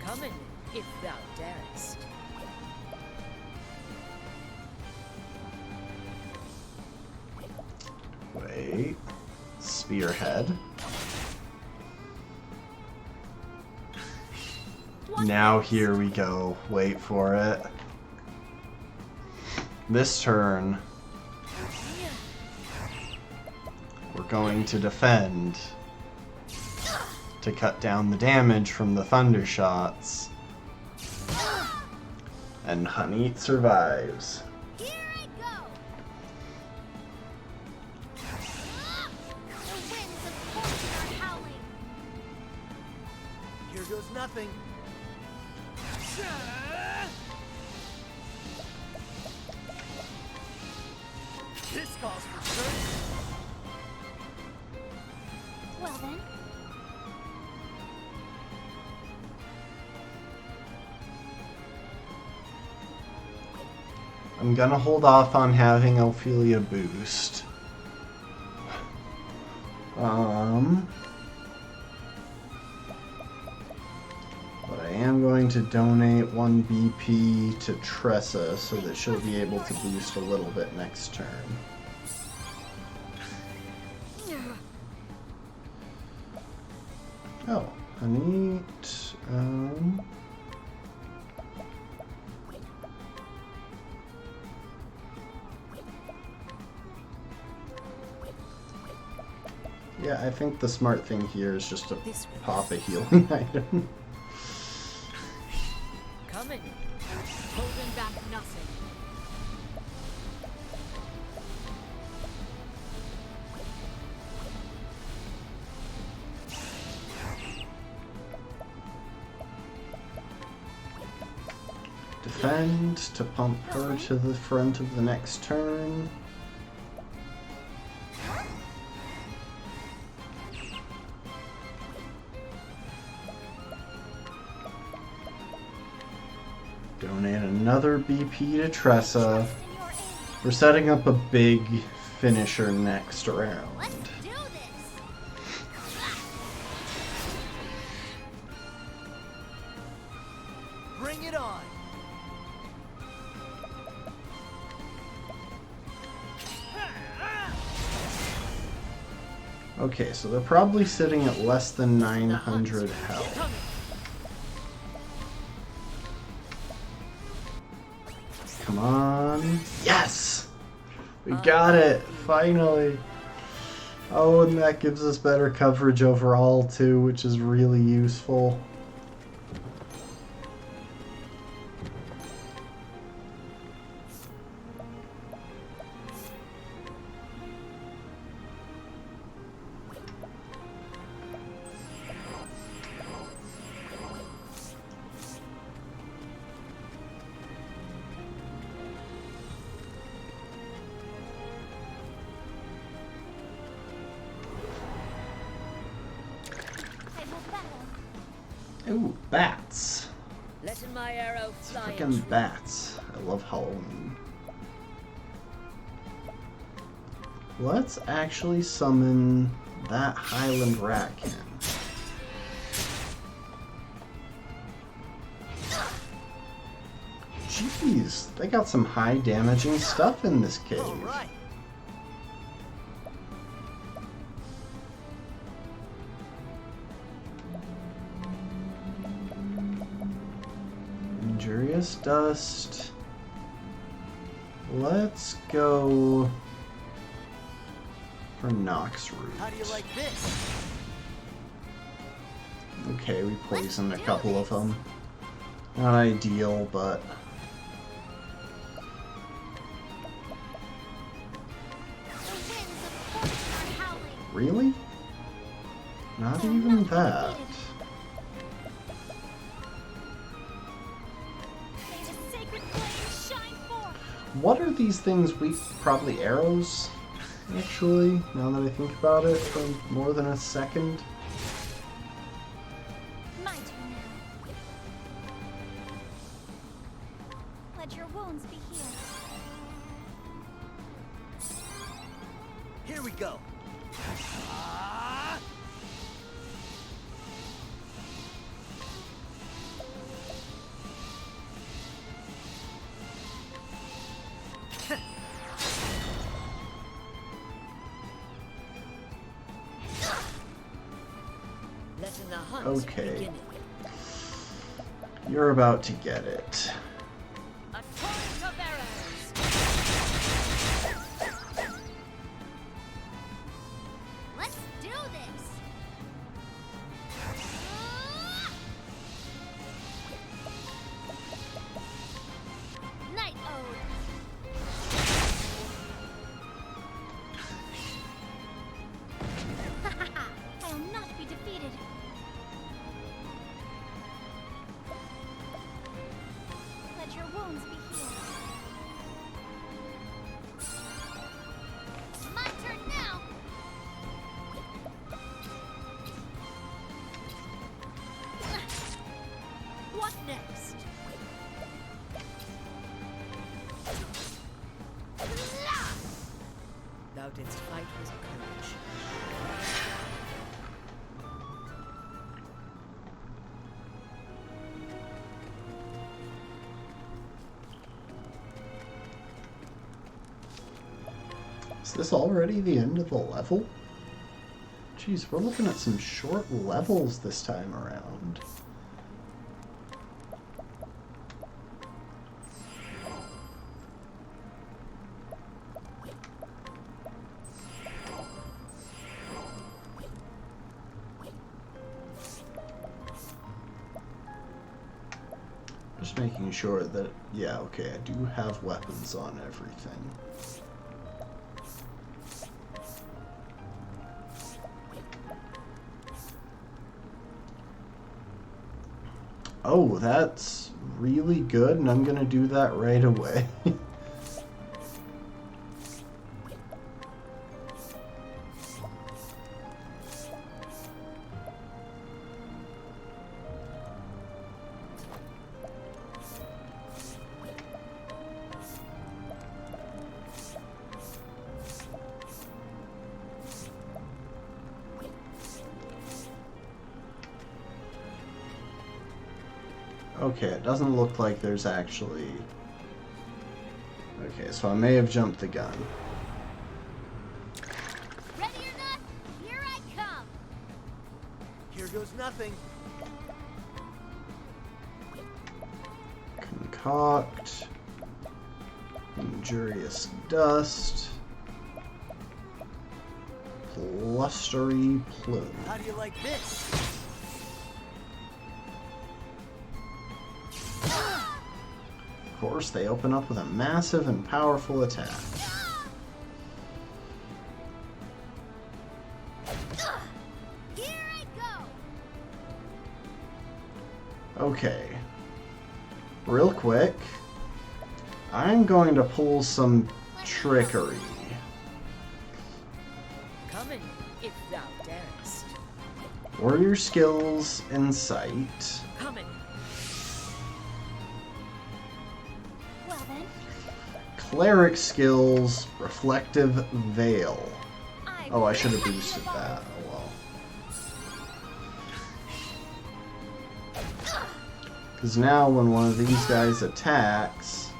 Coming, if thou darest. Wait. Spearhead. Now here we go. Wait for it. This turn, we're going to defend to cut down the damage from the thunder shots. And Honey survives. Here I go. The winds of fortune are howling. Here goes nothing. This calls for search. Well then. I'm gonna hold off on having Ophelia boost. But I am going to donate 1 BP to Tressa so that she'll be able to boost a little bit next turn. Oh, I need, yeah, I think the smart thing here is just to pop a healing item. Coming. Holding back nothing. Defend to pump her to the front of the next turn. Donate another BP to Tressa. We're setting up a big finisher next round. Let's do this. Bring it on. Okay, so they're probably sitting at less than 900 health. Come on. Yes! We got it! Finally! Oh, and that gives us better coverage overall, too, which is really useful. I will battle. Ooh, bats. Letting my arrow fly. Freaking bats. I love Halloween. Let's actually summon that Highland Ratkin. Jeez, they got some high damaging stuff in this cave. All right. Injurious Dust. Let's go for Nox Root. How do you like this? Okay, we poisoned a couple of them. Not ideal, but... The winds of fortune are howling. Really? Not even that. May the sacred flame shine forth. What are these things weak? Probably arrows, actually, now that I think about it for more than a second. My turn now. Let your wounds be healed. Here we go. Letting the hunt Okay. begin. You're about to get it. A torrent of arrows. Let's do this. Night Ode. I will not be defeated. Let your wounds be healed. My turn now. What next? Thou didst fight with courage. Is this already the end of the level? Jeez, we're looking at some short levels this time around. Just making sure that, yeah, okay, I do have weapons on everything. Oh, that's really good, and I'm gonna do that right away. Okay, it doesn't look like there's actually... Okay, so I may have jumped the gun. Ready or not, here I come. Here goes nothing. Concoct. Injurious dust. Blustery plume. How do you like this? Of course, they open up with a massive and powerful attack. Here I go. Okay. Real quick, I'm going to pull some trickery. Coming, if thou darest. Warrior skills, insight. Coming. Well then, Cleric skills, reflective veil. Oh, I should have will boosted that. Oh well. Because now when one of these guys attacks...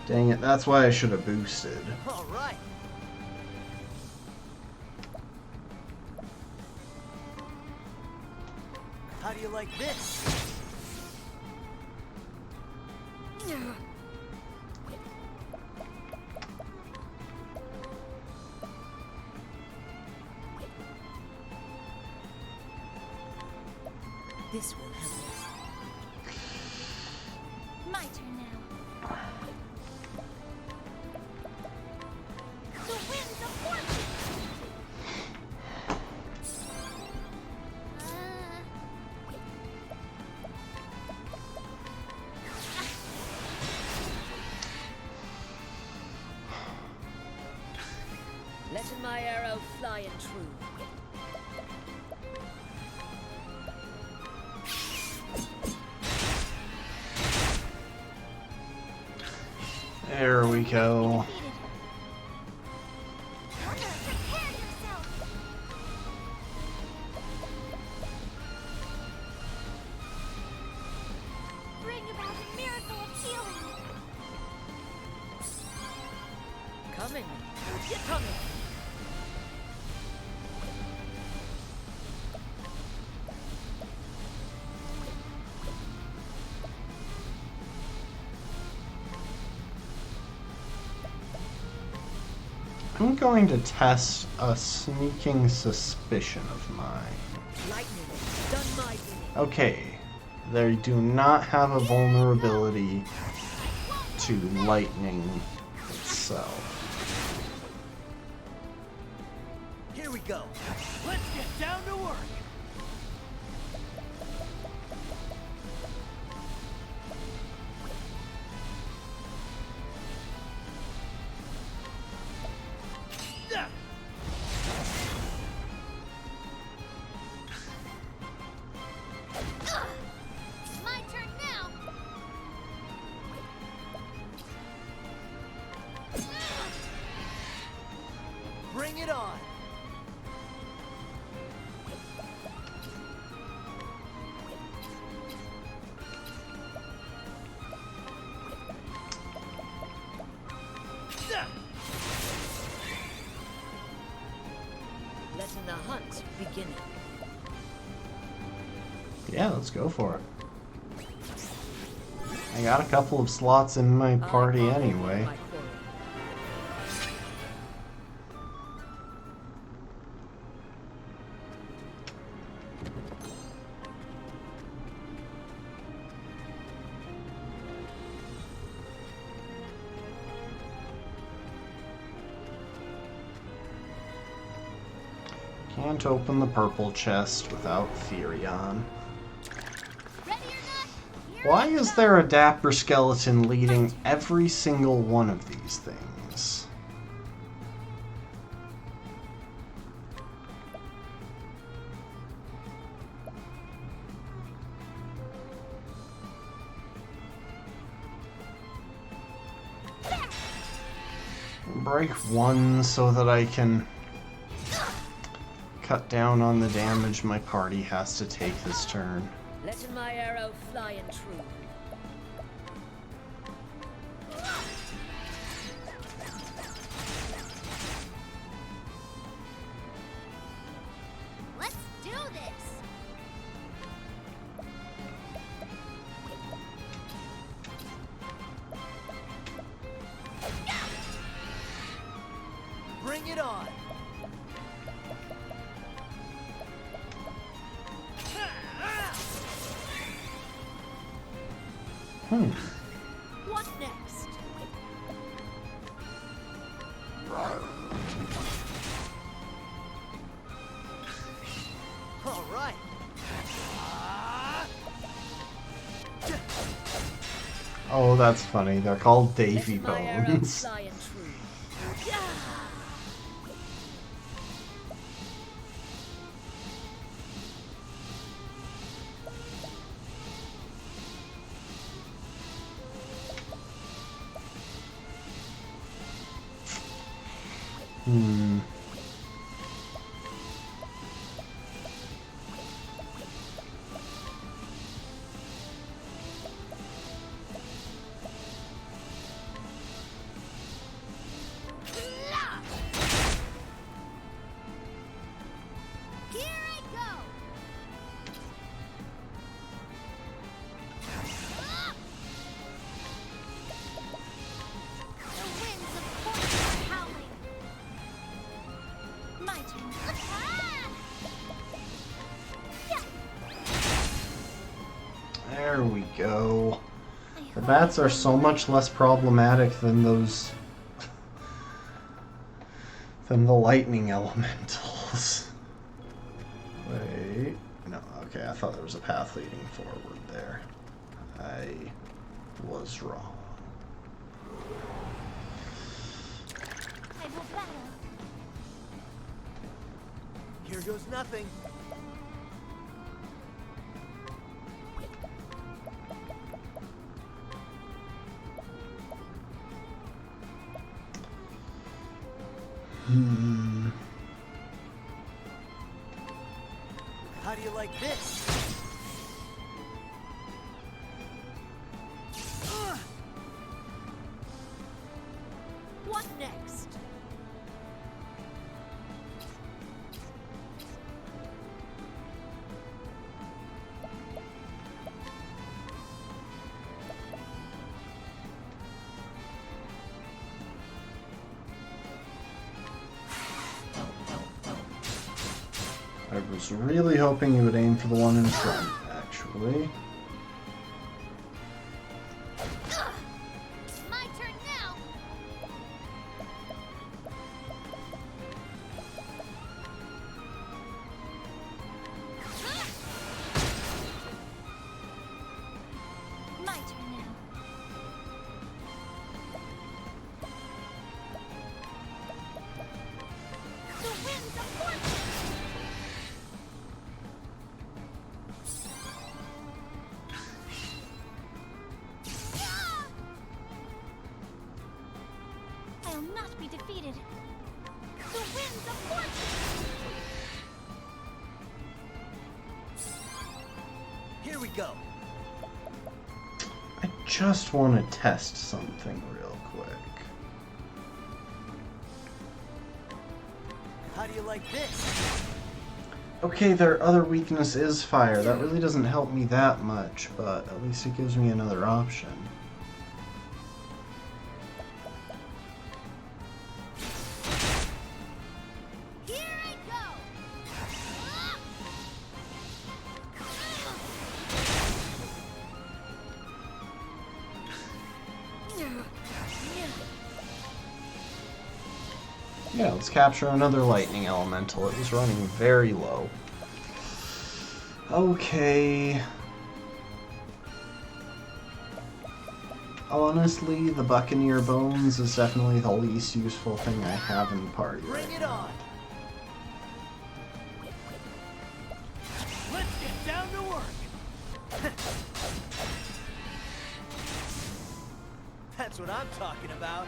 Dang it, that's why I should have boosted. All right. How do you like this? This will help. my turn now. The winds of fortune. Letting my arrow fly and true. There we go. Prepare yourself. Bring about a miracle of healing. Coming. Coming. I'm going to test a sneaking suspicion of mine. Lightning. Done my bidding. Okay, they do not have a vulnerability to lightning itself. Here we go. Let's get down to work. My turn now. Bring it on. Yeah, let's go for it. I got a couple of slots in my party anyway. My quarry. Can't open the purple chest without Furion. Ready or not, here Why I is go. there a Dapper skeleton leading every single one of these things? Break one so that I can cut down on the damage my party has to take this turn. Letting my arrow fly and true. Let's do this. Bring it on. What next? All right. Oh, that's funny. They're called Davy Letting my arrow Bones. fly and true. Hmm. Here I go. The winds of fortune are howling. My turn. There we go. The bats are so much less problematic than those... than the lightning elementals. Wait... No, okay, I thought there was a path leading forward there. I was wrong. I will battle. Here goes nothing. Hmm. How do you like this? What next? I was really hoping you would aim for the one in front, actually. My turn now. My turn now. The winds of fortune. I'll not be defeated. The winds of fortune. Here we go. I just want to test something real quick. How do you like this? Okay, their other weakness is fire. That really doesn't help me that much, but at least it gives me another option. Here I go! Yeah, let's capture another lightning elemental. It was running very low. Okay. Honestly, the Buccaneer Bones is definitely the least useful thing I have in the party right Bring it now. on. Let's get down to work. That's what I'm talking about.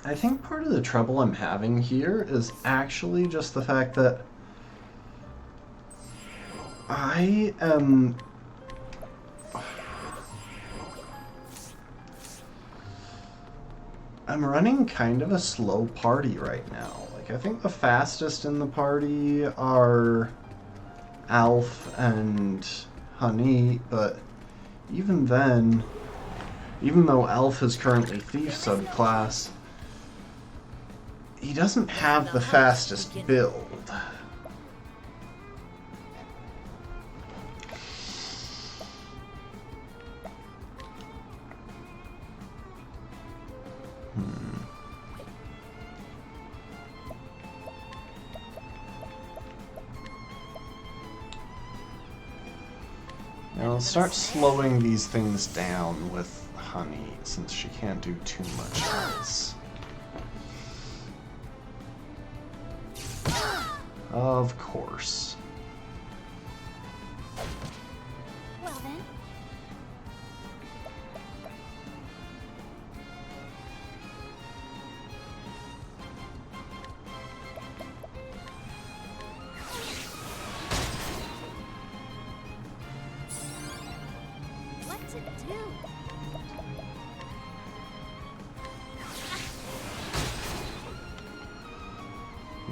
I think part of the trouble I'm having here is actually just the fact that I'm running kind of a slow party right now. Like, I think the fastest in the party are Alf and Honey, but even then, even though Alf is currently Thief subclass, he doesn't have the fastest build. Now let's start slowing these things down with Honey, since she can't do too much else. Of course. Well then. What to do?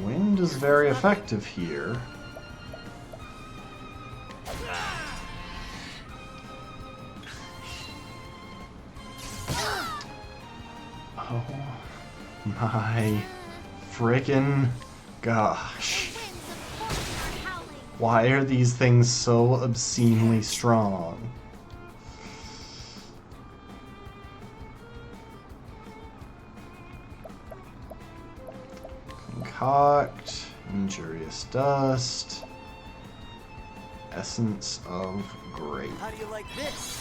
Wind is very effective here. Oh my frickin' gosh. The winds of fortune are howling. Why are these things so obscenely strong? Concoct, injurious dust, essence of grape. How do you like this?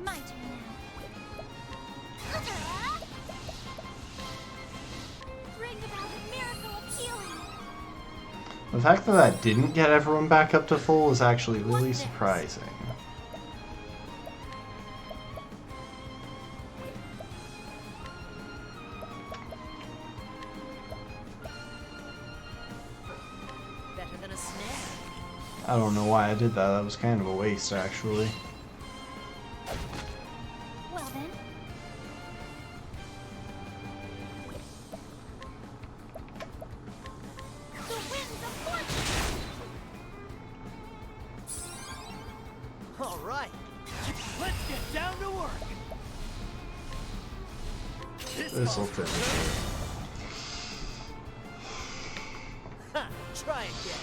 My turn now. Bring about a miracle of healing. The fact that that didn't get everyone back up to full is actually really surprising. Better than a snare. I don't know why I did that. That was kind of a waste, actually. Well then. The winds of fortune. All right. Let's get down to work. This will finish it. Ha, try again.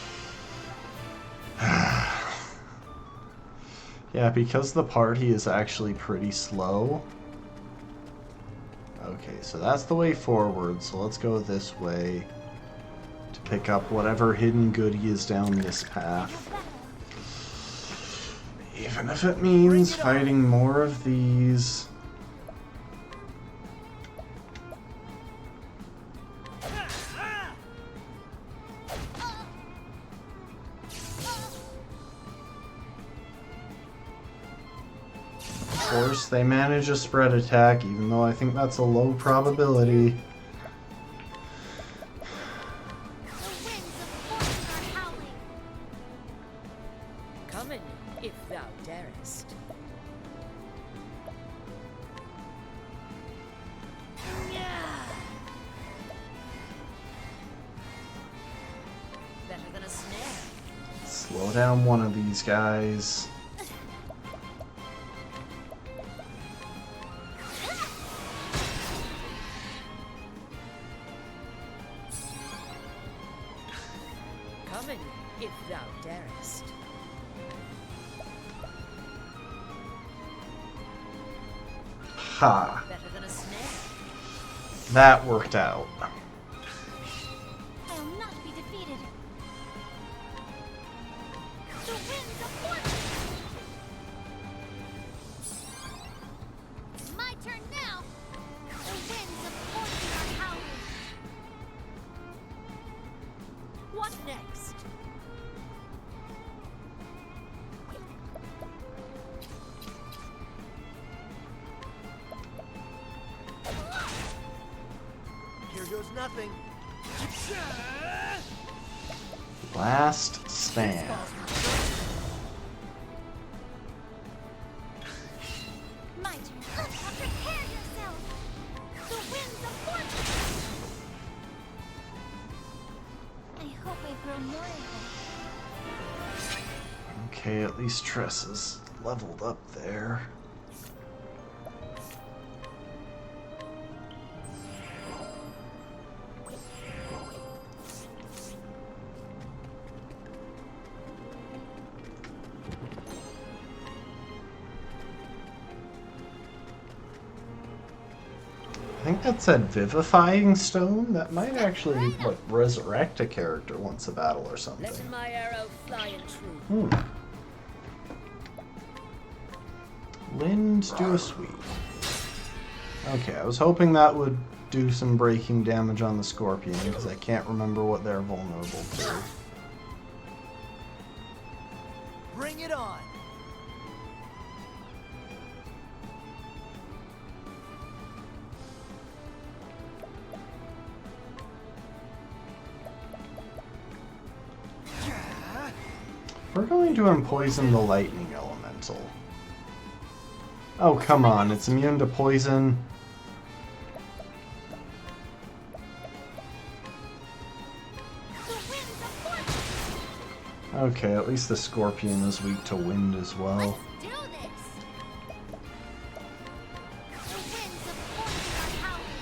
Yeah, because the party is actually pretty slow. Okay, so that's the way forward, so let's go this way to pick up whatever hidden goodie is down this path. Even if it means fighting more of these. course, they manage a spread attack, even though I think that's a low probability. The winds of fortune are howling. Come in, if thou darest. Better than a snare. Slow down one of these guys. Come in, if thou darest. Ha! Better than a snare. That worked out. I will not be defeated. The winds of fortune. My turn now. The winds of fortune are howling. What next? Here goes nothing. Last stand. My turn. Prepare yourself. The winds of fortune. I hope I've grown more able. Okay, at least Tress is leveled up there. I think that said Vivifying Stone. That might actually, like, resurrect a character once a battle or something. Let my arrow fly in true. Lind do a sweep. Okay, I was hoping that would do some breaking damage on the Scorpion, because I can't remember what they're vulnerable to. Bring it on. We're going to empoison the lightning elemental. Oh, come on, it's immune to poison. The winds of fortune. Okay, at least the Scorpion is weak to wind as well. Let's do this. The winds of fortune are howling.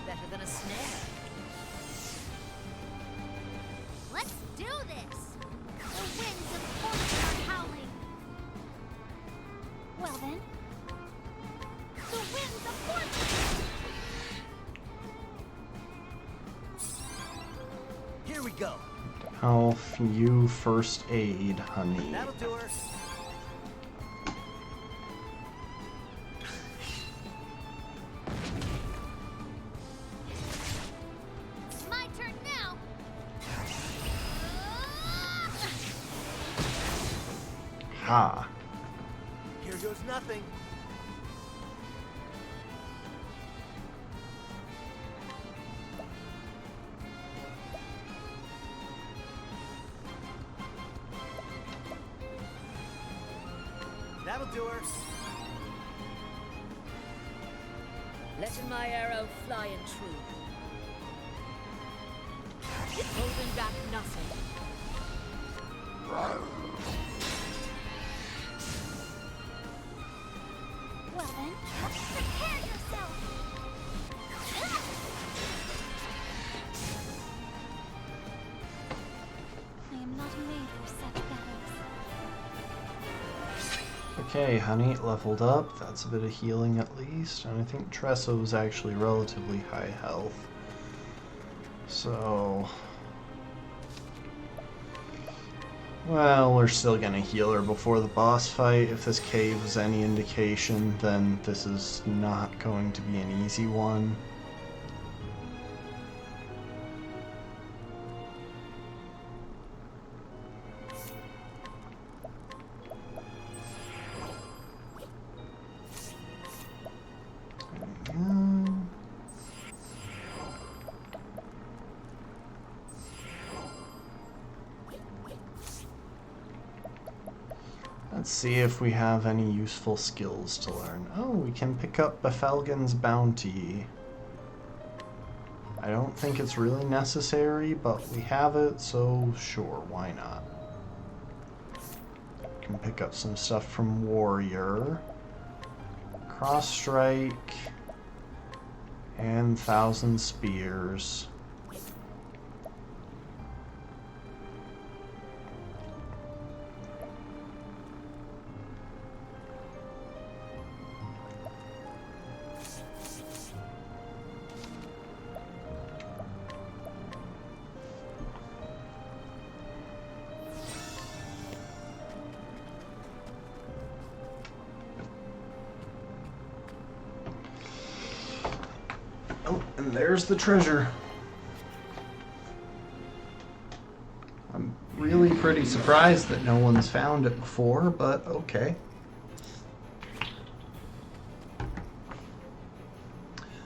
Better than a snare. Let's do this. The winds of fortune are howling. Well then, the winds of fortune. Here we go. Alf, you first aid, honey. That'll do her. My turn now. Ha! Here goes nothing. That'll do her. Letting my arrow fly in true. Holding back nothing. Well then, prepare yourself. I am not made for such battles. Okay, honey leveled up. That's a bit of healing at least. And I think Tresso's actually relatively high health. So... Well, we're still gonna heal her before the boss fight. If this cave is any indication, then this is not going to be an easy one. Let's see if we have any useful skills to learn. Oh, we can pick up Befelgen's Bounty. I don't think it's really necessary, but we have it, so sure, why not? Can pick up some stuff from Warrior. Cross Strike. And 1,000 Spears. Oh, and there's the treasure. I'm really pretty surprised that no one's found it before, but okay.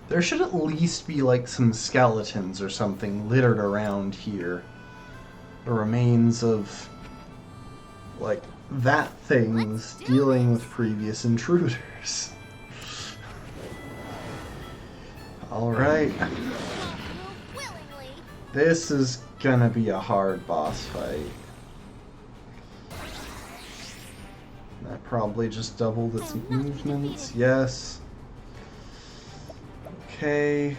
There should at least be like some skeletons or something littered around here. The remains of like that thing's dealing with previous intruders. Alright. This is gonna be a hard boss fight. That probably just doubled its movements. Yes. Okay.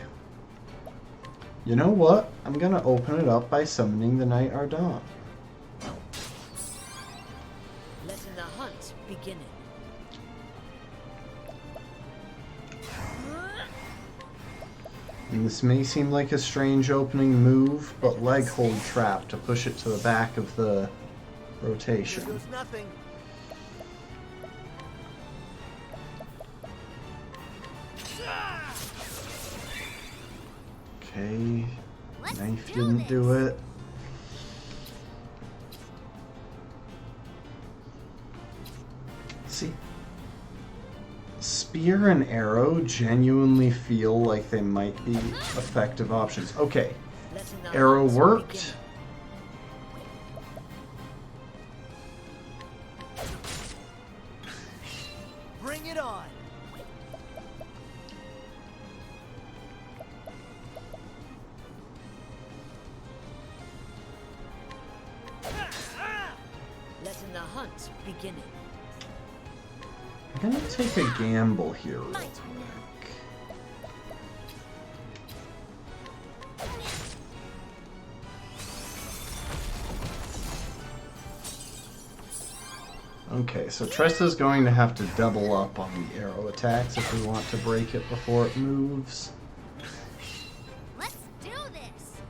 You know what? I'm gonna open it up by summoning the Knight Ardent. Letting the hunt begin. And this may seem like a strange opening move, but leg hold trap to push it to the back of the rotation. Here goes nothing. Okay, knife didn't do it. See, spear and arrow genuinely feel like they might be effective options. Okay, arrow worked. Bring it on. Letting the hunt begin. I'm gonna take a gamble here real quick. Okay, so Tressa's going to have to double up on the arrow attacks if we want to break it before it moves. Let's do this.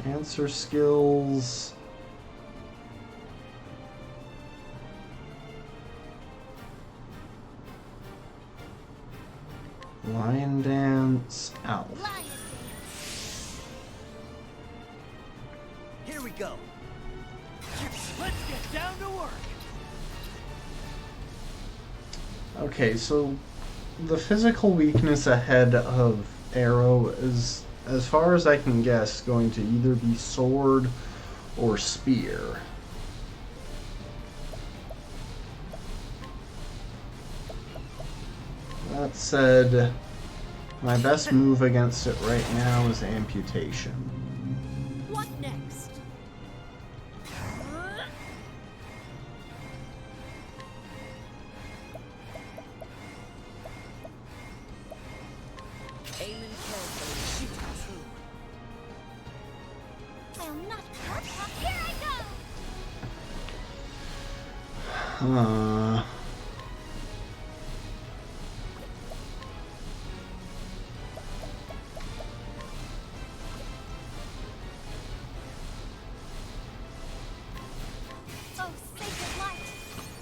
Dancer skills. Lion dance. Ow. Lion Here we go. Let's get down to work. Okay, so the physical weakness ahead of arrow is, as far as I can guess, going to either be sword or spear. That said, my best move against it right now is amputation. What next? Aiming carefully, shooting true. I am not perfect. Here I go.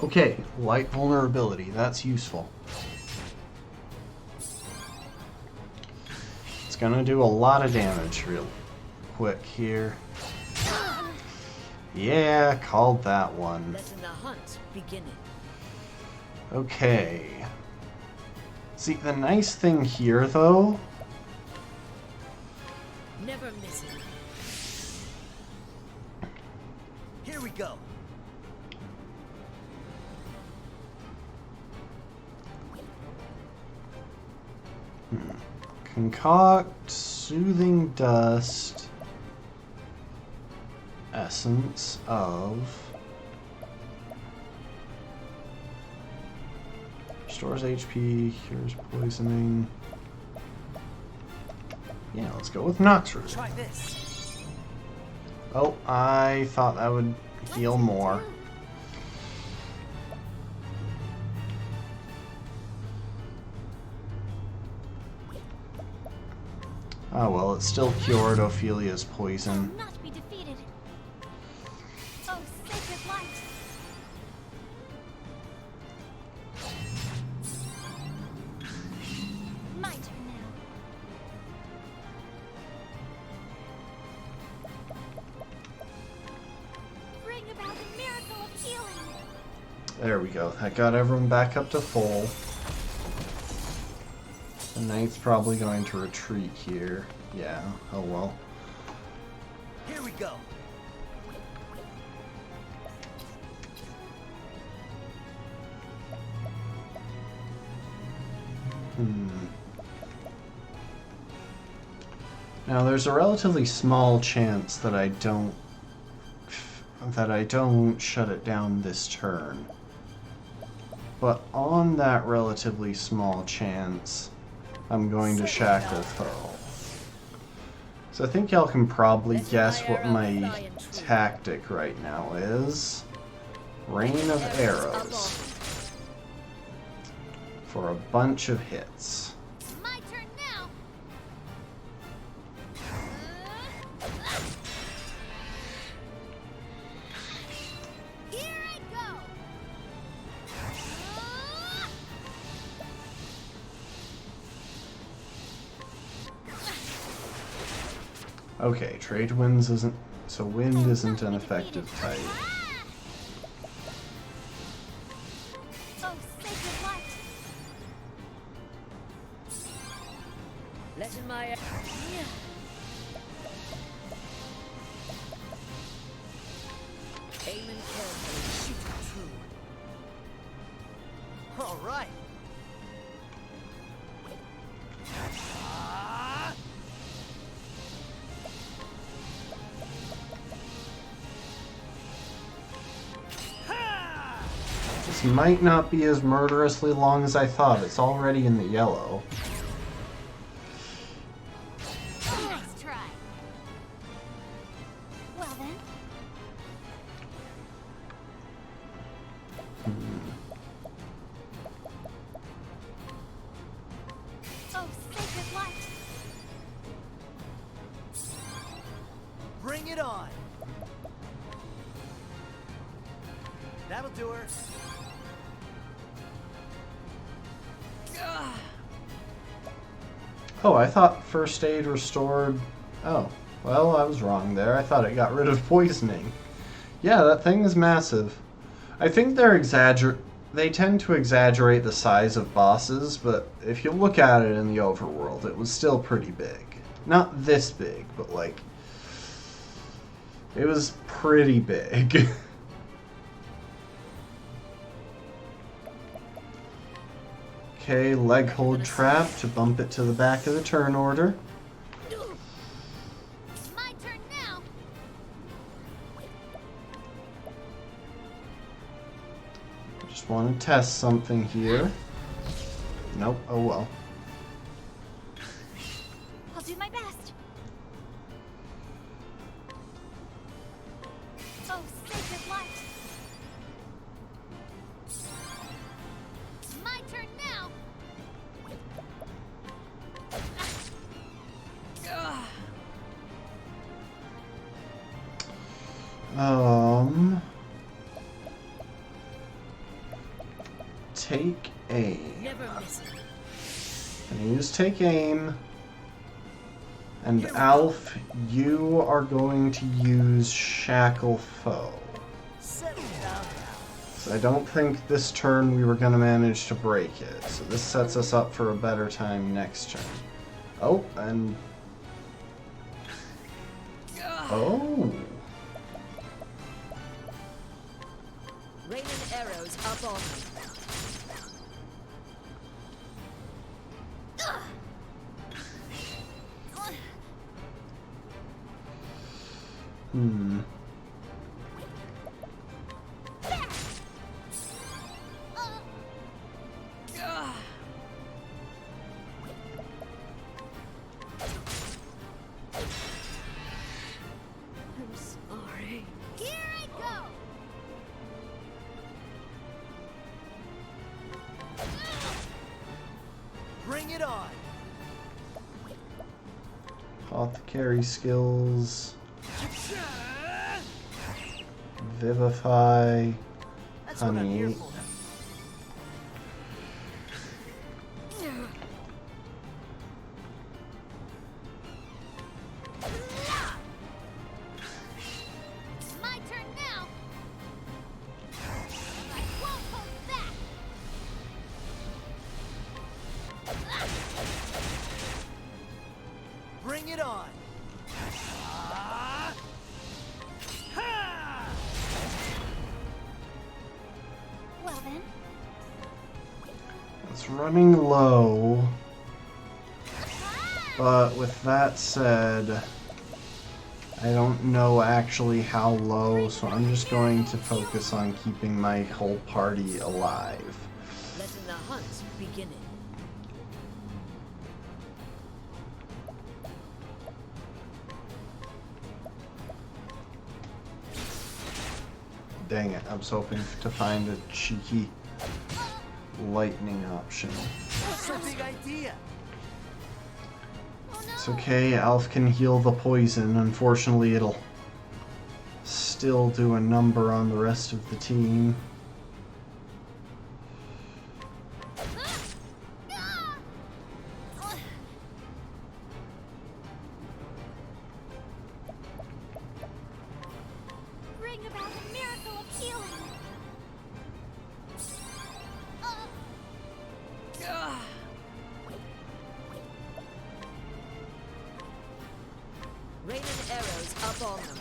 Okay, light vulnerability. That's useful. It's gonna do a lot of damage real quick here. Yeah, called that one. Letting the hunt begin. Okay. See, the nice thing here, though... Never missing. Here we go. Concoct soothing dust, essence of, restores HP, cures poisoning. Yeah, let's go with Nox Root. Try this. Oh, I thought that would heal more. Oh well, it still cured Ophelia's poison. I'll not be defeated. Oh, sacred light. My turn now. Bring about the miracle of healing. There we go. That got everyone back up to full. The knight's probably going to retreat here. Yeah, oh well. Here we go. Now there's a relatively small chance that I don't shut it down this turn. But on that relatively small chance, I'm going to shackle foe. So I think y'all can probably guess what my tactic right now is. Rain of arrows. For a bunch of hits. My turn now. Here I go. Okay, trade winds isn't... So wind isn't an effective type. Oh, sacred light. Letting my aiming carefully, shooting true. All right. This might not be as murderously long as I thought. It's already in the yellow. Nice try. Well then. Oh, sacred light. Bring it on. That'll do her. Oh, I thought first aid restored... Oh, well, I was wrong there. I thought it got rid of poisoning. Yeah, that thing is massive. I think they tend to exaggerate the size of bosses, but if you look at it in the overworld, it was still pretty big. Not this big, but like... It was pretty big. Okay, leg hold trap to bump it to the back of the turn order. My turn now. Just want to test something here. Nope, oh well. I'll do my best. Oh, sacred light. My turn now. take aim. Never missing. Gonna use take aim. And Alf, you are going to use Shackle Foe. Settle down now. So I don't think this turn we were gonna manage to break it. So this sets us up for a better time next turn. Oh, and... Oh! Rain and arrows up on me. Hmm. I'm sorry. Here I go! Bring it on. Apothecary skills. Vivify. That's what I'm here Honey. for. My turn now! I won't hold back! Bring it on. Well then, It's running low. But with that said, I don't know actually how low, so I'm just going to focus on keeping my whole party alive. Letting the hunt begin. Dang it, I was hoping to find a cheeky lightning option. What's the big idea? oh no! It's okay, Alf can heal the poison. Unfortunately, it'll still do a number on the rest of the team. Bring about a miracle of healing! Rain and arrows up on them.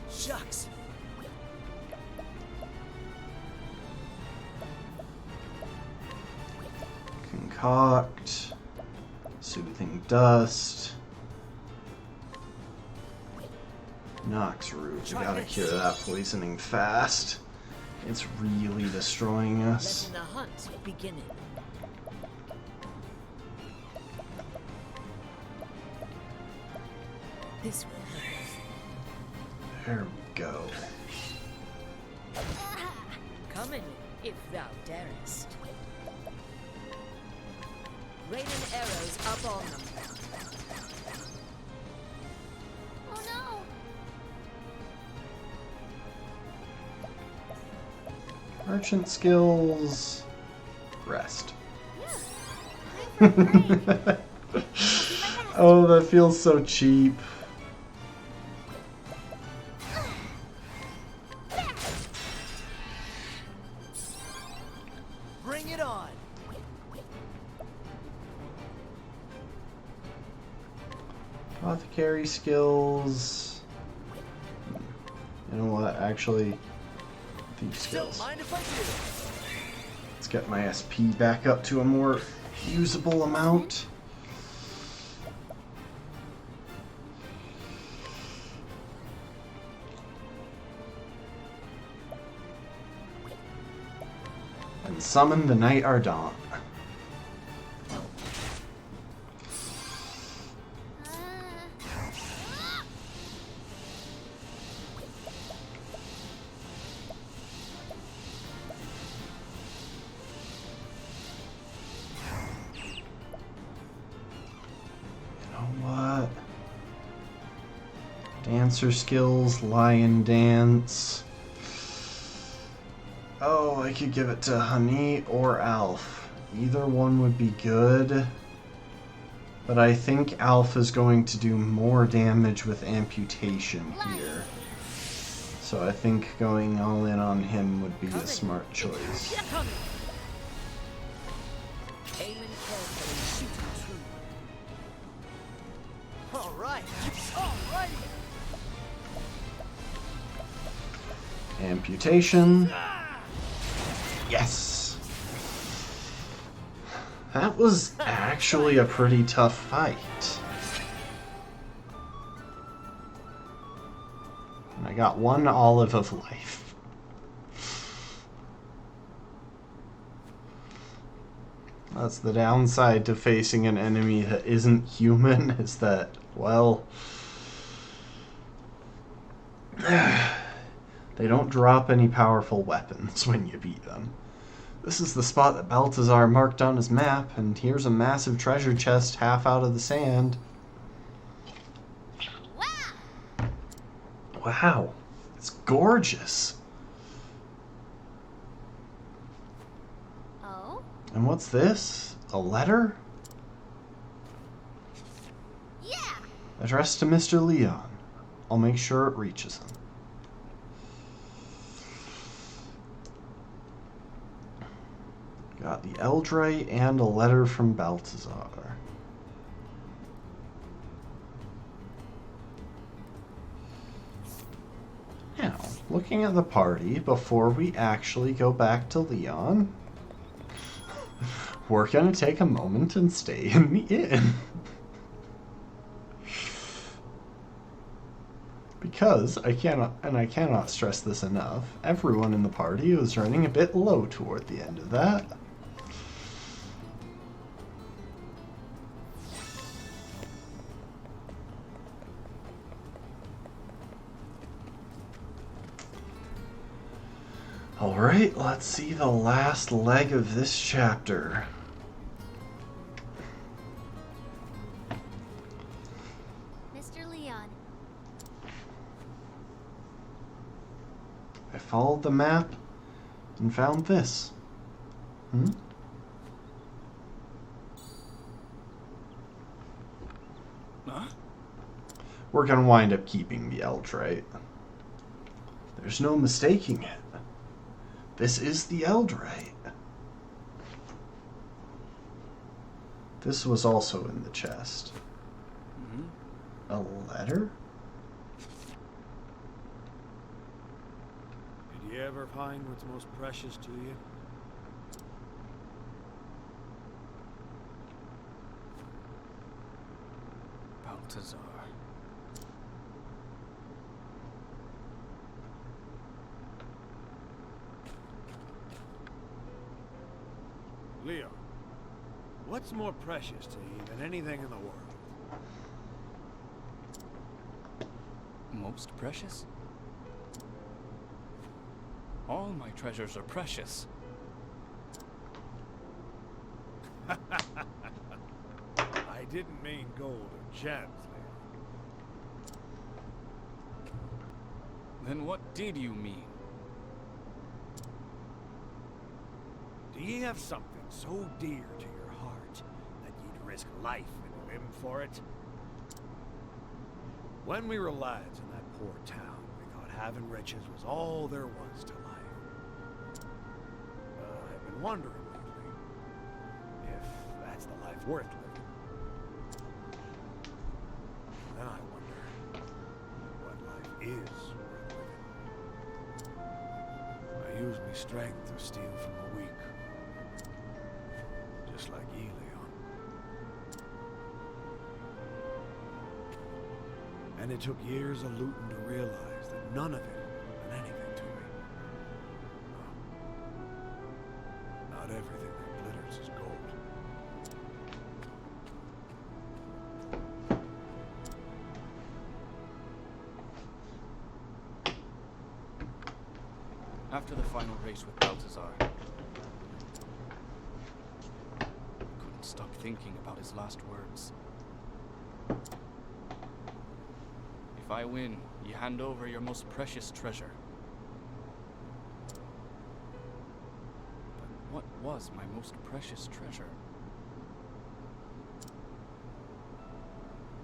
Shucks. Concoct. Soothing Dust. Nox Root. We gotta cure that poisoning fast. It's really destroying us. Letting the hunt begin. This will hurt. There we go. Come in, if thou darest. Rain and arrows up on them. Oh no! Merchant skills. Rest. Oh, that feels so cheap. Bring it on. Apothecary skills. You know what? Actually, these Don't skills. mind if I do. Let's get my SP back up to a more usable amount. And summon the Night Ardent. Dancer skills, lion dance. Oh, I could give it to Honey or Alf. Either one would be good. But I think Alf is going to do more damage with amputation here. So I think going all in on him would be a smart choice. Aiming carefully, shooting true. All right. All right. Amputation. Yes! That was actually a pretty tough fight. And I got 1 olive of life. That's the downside to facing an enemy that isn't human, is that, well... they don't drop any powerful weapons when you beat them. This is the spot that Balthazar marked on his map, and here's a massive treasure chest half out of the sand. Wow! Wow, it's gorgeous. Oh? And what's this? A letter? Yeah! Addressed to Mr. Leon. I'll make sure it reaches him. Got the Eldrite and a letter from Balthazar. Now, looking at the party before we actually go back to Leon, we're gonna take a moment and stay in the inn. Because I cannot stress this enough, everyone in the party was running a bit low toward the end of that. Alright, let's see the last leg of this chapter. Mr. Leon. I followed the map and found this. Huh? We're gonna wind up keeping the Eldrite. There's no mistaking it. This is the Eldrite. This was also in the chest. A letter? Did you ever find what's most precious to you? Balthazar. Leo, what's more precious to you than anything in the world? Most precious? All my treasures are precious. I didn't mean gold or gems, Leo. Then what did you mean? Do you have something so dear to your heart that you'd risk life and limb for it? When we were lads in that poor town, we thought having riches was all there was to life. I've been wondering lately if that's the life worth living. And then I wonder what life is worth living. I use me strength to steal from the weak. Just like ye, Leon. And it took years of looting to realize that none of it meant anything to me. No. Not everything that glitters is gold. After the final race with Balthazar, I couldn't stop thinking about his last words. If I win, you hand over your most precious treasure. what was my most precious treasure?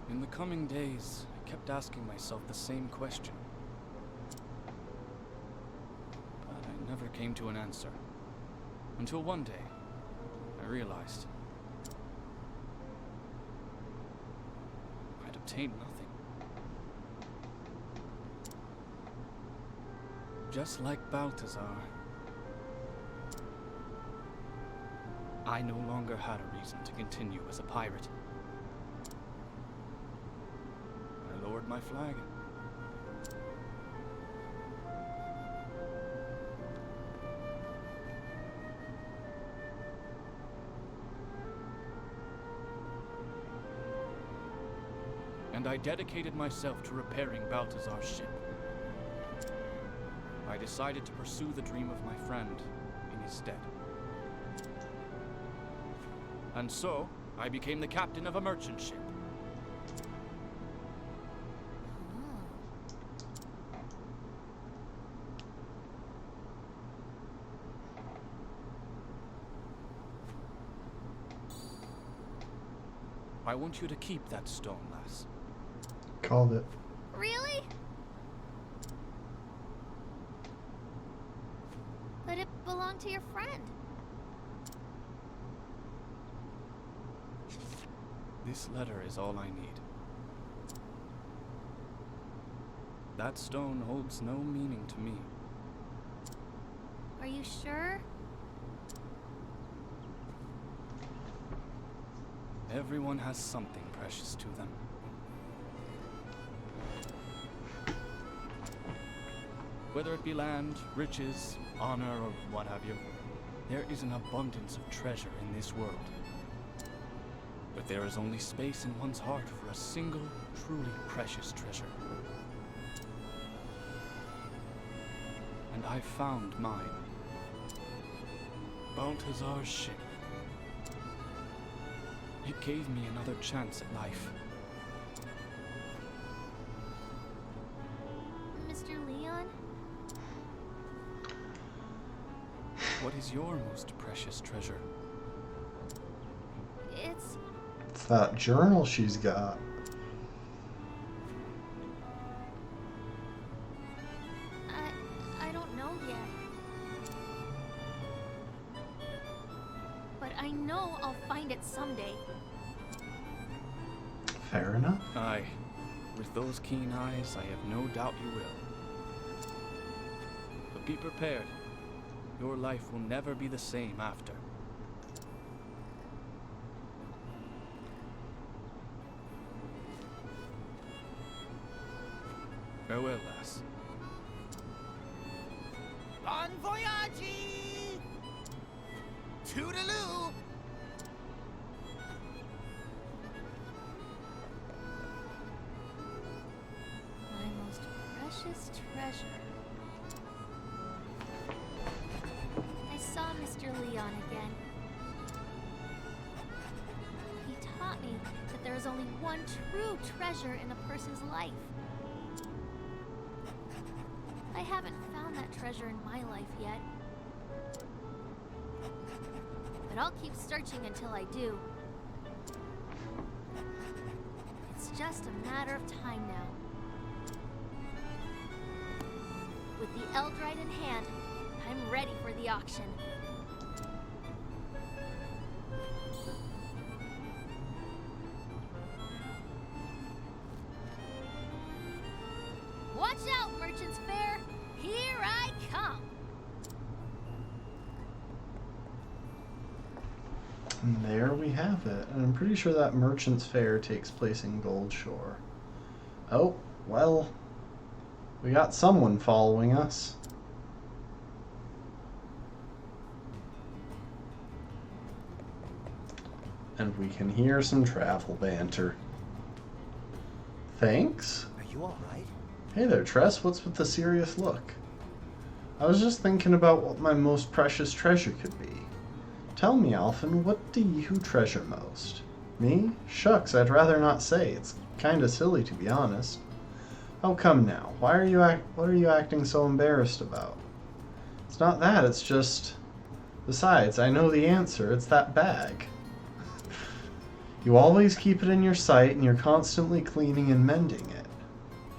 In the coming days, I kept asking myself the same question. But I never came to an answer. Until one day, I realized I'd obtained nothing. Just like Balthazar, I no longer had a reason to continue as a pirate. I lowered my flag. And I dedicated myself to repairing Balthazar's ship. I decided to pursue the dream of my friend in his stead. And so, I became the captain of a merchant ship. I want you to keep that stone, lass. Called it. Really? But it belonged to your friend. This letter is all I need. That stone holds no meaning to me. Are you sure? Everyone has something precious to them. Whether it be land, riches, honor, or what have you, there is an abundance of treasure in this world. But there is only space in one's heart for a single, truly precious treasure. And I found mine. Balthazar's ship. It gave me another chance at life. Mr. Leon? What is your most precious treasure? It's That journal she's got. I don't know yet. But I know I'll find it someday. Fair enough. Aye. With those keen eyes, I have no doubt you will. But be prepared. Your life will never be the same after. Farewell, lass. Bon voyage! Toodaloo! My most precious treasure. I saw Mr. Leon again. He taught me that there is only one true treasure in a person's life. I haven't found that treasure in my life yet. But I'll keep searching until I do. It's just a matter of time now. With the Eldrite in hand, I'm ready for the auction. Watch out, Merchant's Fair! Here I come! And there we have it. And I'm pretty sure that Merchant's Fair takes place in Goldshore. Oh, well, we got someone following us. And we can hear some travel banter. Thanks? Are you alright? Hey there, Tress. What's with the serious look? I was just thinking about what my most precious treasure could be. Tell me, Alphen, what do you treasure most? Me? Shucks, I'd rather not say. It's kinda silly, to be honest. Oh, come now. What are you acting so embarrassed about? It's not that, it's just... Besides, I know the answer. It's that bag. You always keep it in your sight, and you're constantly cleaning and mending it.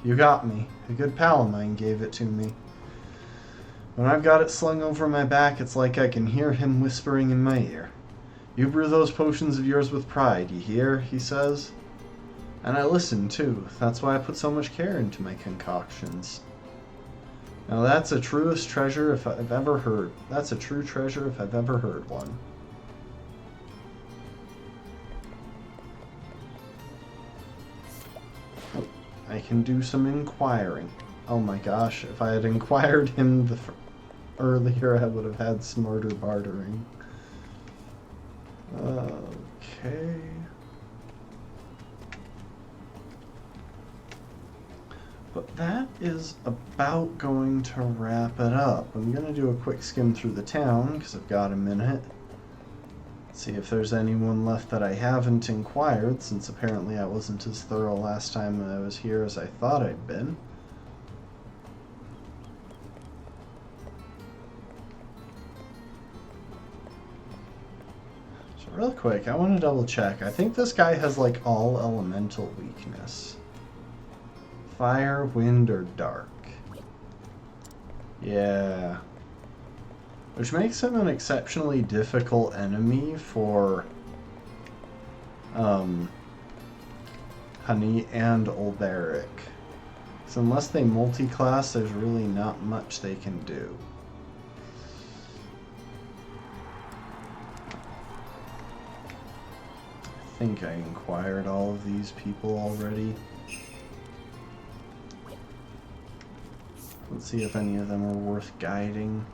You got me. A good pal of mine gave it to me. When I've got it slung over my back, it's like I can hear him whispering in my ear. You brew those potions of yours with pride, you hear? He says. And I listen, too. That's why I put so much care into my concoctions. Now that's a truest treasure if I've ever heard. That's a true treasure if I've ever heard one. I can do some inquiring. Oh my gosh, if I had inquired him earlier, I would have had smarter bartering. Okay. But that is about going to wrap it up. I'm going to do a quick skim through the town, because I've got a minute. See if there's anyone left that I haven't inquired, since apparently I wasn't as thorough last time I was here as I thought I'd been. So real quick, I want to double check. I think this guy has like all elemental weakness. Fire, wind, or dark. Yeah. Which makes him an exceptionally difficult enemy for Honey and Ulberic. So unless they multi-class, there's really not much they can do. I think I inquired all of these people already. Let's see if any of them are worth guiding.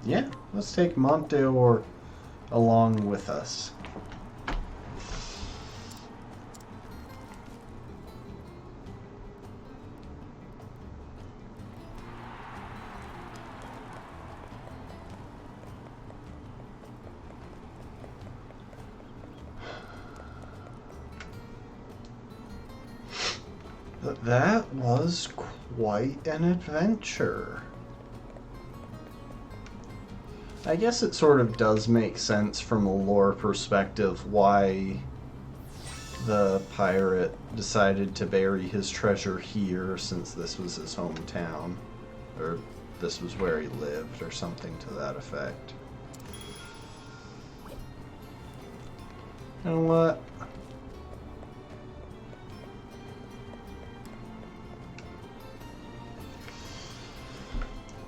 Yeah, let's take Monteor along with us. But that was quite an adventure. I guess it sort of does make sense from a lore perspective why the pirate decided to bury his treasure here, since this was his hometown, or this was where he lived, or something to that effect. You know what?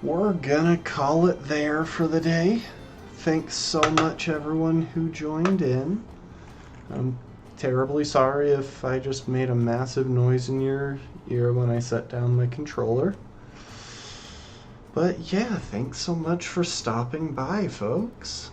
We're gonna call it there for the day. Thanks so much everyone who joined in. I'm terribly sorry if I just made a massive noise in your ear when I set down my controller. But yeah, thanks so much for stopping by, folks.